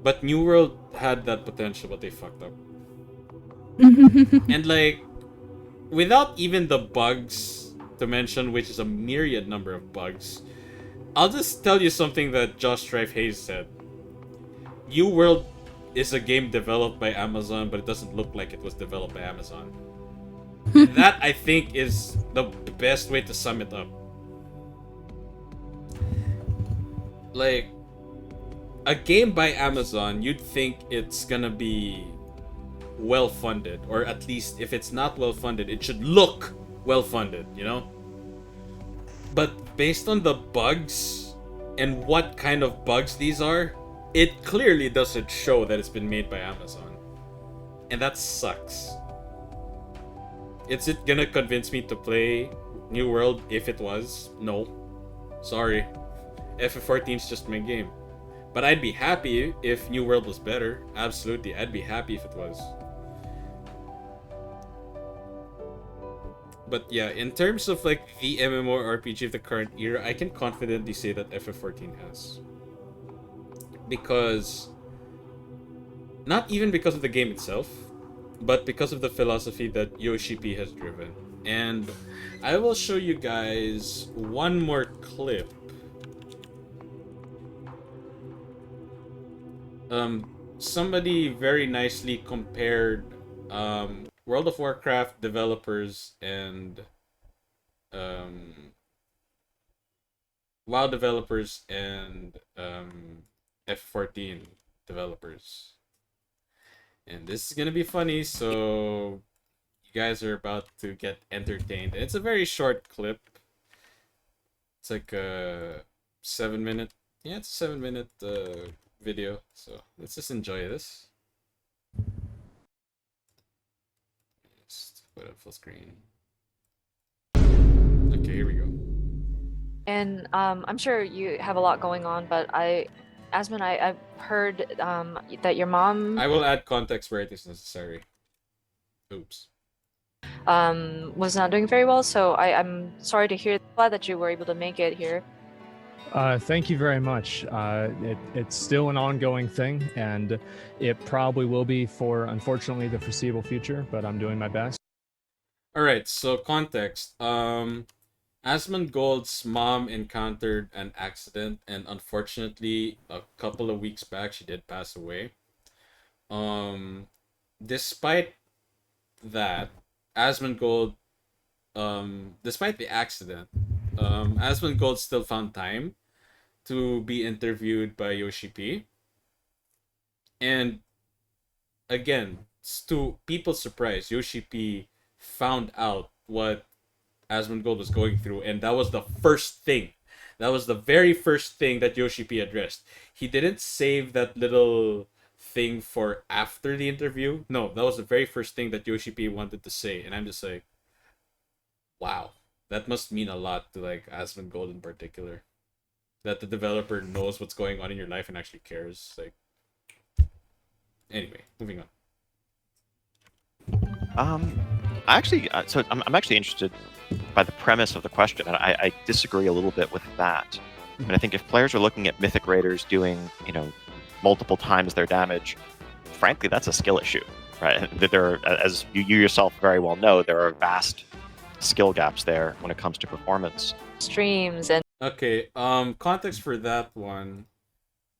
But New World had that potential, but they fucked up. And like, without even the bugs to mention, which is a myriad number of bugs, I'll just tell you something that Josh Strife Hayes said. New World is a game developed by Amazon, but it doesn't look like it was developed by Amazon. That, I think, is the best way to sum it up. Like, a game by Amazon, you'd think it's gonna be well-funded, or at least if it's not well-funded, it should look well-funded, you know? But based on the bugs and what kind of bugs these are, it clearly doesn't show that it's been made by Amazon. And that sucks. Is it gonna convince me to play New World if it was? No. Sorry. FF14 is just my game. But I'd be happy if New World was better. Absolutely, I'd be happy if it was. But yeah, in terms of like the MMORPG of the current era, I can confidently say that FF14 has. Because, not even because of the game itself, but because of the philosophy that Yoshi.P has driven. And I will show you guys one more clip. Somebody very nicely compared World of Warcraft developers and WoW developers and F14 developers. And this is gonna be funny, so you guys are about to get entertained. It's a very short clip. It's like a 7-minute, yeah, it's a 7-minute video. So let's just enjoy this. Just put it full screen. Okay, here we go. And I'm sure you have a lot going on, but Asmund, I've heard that your mom I will add context where it is necessary. Oops. was not doing very well, so I'm sorry to hear. Glad that you were able to make it here. Thank you very much. It's still an ongoing thing, and it probably will be for, unfortunately, the foreseeable future, but I'm doing my best. Alright, so context. Asmongold's mom encountered an accident, and unfortunately, a couple of weeks back, she did pass away. Despite that, Asmongold, despite the accident, Asmongold still found time to be interviewed by Yoshi.P. And again, to people's surprise, Yoshi.P found out what Asmongold was going through, and that was the first thing That was the very first thing that Yoshi.P addressed. He didn't save that little thing for after the interview. No, that was the very first thing that Yoshi.P wanted to say, and I'm just like, wow, that must mean a lot to like Asmongold in particular. That the developer knows what's going on in your life and actually cares. Like, anyway, moving on. I'm actually interested by the premise of the question, and I disagree a little bit with that. I mean, I think if players are looking at Mythic Raiders doing, multiple times their damage, frankly, that's a skill issue, right? That there, as you yourself very well know, there are vast skill gaps there when it comes to performance. Streams and Okay, context for that one.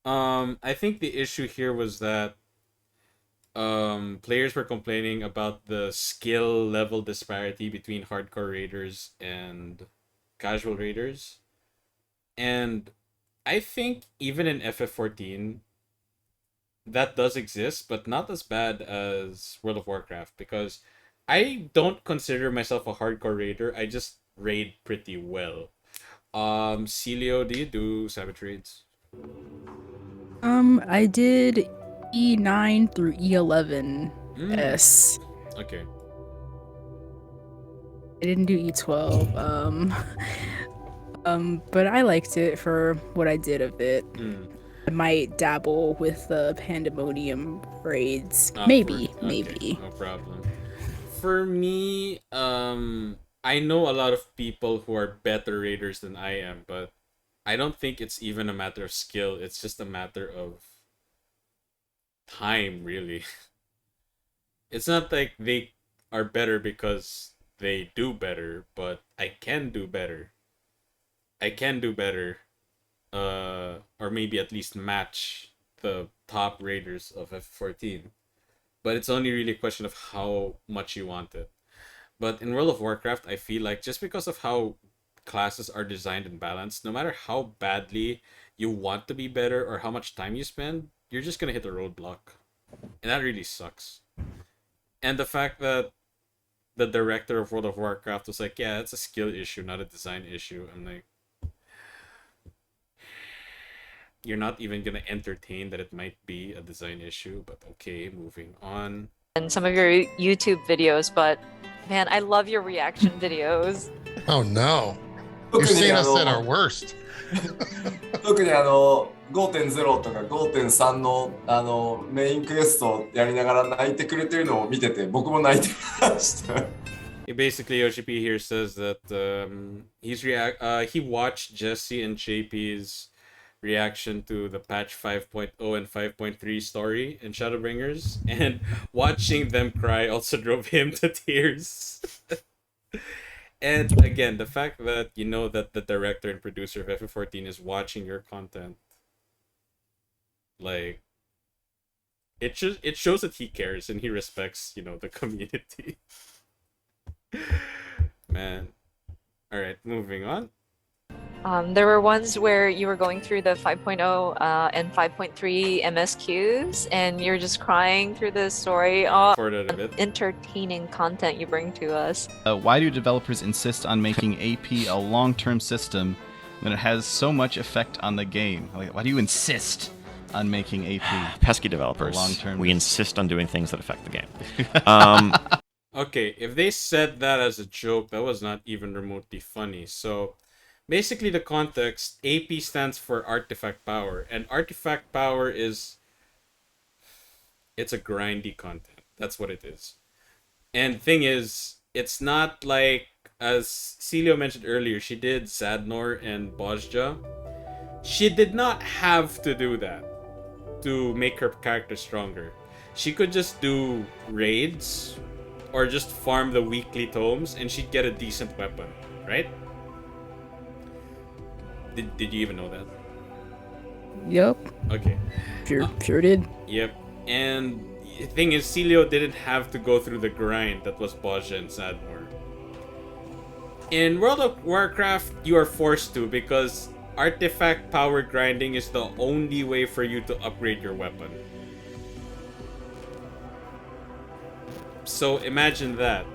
I think the issue here was that players were complaining about the skill level disparity between hardcore raiders and casual raiders. And I think even in FF14 that does exist, but not as bad as World of Warcraft, because I don't consider myself a hardcore raider. I just raid pretty well. Ceelio, do you do Savage raids? I did E9 through E11 S. Okay. I didn't do E12. But I liked it for what I did of it. I might dabble with the Pandemonium raids. Maybe. No problem. For me, I know a lot of people who are better raiders than I am, but I don't think it's even a matter of skill. It's just a matter of time, really. It's not like they are better because they do better, but I can do better. I can do better. Or maybe at least match the top raiders of F14. But it's only really a question of how much you want it. But in World of Warcraft, I feel like just because of how classes are designed and balanced, no matter how badly you want to be better or how much time you spend, you're just gonna hit a roadblock. And that really sucks. And the fact that the director of World of Warcraft was like, yeah, it's a skill issue, not a design issue. I'm like, you're not even gonna entertain that it might be a design issue, but okay, moving on. and some of your YouTube videos, but man, I love your reaction videos. Oh no. You're saying us at our worst. 特に5.0 とか5.3のメインクエストやりながら泣いてくれてるのを見てて僕も泣いてました。Basically, Yoshi.P here says that he watched Jesse and JP's reaction to the patch 5.0 and 5.3 story in Shadowbringers, and watching them cry also drove him to tears. And again, the fact that you know that the director and producer of FF14 is watching your content, like, it shows that he cares and he respects, the community. Man. Alright, moving on. There were ones where you were going through the 5.0 and 5.3 MSQs, and you're just crying through the story. Oh, entertaining content you bring to us. Why do developers insist on making AP a long-term system when it has so much effect on the game? Why do you insist on making AP? Pesky developers. Long-term. We insist on doing things that affect the game. Okay, if they said that as a joke, that was not even remotely funny. So, basically the context, AP stands for Artifact Power, and Artifact Power it's a grindy content. That's what it is. And thing is, it's not like, as Ceelio mentioned earlier, she did Zadnor and Bozja. She did not have to do that to make her character stronger. She could just do raids, or just farm the weekly tomes, and she'd get a decent weapon, right? Did you even know that? Yep. Okay. Sure did. Yep. And the thing is, Ceelio didn't have to go through the grind that was Bozja and Zadnor. In World of Warcraft, you are forced to, because artifact power grinding is the only way for you to upgrade your weapon. So imagine that.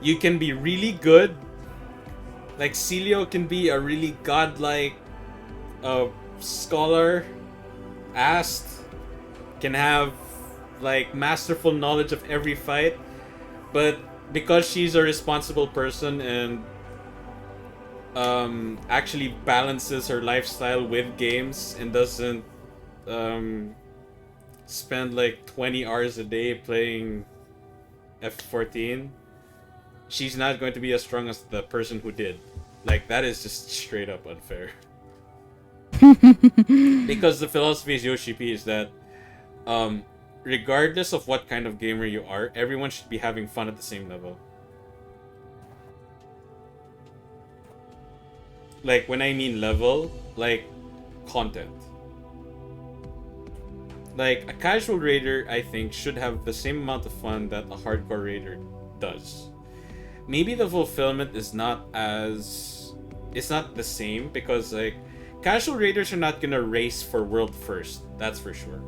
You can be really good Like, Ceelio can be a really godlike scholar, Ast can have like masterful knowledge of every fight, but because she's a responsible person and actually balances her lifestyle with games and doesn't spend like 20 hours a day playing F14, she's not going to be as strong as the person who did. Like, that is just straight up unfair. Because the philosophy is Yoshi.P is that regardless of what kind of gamer you are, everyone should be having fun at the same level. Like, when I mean level, like content. Like, a casual raider, I think, should have the same amount of fun that a hardcore raider does. Maybe the fulfillment is not as... It's not the same, because, like, casual raiders are not gonna race for world first, that's for sure.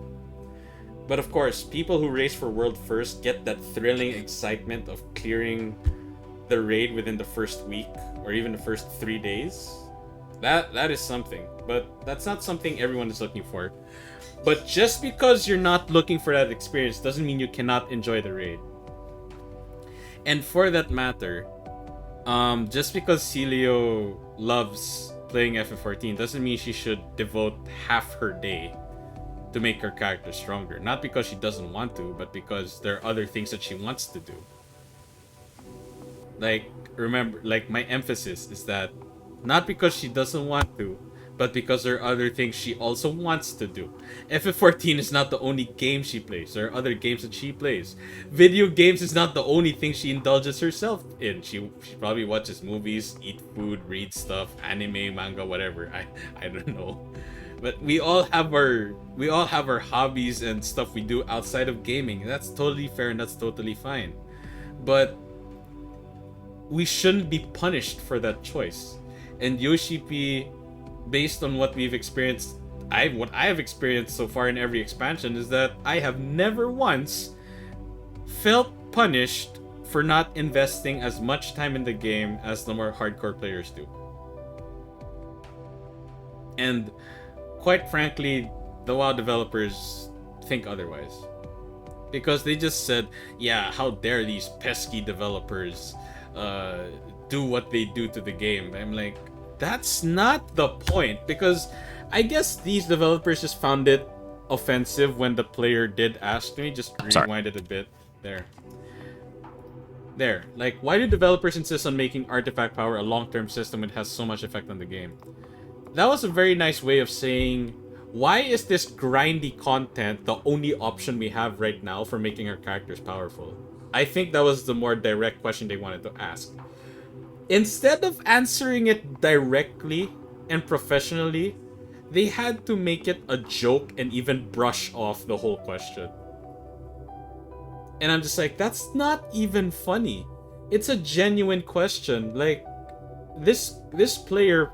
But of course, people who race for world first get that thrilling excitement of clearing the raid within the first week, or even the first 3 days. That is something, but that's not something everyone is looking for. But just because you're not looking for that experience doesn't mean you cannot enjoy the raid. And for that matter, just because Ceelio loves playing FF14 doesn't mean she should devote half her day to make her character stronger. Not because she doesn't want to, but because there are other things that she wants to do. Like, remember, like, my emphasis is that not because she doesn't want to, but because there are other things she also wants to do. FF14 is not the only game she plays. There are other games that she plays. Video games is not the only thing she indulges herself in. She probably watches movies, eat food, read stuff, anime, manga, whatever. I don't know. But we all have our hobbies and stuff we do outside of gaming. That's totally fair and that's totally fine. But we shouldn't be punished for that choice. And Yoshi.P, based on what we've experienced, what I have experienced so far in every expansion, is that I have never once felt punished for not investing as much time in the game as the more hardcore players do. And quite frankly, the WoW developers think otherwise. Because they just said, yeah, how dare these pesky developers do what they do to the game. I'm like, that's not the point, because I guess these developers just found it offensive when the player did ask me. Just rewind it a bit. There. Like, why do developers insist on making artifact power a long-term system when it has so much effect on the game? That was a very nice way of saying, why is this grindy content the only option we have right now for making our characters powerful? I think that was the more direct question they wanted to ask. Instead of answering it directly and professionally, they had to make it a joke and even brush off the whole question. And I'm just like, that's not even funny. It's a genuine question. Like, this player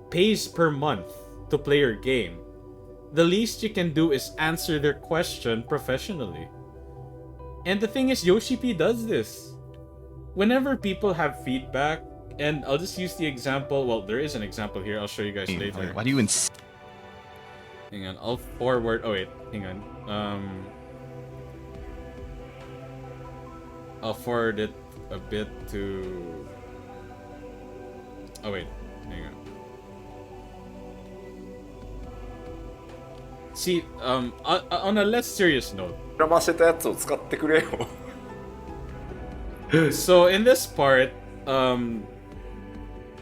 pays per month to play your game. The least you can do is answer their question professionally. And the thing is, Yoshi.P does this. Whenever people have feedback, and I'll just use the example, well, there is an example here, I'll show you guys later. Why do you insist? Hang on, I'll forward, oh wait, hang on. I'll forward it a bit to... Oh wait, hang on. See, on a less serious note. So in this part,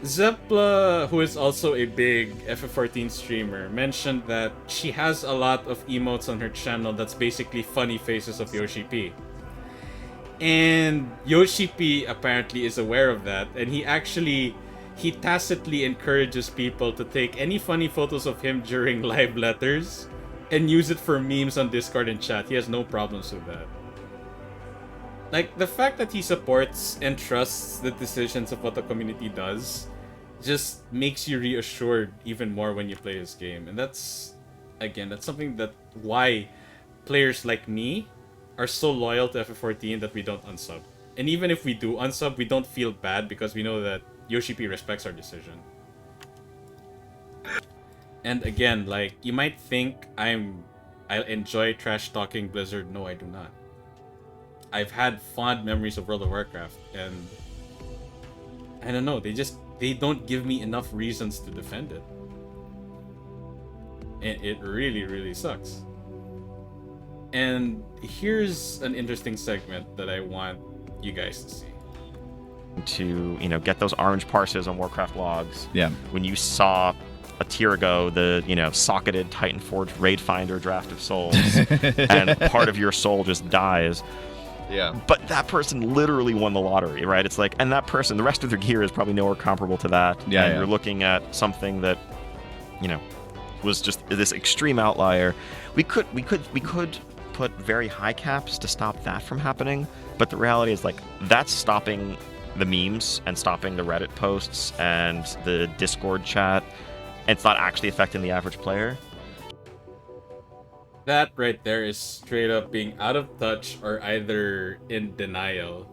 Zepla, who is also a big FF14 streamer, mentioned that she has a lot of emotes on her channel that's basically funny faces of Yoshi.P. And Yoshi.P apparently is aware of that, and he tacitly encourages people to take any funny photos of him during live letters and use it for memes on Discord and chat. He has no problems with that. Like, the fact that he supports and trusts the decisions of what the community does just makes you reassured even more when you play his game. And that's, again, that's something that why players like me are so loyal to FF14 that we don't unsub. And even if we do unsub, we don't feel bad because we know that Yoshi.P respects our decision. And again, like, you might think I enjoy trash talking Blizzard. No, I do not. I've had fond memories of World of Warcraft, and I don't know, they don't give me enough reasons to defend it. And it really, really sucks. And here's an interesting segment that I want you guys to see. To, get those orange parses on Warcraft logs. Yeah. When you saw a tier ago the, socketed Titanforge Raid Finder Draft of Souls, and part of your soul just dies. Yeah. But that person literally won the lottery, right? It's like, and that person, the rest of their gear is probably nowhere comparable to that. Yeah, and yeah. you're looking at something that, was just this extreme outlier. We could put very high caps to stop that from happening, but the reality is, like, that's stopping the memes and stopping the Reddit posts and the Discord chat. It's not actually affecting the average player. That right there is straight up being out of touch or either in denial.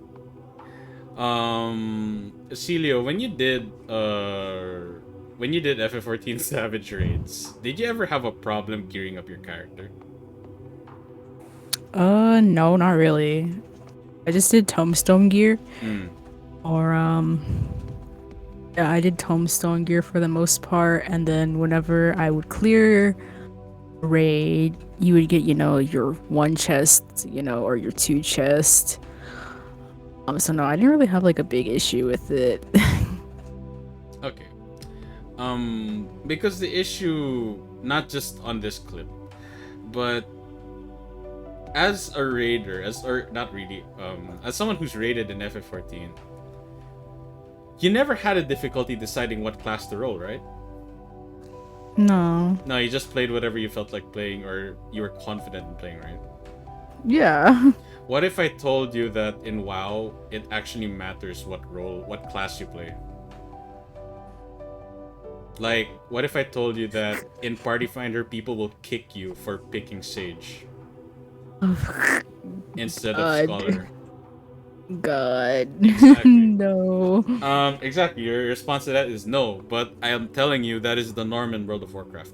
Ceelio, when you did FF14 Savage Raids, did you ever have a problem gearing up your character? No, not really. I just did tombstone gear. Or yeah, I did tombstone gear for the most part, and then whenever I would clear raid, you would get, your one chest, or your two chest. So no, I didn't really have like a big issue with it. Okay. Because the issue, not just on this clip, but as a raider, as someone who's raided in FF14, you never had a difficulty deciding what class to roll, right? No. No, you just played whatever you felt like playing, or you were confident in playing, right? Yeah. What if I told you that in WoW, it actually matters what class you play? Like, what if I told you that in Party Finder, people will kick you for picking Sage instead of Scholar? God. Exactly. No. Exactly. Your response to that is no, but I am telling you that is the norm in World of Warcraft.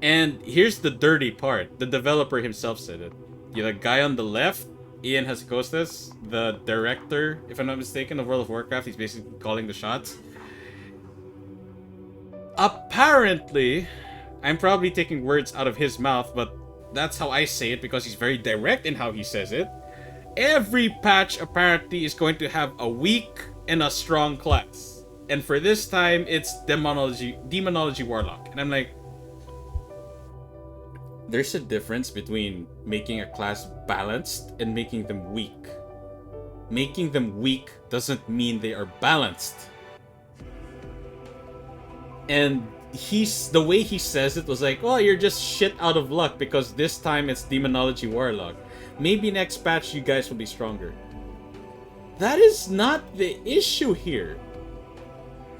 And here's the dirty part. The developer himself said it. The guy on the left, Ian Hasekostas, the director, if I'm not mistaken, of World of Warcraft, he's basically calling the shots. Apparently, I'm probably taking words out of his mouth, but that's how I say it because he's very direct in how he says it. Every patch apparently is going to have a weak and a strong class. And for this time, it's Demonology Warlock. And I'm like, there's a difference between making a class balanced and making them weak. Making them weak doesn't mean they are balanced. And the way he says it was like, well, you're just shit out of luck because this time it's Demonology Warlock. Maybe next patch you guys will be stronger. That is not the issue here.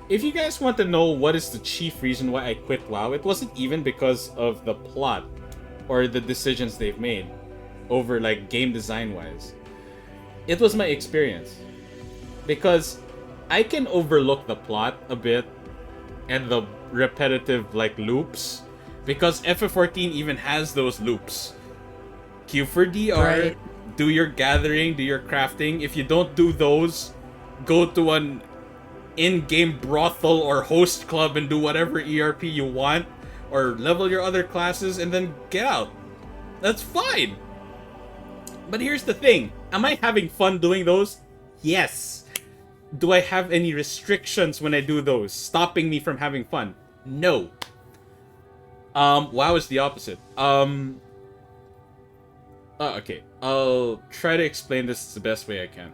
If you guys want to know what is the chief reason why I quit WoW, it wasn't even because of the plot or the decisions they've made over, like, game design wise. It was my experience. Because I can overlook the plot a bit and the repetitive, like, loops, because FF14 even has those loops. Queue for DR, right. Do your gathering, do your crafting. If you don't do those, go to an in-game brothel or host club and do whatever ERP you want, or level your other classes and then get out. That's fine. But here's the thing. Am I having fun doing those? Yes. Do I have any restrictions when I do those, stopping me from having fun? No. WoW is the opposite. Okay. I'll try to explain this the best way I can.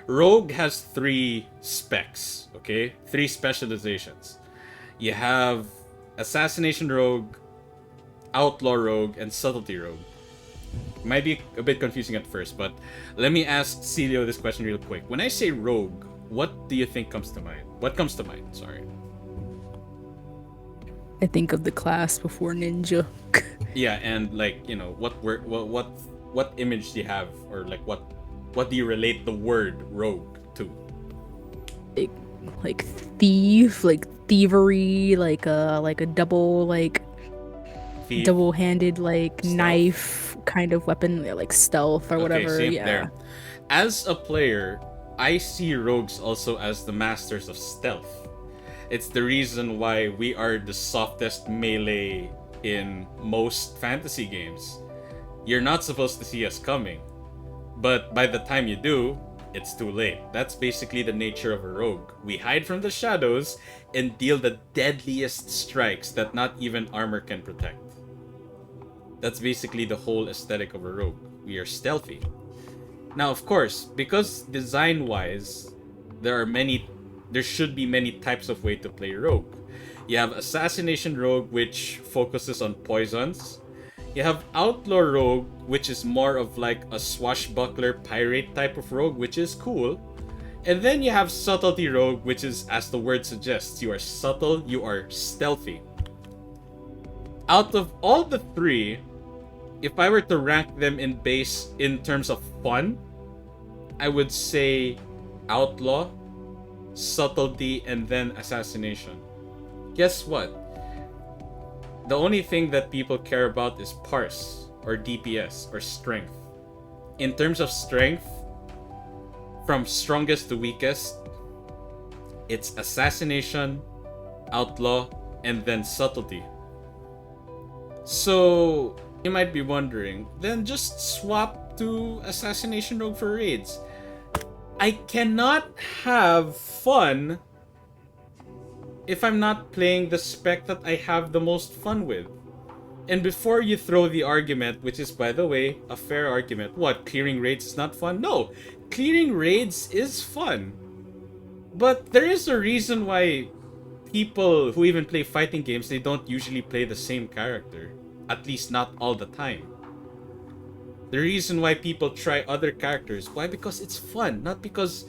Rogue has 3 specs, okay? 3 specializations. You have Assassination Rogue, Outlaw Rogue, and Subtlety Rogue. Might be a bit confusing at first, but let me ask Ceelio this question real quick. When I say Rogue, what do you think comes to mind? What comes to mind? Sorry. I think of the class before Ninja. Yeah, and like, what image do you have, or like what do you relate the word rogue to? thief, like thievery, like a double Thief. double-handed Stealth. knife kind of weapon, like stealth or whatever. See, Yeah. there. As a player, I see rogues also as the masters of stealth. It's the reason why we are the softest melee in most fantasy games. You're not supposed to see us coming, but by the time you do, it's too late. That's basically the nature of a rogue. We hide from the shadows and deal the deadliest strikes that not even armor can protect. That's basically the whole aesthetic of a rogue. We are stealthy. Now, of course, because design-wise, there should be many types of way to play rogue. You have assassination rogue, which focuses on poisons. You have outlaw rogue, which is more of like a swashbuckler pirate type of rogue, which is cool. And then you have subtlety rogue, which is, as the word suggests, you are subtle, you are stealthy. Out of all the three, if I were to rank them in terms of fun, I would say outlaw, subtlety, and then assassination. Guess what? The only thing that people care about is parse, or DPS, or strength. In terms of strength, from strongest to weakest, it's assassination, outlaw, and then subtlety. So, you might be wondering, then just swap to assassination rogue for raids. I cannot have fun if I'm not playing the spec that I have the most fun with. And before you throw the argument, which is, by the way, a fair argument, what, clearing raids is not fun? No, clearing raids is fun. But there is a reason why people who even play fighting games, they don't usually play the same character. At least not all the time. The reason why people try other characters, why? Because it's fun, not because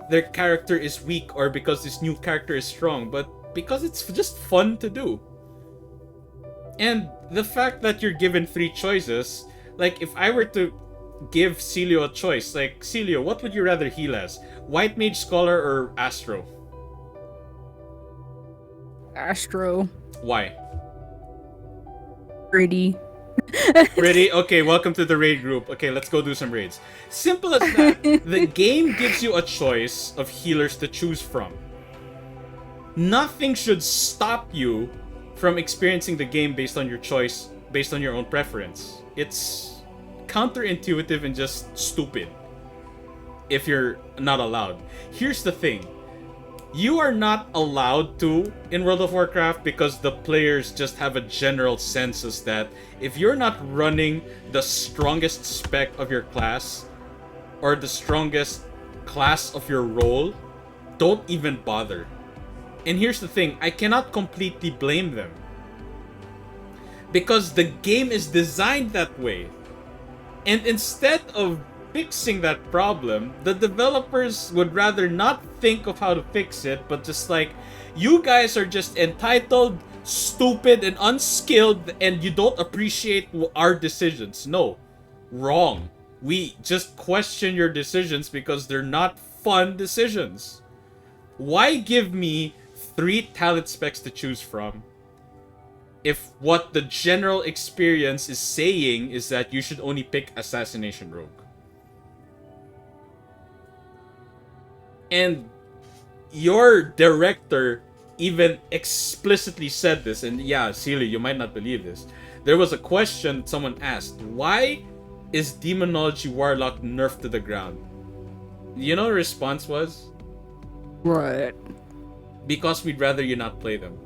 their character is weak or because this new character is strong, but because it's just fun to do. And the fact that you're given 3 choices, like if I were to give Ceelio a choice, like, Ceelio, what would you rather heal as? White Mage Scholar or Astro? Astro. Why? Pretty. Pretty? Okay, welcome to the raid group. Okay, let's go do some raids. Simple as that. The game gives you a choice of healers to choose from. Nothing should stop you from experiencing the game based on your choice, based on your own preference. It's counterintuitive and just stupid if you're not allowed. Here's the thing. You are not allowed to in World of Warcraft because the players just have a general census that if you're not running the strongest spec of your class or the strongest class of your role, don't even bother. And here's the thing, I cannot completely blame them. Because the game is designed that way. And instead of fixing that problem, the developers would rather not think of how to fix it, but just like, you guys are just entitled, stupid, and unskilled, and you don't appreciate our decisions. No. Wrong. We just question your decisions because they're not fun decisions. Why give me 3 talent specs to choose from if what the general experience is saying is that you should only pick Assassination Rogue? And your director even explicitly said this, and yeah, Ceelio, you might not believe this. There was a question someone asked, why is Demonology Warlock nerfed to the ground? You know what the response was? What? Because we'd rather you not play them.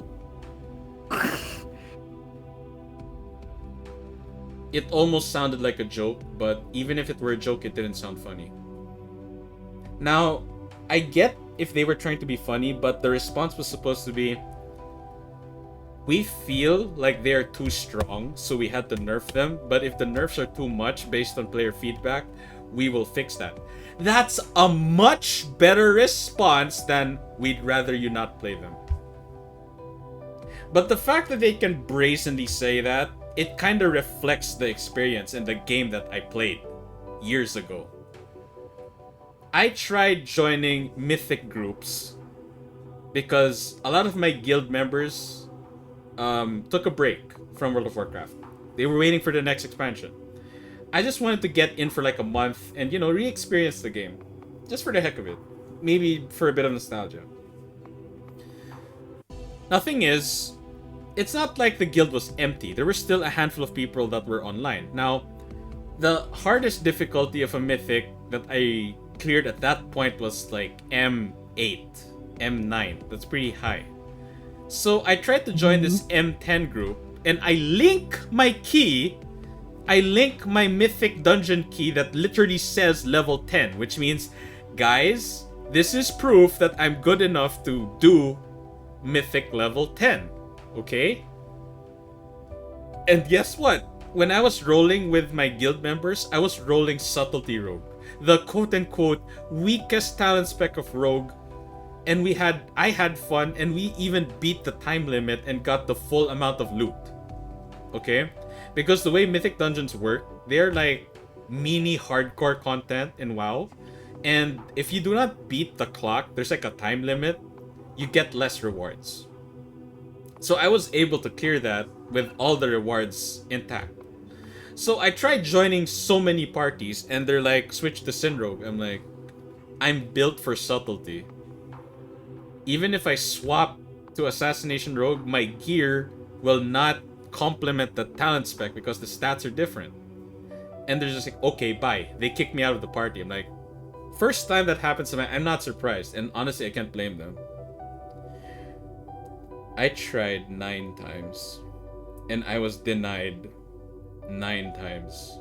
It almost sounded like a joke, but even if it were a joke, it didn't sound funny. Now, I get if they were trying to be funny, but the response was supposed to be, we feel like they are too strong, so we had to nerf them, but if the nerfs are too much based on player feedback, we will fix that. That's a much better response than we'd rather you not play them. But the fact that they can brazenly say that, it kind of reflects the experience and the game that I played years ago. I tried joining mythic groups because a lot of my guild members took a break from World of Warcraft. They were waiting for the next expansion. I just wanted to get in for like a month and, you know, re-experience the game. Just for the heck of it. Maybe for a bit of nostalgia. Now, thing is, it's not like the guild was empty. There were still a handful of people that were online. Now, the hardest difficulty of a mythic that I cleared at that point was like M8, M9. That's pretty high. So I tried to join this M10 group, and I link my mythic dungeon key that literally says level 10, which means, guys, this is proof that I'm good enough to do mythic level 10. Okay? And guess what? When I was rolling with my guild members, I was rolling Subtlety Rogue. The quote-unquote weakest talent spec of Rogue. And I had fun, and we even beat the time limit and got the full amount of loot. Okay? Because the way Mythic Dungeons work, they're like mini hardcore content in WoW. And if you do not beat the clock, there's like a time limit, you get less rewards. So I was able to clear that with all the rewards intact. So I tried joining so many parties, and they're like, switch to Sin Rogue. I'm like, I'm built for subtlety. Even if I swap to Assassination Rogue, my gear will not complement the talent spec because the stats are different. And they're just like, okay, bye. They kick me out of the party. I'm like, first time that happens to me, I'm not surprised. And honestly, I can't blame them. I tried 9 times. And I was denied 9 times.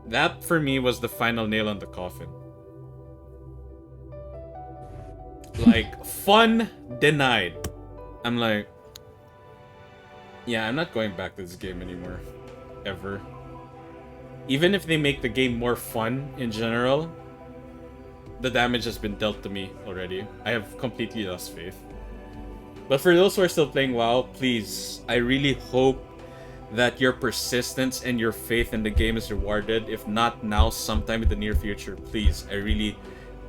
That, for me, was the final nail on the coffin. Like, fun denied. I'm like, yeah, I'm not going back to this game anymore. Ever. Even if they make the game more fun in general, the damage has been dealt to me already. I have completely lost faith. But for those who are still playing WoW, please, I really hope that your persistence and your faith in the game is rewarded. If not now, sometime in the near future, please. I really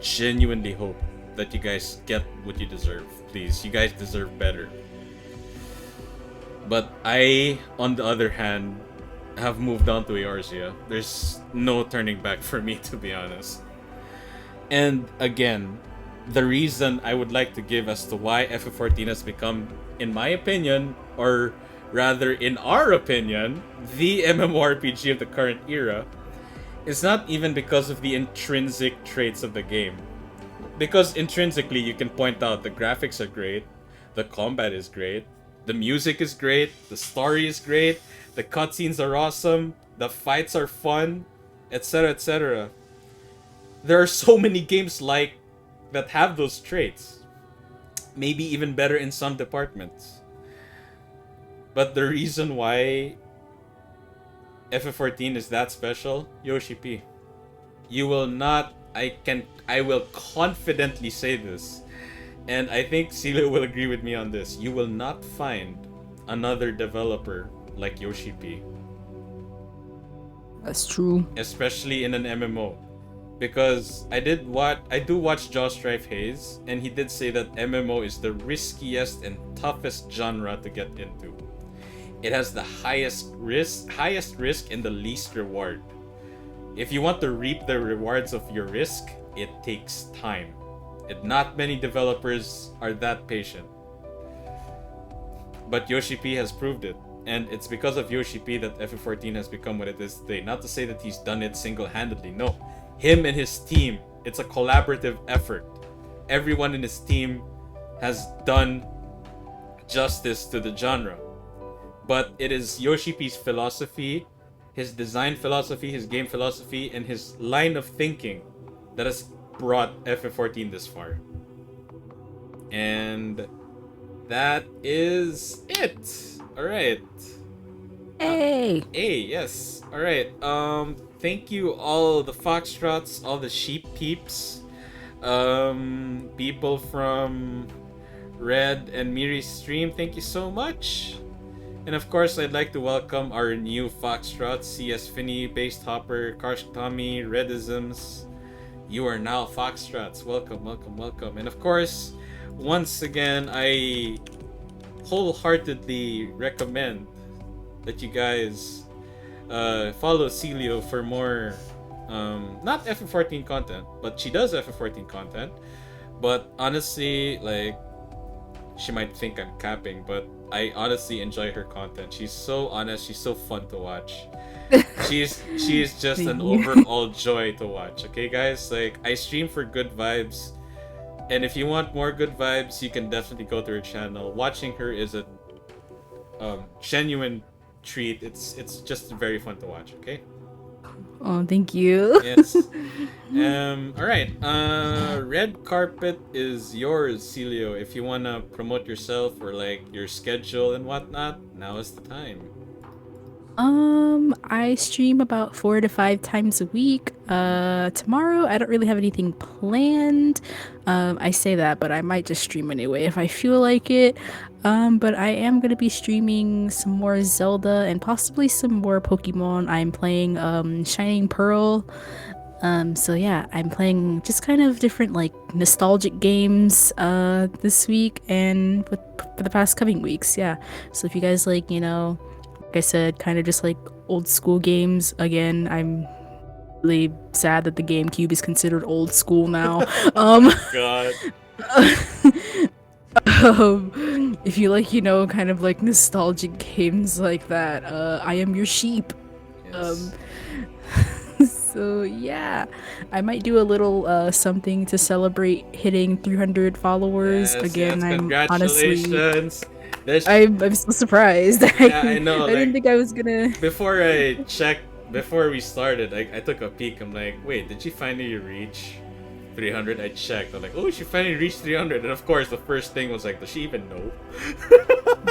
genuinely hope that you guys get what you deserve. Please, you guys deserve better. But I, on the other hand, have moved on to Eorzea. There's no turning back for me, to be honest. And again, the reason I would like to give as to why FF14 has become, in my opinion, or rather in our opinion, the MMORPG of the current era, is not even because of the intrinsic traits of the game. Because intrinsically, you can point out the graphics are great, the combat is great, the music is great, the story is great, the cutscenes are awesome, the fights are fun, etc., etc. There are so many games like that have those traits. Maybe even better in some departments. But the reason why FF14 is that special, Yoshi.P. You will not, I will confidently say this, and I think Ceelio will agree with me on this. You will not find another developer like Yoshi.P. That's true. Especially in an MMO. Because I do watch Josh Strife Hayes, and he did say that MMO is the riskiest and toughest genre to get into. It has the highest risk and the least reward. If you want to reap the rewards of your risk, it takes time. And not many developers are that patient. But Yoshi.P has proved it. And it's because of Yoshi.P that FF14 has become what it is today. Not to say that he's done it single-handedly, no. Him and his team, it's a collaborative effort. Everyone in his team has done justice to the genre. But it is Yoshi.P's philosophy, his design philosophy, his game philosophy, and his line of thinking that has brought FF14 this far. And that is it. Alright. Hey! Hey, yes. Alright. Thank you all the Foxtrots, all the sheep peeps, people from Red and Miri's stream, thank you so much. And of course, I'd like to welcome our new Foxtrots, CS Finney, Based Hopper, Karsh Tommy, Redisms. You are now Foxtrots. Welcome, welcome, welcome. And of course, once again, I wholeheartedly recommend that you guys follow Ceelio for more, not FF14 content, but she does FF14 content. But honestly, like, she might think I'm capping, but I honestly enjoy her content. She's so honest. She's so fun to watch. She's just an Thank you. overall joy to watch. Okay, guys, like I stream for good vibes, and if you want more good vibes, you can definitely go to her channel. Watching her is a genuine treat. It's just very fun to watch. Okay. Oh, thank you. Yes. All right. Red carpet is yours, Ceelio. If you wanna promote yourself or like your schedule and whatnot, now is the time. I stream about 4 to 5 times a week. Tomorrow I don't really have anything planned. I say that, but I might just stream anyway if I feel like it. But I am gonna be streaming some more Zelda and possibly some more Pokemon. I'm playing Shining Pearl. So yeah, I'm playing just kind of different like nostalgic games this week and for the past coming weeks. Yeah. So if you guys like, like I said, kind of just like old school games. Again, I'm really sad that the GameCube is considered old school now. God. If you like, kind of like nostalgic games like that, I am your sheep. Yes. So yeah, I might do a little something to celebrate hitting 300 followers. Yes, Again, yes, I'm honestly, congratulations. I'm so surprised. Yeah, I know. I didn't think I was gonna. Before we started, I took a peek. I'm like, wait, did she finally reach 300? I checked. I'm like, oh, she finally reached 300. And of course, the first thing was like, does she even know?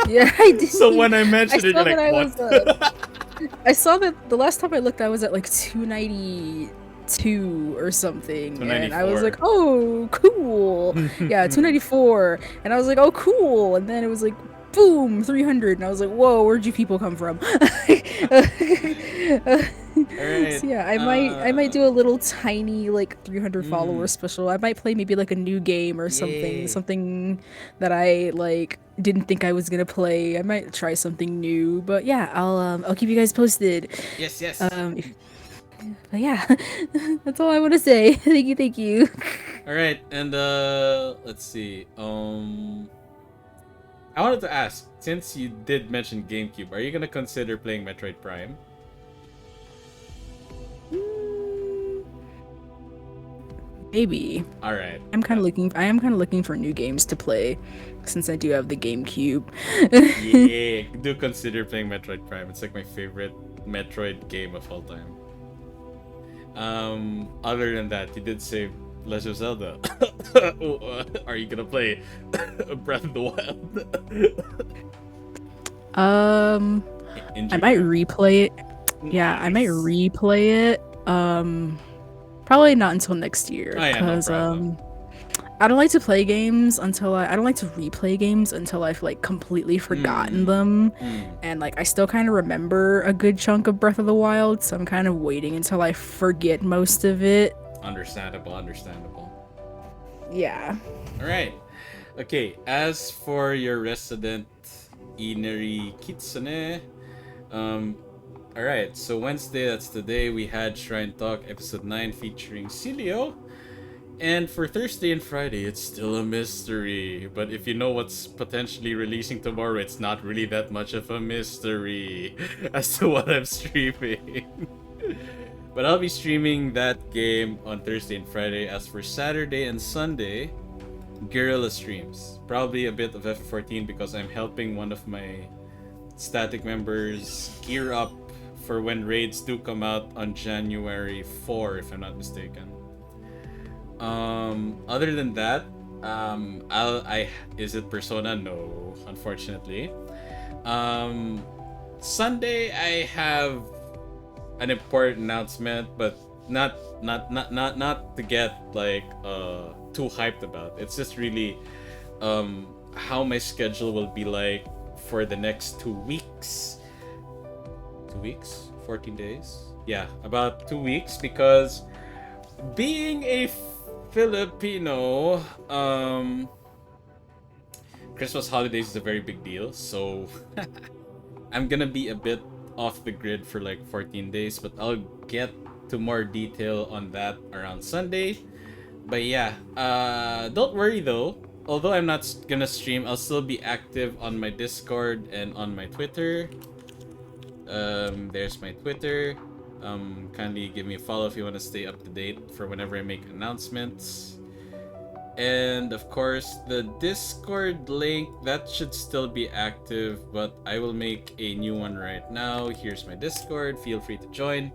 Yeah, I did. So when I mentioned it, you're like, what? I saw that the last time I looked, I was at like 292 or something, and I was like, oh, cool. Yeah, 294, and I was like, oh, cool. And then it was like, boom, 300, and I was like, whoa, where'd you people come from? Alright, So yeah, I might do a little tiny like 300 follower special. I might play maybe like a new game or something that I like didn't think I was gonna play. I might try something new, but yeah, I'll keep you guys posted. Yes. But yeah, that's all I want to say. Thank you. All right, and let's see. I wanted to ask, since you did mention GameCube, are you gonna consider playing Metroid Prime? Maybe. All right. I am kind of looking for new games to play, since I do have the GameCube. Yeah, do consider playing Metroid Prime. It's like my favorite Metroid game of all time. Other than that, you did say Legend of Zelda. Are you gonna play Breath of the Wild? I might replay it. Yeah, I might replay it. Probably not until next year, because I don't like to play games until I don't like to replay games until I've like completely forgotten them, and like I still kind of remember a good chunk of Breath of the Wild, so I'm kind of waiting until I forget most of it. Understandable. Yeah. All right. Okay. As for your resident Inari Kitsune, all right. So Wednesday, that's the day we had Shrine Talk episode 9 featuring Ceelio. And for Thursday and Friday, it's still a mystery. But if you know what's potentially releasing tomorrow, it's not really that much of a mystery as to what I'm streaming. But I'll be streaming that game on Thursday and Friday. As for Saturday and Sunday, guerrilla streams. Probably a bit of FF14 because I'm helping one of my static members gear up for when raids do come out on January 4, if I'm not mistaken. Other than that, is it Persona? No, unfortunately. Sunday I have an important announcement, but not to get like too hyped about. It's just really how my schedule will be like for the next 2 weeks. 2 weeks? 14 days? Yeah, about 2 weeks, because being a Filipino, Christmas holidays is a very big deal, so I'm gonna be a bit off the grid for like 14 days, but I'll get to more detail on that around Sunday. But yeah, don't worry though. Although I'm not gonna stream, I'll still be active on my Discord and on my Twitter. There's my Twitter. Kindly give me a follow if you want to stay up to date for whenever I make announcements. And of course, the Discord link, that should still be active, but I will make a new one right now. Here's my Discord. Feel free to join.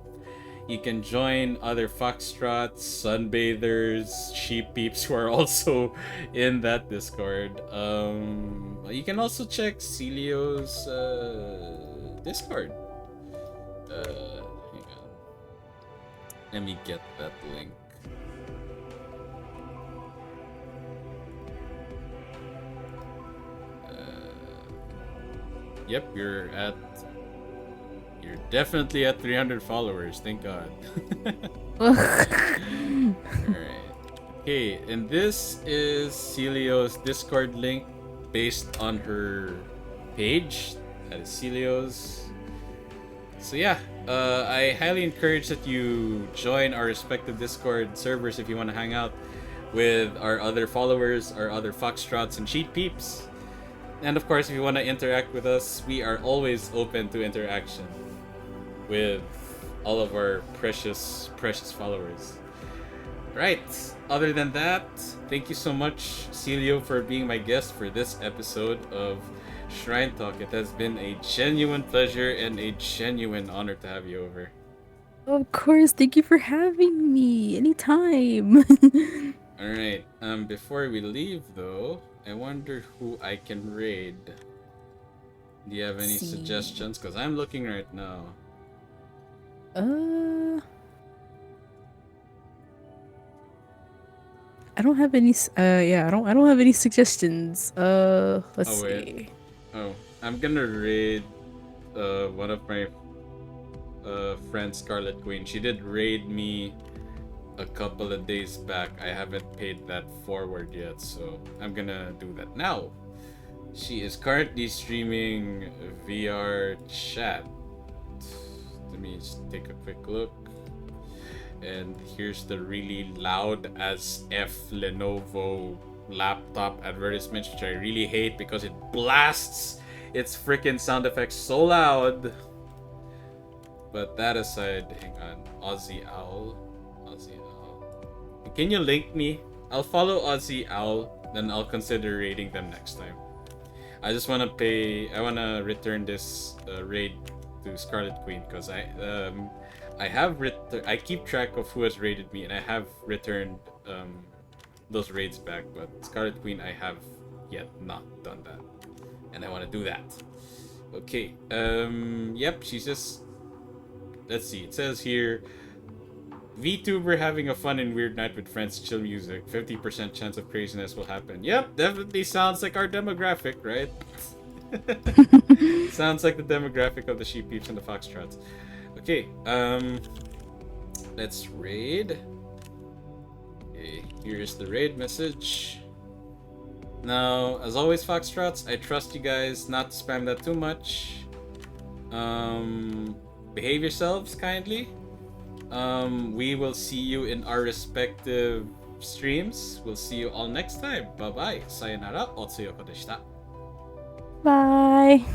You can join other Foxtrots, Sunbathers, Sheep Peeps who are also in that Discord. You can also check Ceelio's Discord. Hang on. Let me get that link. Yep, you're definitely at 300 followers, thank God. Alright. Okay, and this is Ceelio's Discord link based on her page. That is Ceelio's. So yeah, I highly encourage that you join our respective Discord servers if you want to hang out with our other followers, our other Foxtrots and Sheep Peeps. And of course, if you want to interact with us, we are always open to interaction with all of our precious followers. Right, other than that, thank you so much, Ceelio, for being my guest for this episode of Shrine Talk. It has been a genuine pleasure and a genuine honor to have you over. Of course, thank you for having me. Anytime. Alright, before we leave though, I wonder who I can raid. Do you have any suggestions? Because I'm looking right now. I don't have any. Yeah, I don't have any suggestions. Let's see. Oh, I'm gonna raid one of my friends, Scarlet Queen. She did raid me a couple of days back. I haven't paid that forward yet, so I'm gonna do that now. She is currently streaming VR chat. Let me just take a quick look. And here's the really loud as F Lenovo laptop advertisement, which I really hate because it blasts its freaking sound effects so loud. But that aside, hang on. Aussie Owl. Can you link me? I'll follow Aussie Owl, then I'll consider raiding them next time. I just want to return this raid to Scarlet Queen because I keep track of who has raided me and I have returned those raids back, but Scarlet Queen I have yet not done that, and I want to do that. Okay. Yep. She's just. Let's see. It says here. VTuber having a fun and weird night with friends, chill music, 50% chance of craziness will happen. Yep, definitely sounds like our demographic, right? Sounds like the demographic of the Sheep Peeps and the Foxtrots. Okay, let's raid. Okay, here's the raid message. Now, as always, Foxtrots, I trust you guys not to spam that too much. Behave yourselves kindly. We will see you in our respective streams. We'll see you all next time. Bye bye. Sayonara. Otsuyoko deshita. Bye.